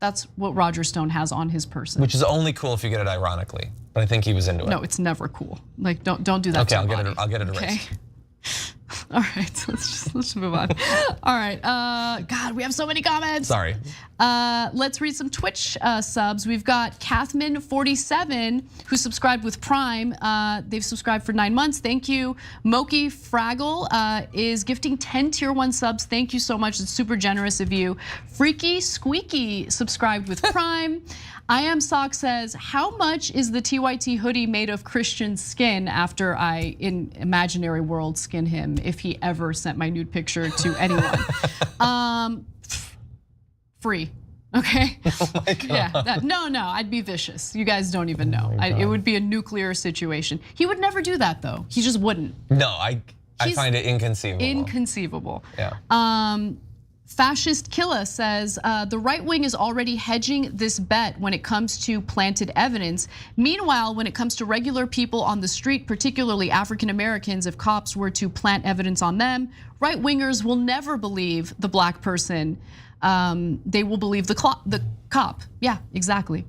That's what Roger Stone has on his person. Which is only cool if you get it ironically, but I think he was into it. No, it's never cool. Like don't do that. Okay, to I'll get it erased. Okay. All right, let's move on. All right, God, we have so many comments. Sorry. Let's read some Twitch subs. We've got Kathman47 who subscribed with Prime. They've subscribed for 9 months. Thank you. Moki Fraggle is gifting 10 tier 1 subs. Thank you so much. It's super generous of you. Freaky Squeaky subscribed with Prime. I Am Sock says, how much is the TYT hoodie made of Christian skin after I, in imaginary world, skin him if he ever sent my nude picture to anyone? Free, okay? Oh my God. Yeah, no, I'd be vicious. You guys don't even know. It would be a nuclear situation. He would never do that though. He just wouldn't. No, I find it inconceivable. Inconceivable. Yeah. Fascist Killa says, the right wing is already hedging this bet when it comes to planted evidence. Meanwhile, when it comes to regular people on the street, particularly African Americans, if cops were to plant evidence on them, right wingers will never believe the black person. They will believe the cop. Yeah, exactly.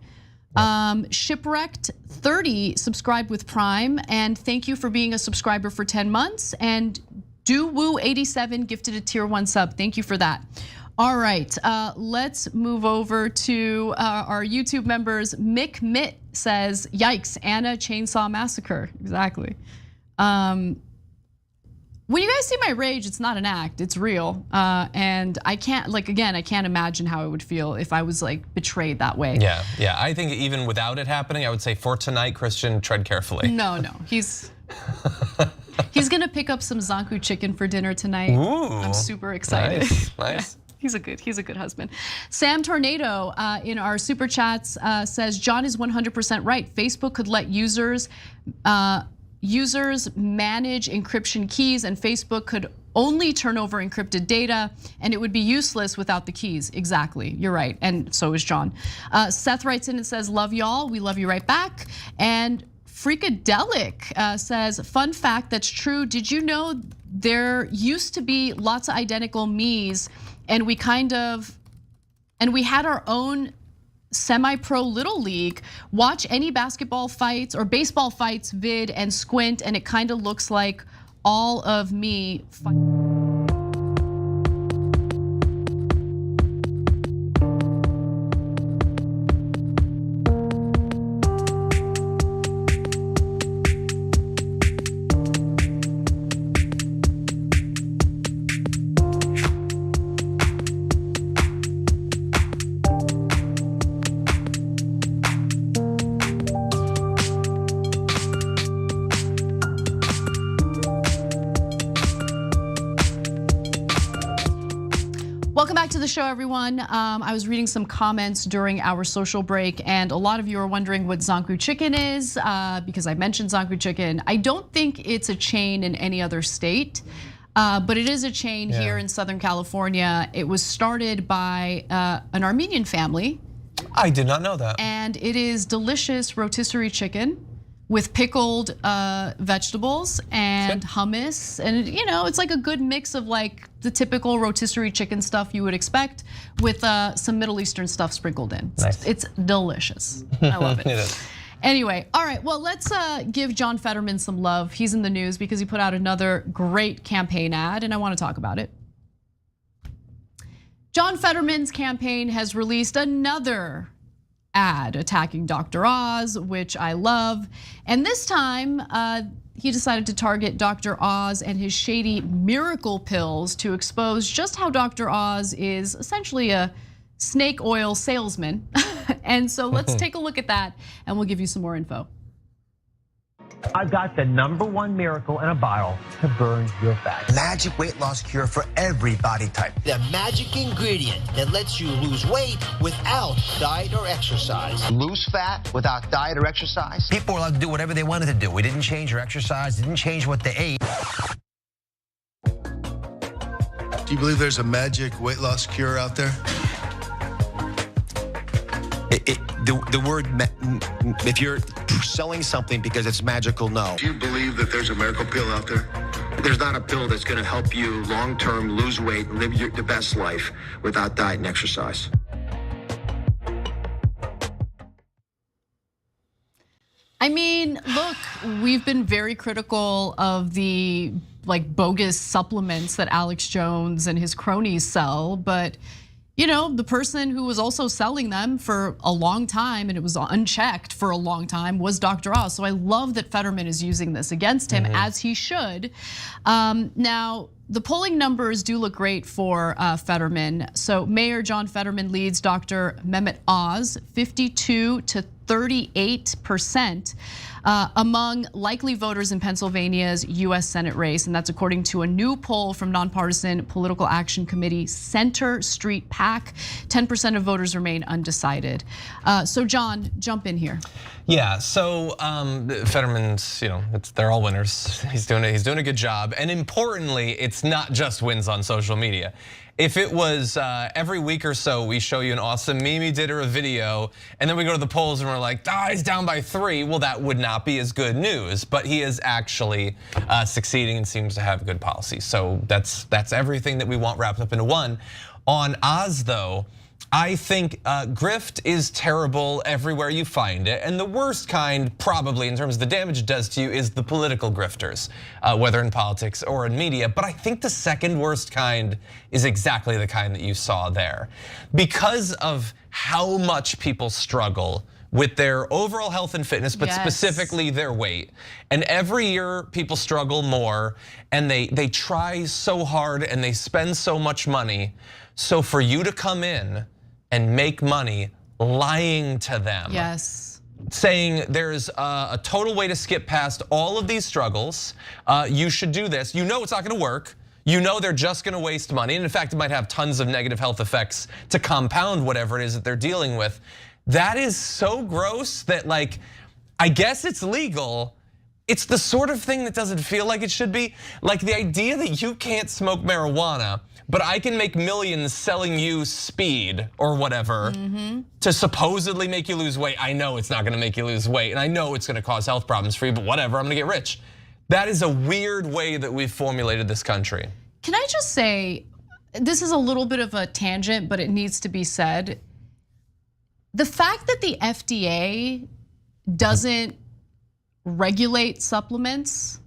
Shipwrecked 30 subscribed with Prime, and thank you for being a subscriber for 10 months. And DoWoo87 gifted a tier 1 sub. Thank you for that. All right, let's move over to our YouTube members. Mick Mitt says, yikes, Anna Chainsaw Massacre. Exactly. When you guys see my rage, it's not an act, it's real. And I can't, like, again, I can't imagine how it would feel if I was like betrayed that way. Yeah, I think even without it happening, I would say for tonight, Christian, tread carefully. No, he's gonna pick up some zanku chicken for dinner tonight. Ooh, I'm super excited. Nice. He's a good husband. Sam Tornado in our super chats says, John is 100% right. Facebook could let users manage encryption keys, and Facebook could only turn over encrypted data, and it would be useless without the keys. Exactly, you're right, and so is John. Seth writes in and says, love y'all, we love you right back. And Freakadelic says, fun fact that's true, did you know there used to be lots of identical me's, and we had our own semi-pro little league. Watch any basketball fights or baseball fights vid and squint, and it kind of looks like all of me. Welcome back to the show, everyone. I was reading some comments during our social break, and a lot of you are wondering what zanku chicken is because I mentioned zanku chicken. I don't think it's a chain in any other state, but it is a chain here in Southern California. It was started by an Armenian family. I did not know that. And it is delicious rotisserie chicken with pickled vegetables and hummus, and it's like a good mix of like the typical rotisserie chicken stuff you would expect with some Middle Eastern stuff sprinkled in. Nice. It's delicious. I love it. It is. Anyway, all right, well, let's give John Fetterman some love. He's in the news because he put out another great campaign ad, and I want to talk about it. John Fetterman's campaign has released another ad attacking Dr. Oz, which I love. And this time, he decided to target Dr. Oz and his shady miracle pills to expose just how Dr. Oz is essentially a snake oil salesman. And so let's take a look at that and we'll give you some more info. I've got the #1 miracle in a bottle to burn your fat. Magic weight loss cure for every body type. The magic ingredient that lets you lose weight without diet or exercise. Lose fat without diet or exercise. People were allowed to do whatever they wanted to do. We didn't change their exercise, didn't change what they ate. Do you believe there's a magic weight loss cure out there? The word, if you're selling something because it's magical, no. Do you believe that there's a miracle pill out there? There's not a pill that's gonna help you long-term lose weight and live the best life without diet and exercise. I mean, look, we've been very critical of the bogus supplements that Alex Jones and his cronies sell, but the person who was also selling them for a long time, and it was unchecked for a long time, was Dr. Oz. So I love that Fetterman is using this against him, as he should. Now, the polling numbers do look great for Fetterman. So Mayor John Fetterman leads Dr. Mehmet Oz 52 to 38% among likely voters in Pennsylvania's US Senate race, and that's according to a new poll from nonpartisan political action committee Center Street PAC. 10% of voters remain undecided. So John, jump in here. Yeah, so Fetterman's, they're all winners. He's doing a good job, and importantly, it's not just wins on social media. If it was every week or so, we show you an awesome meme he did or a video, and then we go to the polls and we're like, he's down by 3. Well, that would not be as good news, but he is actually succeeding and seems to have good policies. So that's everything that we want wrapped up into one. On Oz, though, I think grift is terrible everywhere you find it, and the worst kind, probably in terms of the damage it does to you, is the political grifters, whether in politics or in media. But I think the second worst kind is exactly the kind that you saw there. Because of how much people struggle with their overall health and fitness, but Yes. specifically their weight. And every year people struggle more, and they try so hard and they spend so much money. So for you to come in and make money lying to them. Yes. Saying there's a total way to skip past all of these struggles. You should do this. You know it's not gonna work. You know they're just gonna waste money. And in fact, it might have tons of negative health effects to compound whatever it is that they're dealing with. That is so gross that, like, I guess it's legal. It's the sort of thing that doesn't feel like it should be. Like the idea that you can't smoke marijuana, but I can make millions selling you speed or whatever to supposedly make you lose weight. I know it's not gonna make you lose weight, and I know it's gonna cause health problems for you, but whatever, I'm gonna get rich. That is a weird way that we've formulated this country. Can I just say, this is a little bit of a tangent, but it needs to be said. The fact that the FDA doesn't regulate supplements,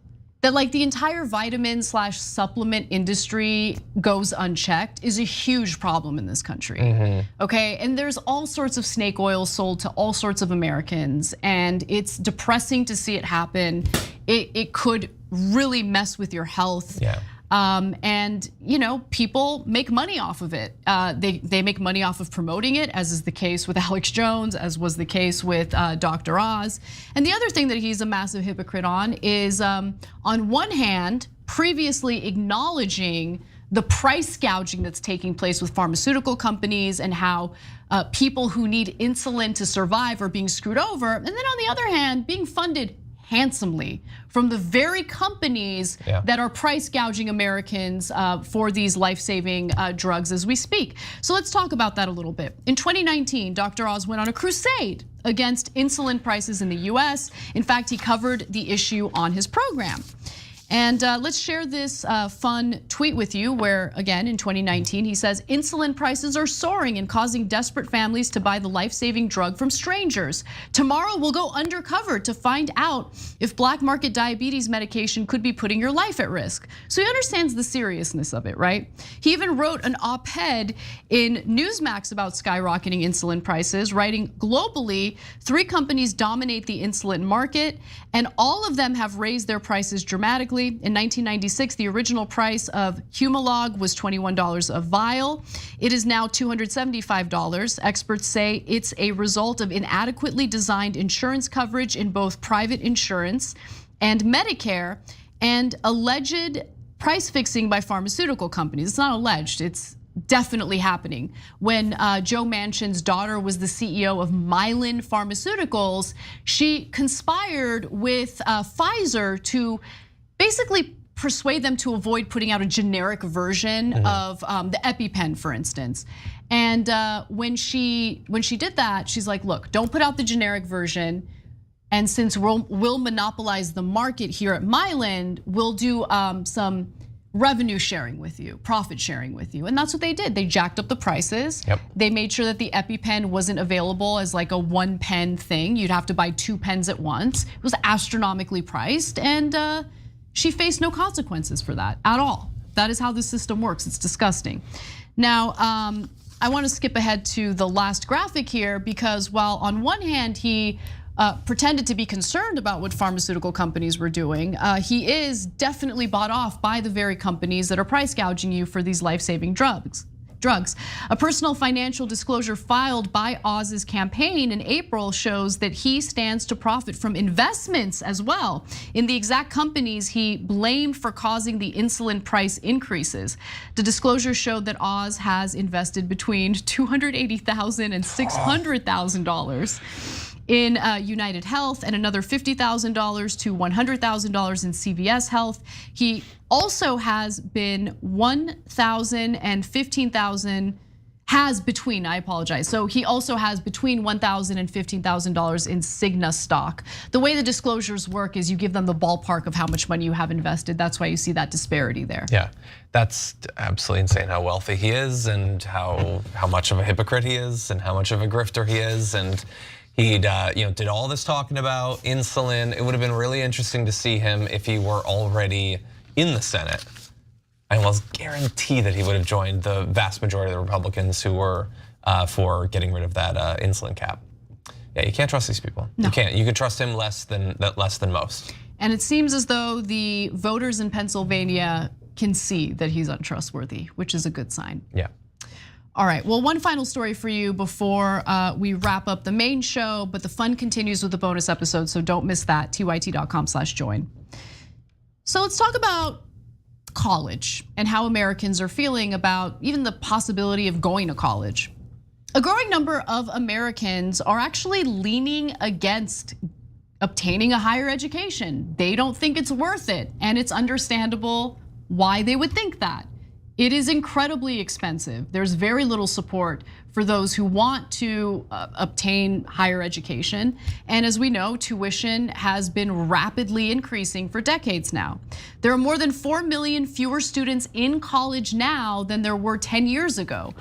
that like the entire vitamin/supplement industry goes unchecked, is a huge problem in this country. Okay, and there's all sorts of snake oil sold to all sorts of Americans, and it's depressing to see it happen. It could really mess with your health. Yeah. And people make money off of it. They make money off of promoting it, as is the case with Alex Jones, as was the case with Dr. Oz. And the other thing that he's a massive hypocrite on is, on one hand, previously acknowledging the price gouging that's taking place with pharmaceutical companies and how people who need insulin to survive are being screwed over. And then on the other hand, being funded handsomely from the very companies that are price gouging Americans for these life-saving drugs as we speak. So let's talk about that a little bit. In 2019, Dr. Oz went on a crusade against insulin prices in the US. In fact, he covered the issue on his program. And let's share this fun tweet with you where, again, in 2019, he says, insulin prices are soaring and causing desperate families to buy the life-saving drug from strangers. Tomorrow we'll go undercover to find out if black market diabetes medication could be putting your life at risk. So he understands the seriousness of it, right? He even wrote an op-ed in Newsmax about skyrocketing insulin prices, writing, globally, 3 companies dominate the insulin market, and all of them have raised their prices dramatically. In 1996, the original price of Humalog was $21 a vial. It is now $275. Experts say it's a result of inadequately designed insurance coverage in both private insurance and Medicare, and alleged price fixing by pharmaceutical companies. It's not alleged, it's definitely happening. When Joe Manchin's daughter was the CEO of Mylan Pharmaceuticals, she conspired with Pfizer to basically persuade them to avoid putting out a generic version of the EpiPen, for instance. And when she did that, she's like, look, don't put out the generic version. And since we'll monopolize the market here at Mylan, we'll do some revenue sharing with you, profit sharing with you. And that's what they did. They jacked up the prices. They made sure that the EpiPen wasn't available as like a 1 pen thing. You'd have to buy 2 pens at once. It was astronomically priced, and she faced no consequences for that at all. That is how the system works. It's disgusting. Now, I want to skip ahead to the last graphic here, because while on one hand he pretended to be concerned about what pharmaceutical companies were doing, he is definitely bought off by the very companies that are price gouging you for these life-saving drugs. A personal financial disclosure filed by Oz's campaign in April shows that he stands to profit from investments as well in the exact companies he blamed for causing the insulin price increases. The disclosure showed that Oz has invested between $280,000 and $600,000 in United Health, and another $50,000 to $100,000 in CVS Health. He also has been $1,000 and $15,000. I apologize. So he also has between $1,000 and $15,000 in Cigna stock. The way the disclosures work is you give them the ballpark of how much money you have invested. That's why you see that disparity there. Yeah, that's absolutely insane how wealthy he is, and how much of a hypocrite he is, and how much of a grifter he is. And he did all this talking about insulin. It would have been really interesting to see him if he were already in the Senate. I almost guarantee that he would have joined the vast majority of the Republicans who were for getting rid of that insulin cap. Yeah, you can't trust these people. No. You can't. You can trust him less than most. And it seems as though the voters in Pennsylvania can see that he's untrustworthy, which is a good sign. Yeah. All right, well, one final story for you before we wrap up the main show, but the fun continues with the bonus episode, so don't miss that, tyt.com/join. So let's talk about college and how Americans are feeling about even the possibility of going to college. A growing number of Americans are actually leaning against obtaining a higher education. They don't think it's worth it, and it's understandable why they would think that. It is incredibly expensive. There's very little support for those who want to obtain higher education. And as we know, tuition has been rapidly increasing for decades now. There are more than 4 million fewer students in college now than there were 10 years ago.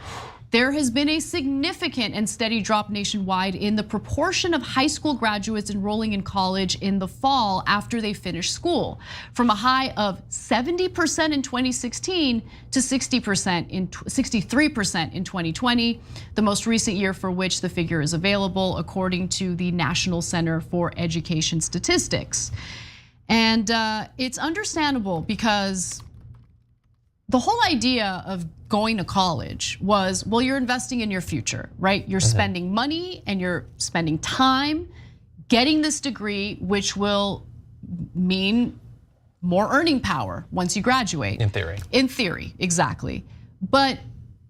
There has been a significant and steady drop nationwide in the proportion of high school graduates enrolling in college in the fall after they finish school, from a high of 70% in 2016 to 63% in 2020, the most recent year for which the figure is available, according to the National Center for Education Statistics. And it's understandable because the whole idea of going to college was, well, you're investing in your future, right? You're spending money and you're spending time getting this degree, which will mean more earning power once you graduate. In theory. In theory, exactly. But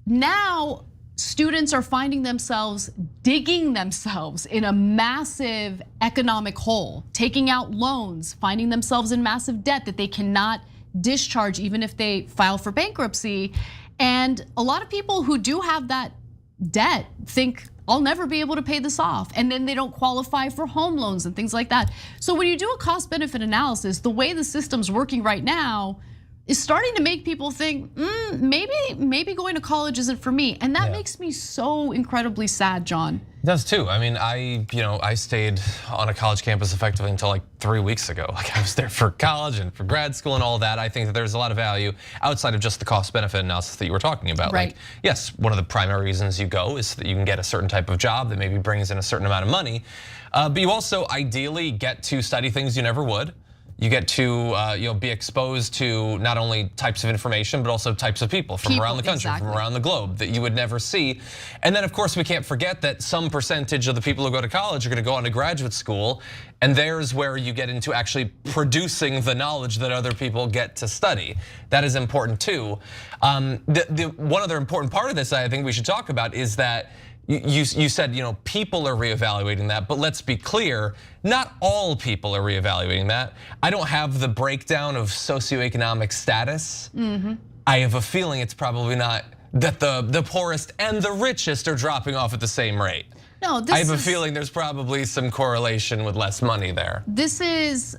now students are finding themselves digging themselves in a massive economic hole, taking out loans, finding themselves in massive debt that they cannot discharge even if they file for bankruptcy. And a lot of people who do have that debt think, I'll never be able to pay this off. And then they don't qualify for home loans and things like that. So when you do a cost benefit analysis, the way the system's working right now is starting to make people think, maybe going to college isn't for me. And that makes me so incredibly sad, John. It does too. I mean, I stayed on a college campus effectively until like 3 weeks ago. Like I was there for college and for grad school and all that. I think that there's a lot of value outside of just the cost benefit analysis that you were talking about. Right. Like, yes, one of the primary reasons you go is that you can get a certain type of job that maybe brings in a certain amount of money. But you also ideally get to study things you never would. You get to be exposed to not only types of information, but also types of people from around the country, from around the globe that you would never see. And then of course we can't forget that some percentage of the people who go to college are gonna go on to graduate school, and there's where you get into actually producing the knowledge that other people get to study. That is important too. One other important part of this I think we should talk about is that you said, people are reevaluating that, but let's be clear, not all people are reevaluating that. I don't have the breakdown of socioeconomic status. I have a feeling it's probably not that the poorest and the richest are dropping off at the same rate. No, I have a feeling there's probably some correlation with less money there. This is,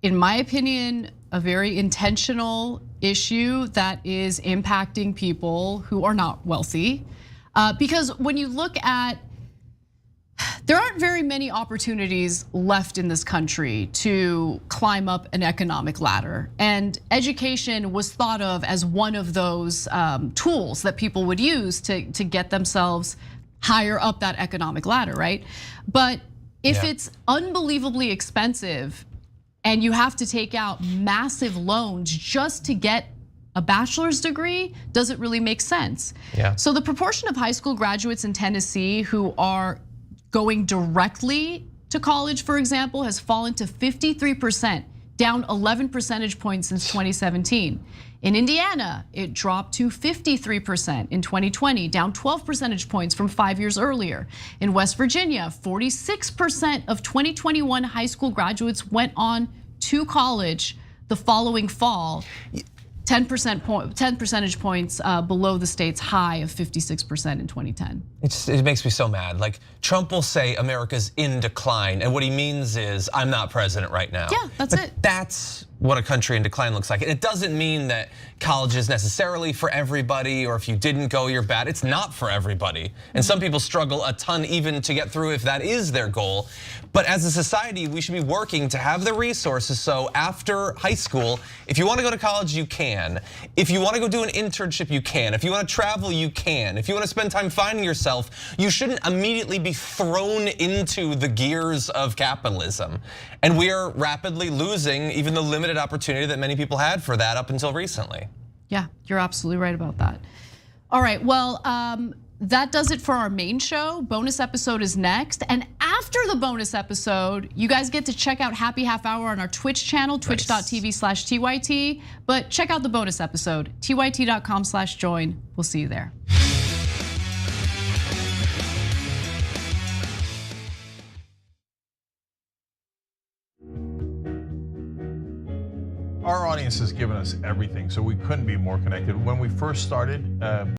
in my opinion, a very intentional issue that is impacting people who are not wealthy. Because when you look at, there aren't very many opportunities left in this country to climb up an economic ladder. And education was thought of as one of those tools that people would use to get themselves higher up that economic ladder, right? But if it's unbelievably expensive and you have to take out massive loans just to get a bachelor's degree, doesn't really make sense. So the proportion of high school graduates in Tennessee who are going directly to college, for example, has fallen to 53%, down 11 percentage points since 2017. In Indiana, it dropped to 53% in 2020, down 12 percentage points from 5 years earlier. In West Virginia, 46% of 2021 high school graduates went on to college the following fall. 10 percentage points below the state's high of 56% in 2010. It makes me so mad. Like Trump will say America's in decline, and what he means is I'm not president right now. Yeah, that's it. That's what a country in decline looks like. And it doesn't mean that college is necessarily for everybody, or if you didn't go, you're bad. It's not for everybody. And some people struggle a ton even to get through if that is their goal. But as a society, we should be working to have the resources so after high school, if you want to go to college, you can. If you want to go do an internship, you can. If you want to travel, you can. If you want to spend time finding yourself, you shouldn't immediately be thrown into the gears of capitalism. And we are rapidly losing even the limited opportunity that many people had for that up until recently. Yeah, you're absolutely right about that. All right, well, that does it for our main show. Bonus episode is next. And after the bonus episode, you guys get to check out Happy Half Hour on our Twitch channel, twitch.tv/TYT. But check out the bonus episode, tyt.com/join. We'll see you there. Our audience has given us everything, so we couldn't be more connected. When we first started,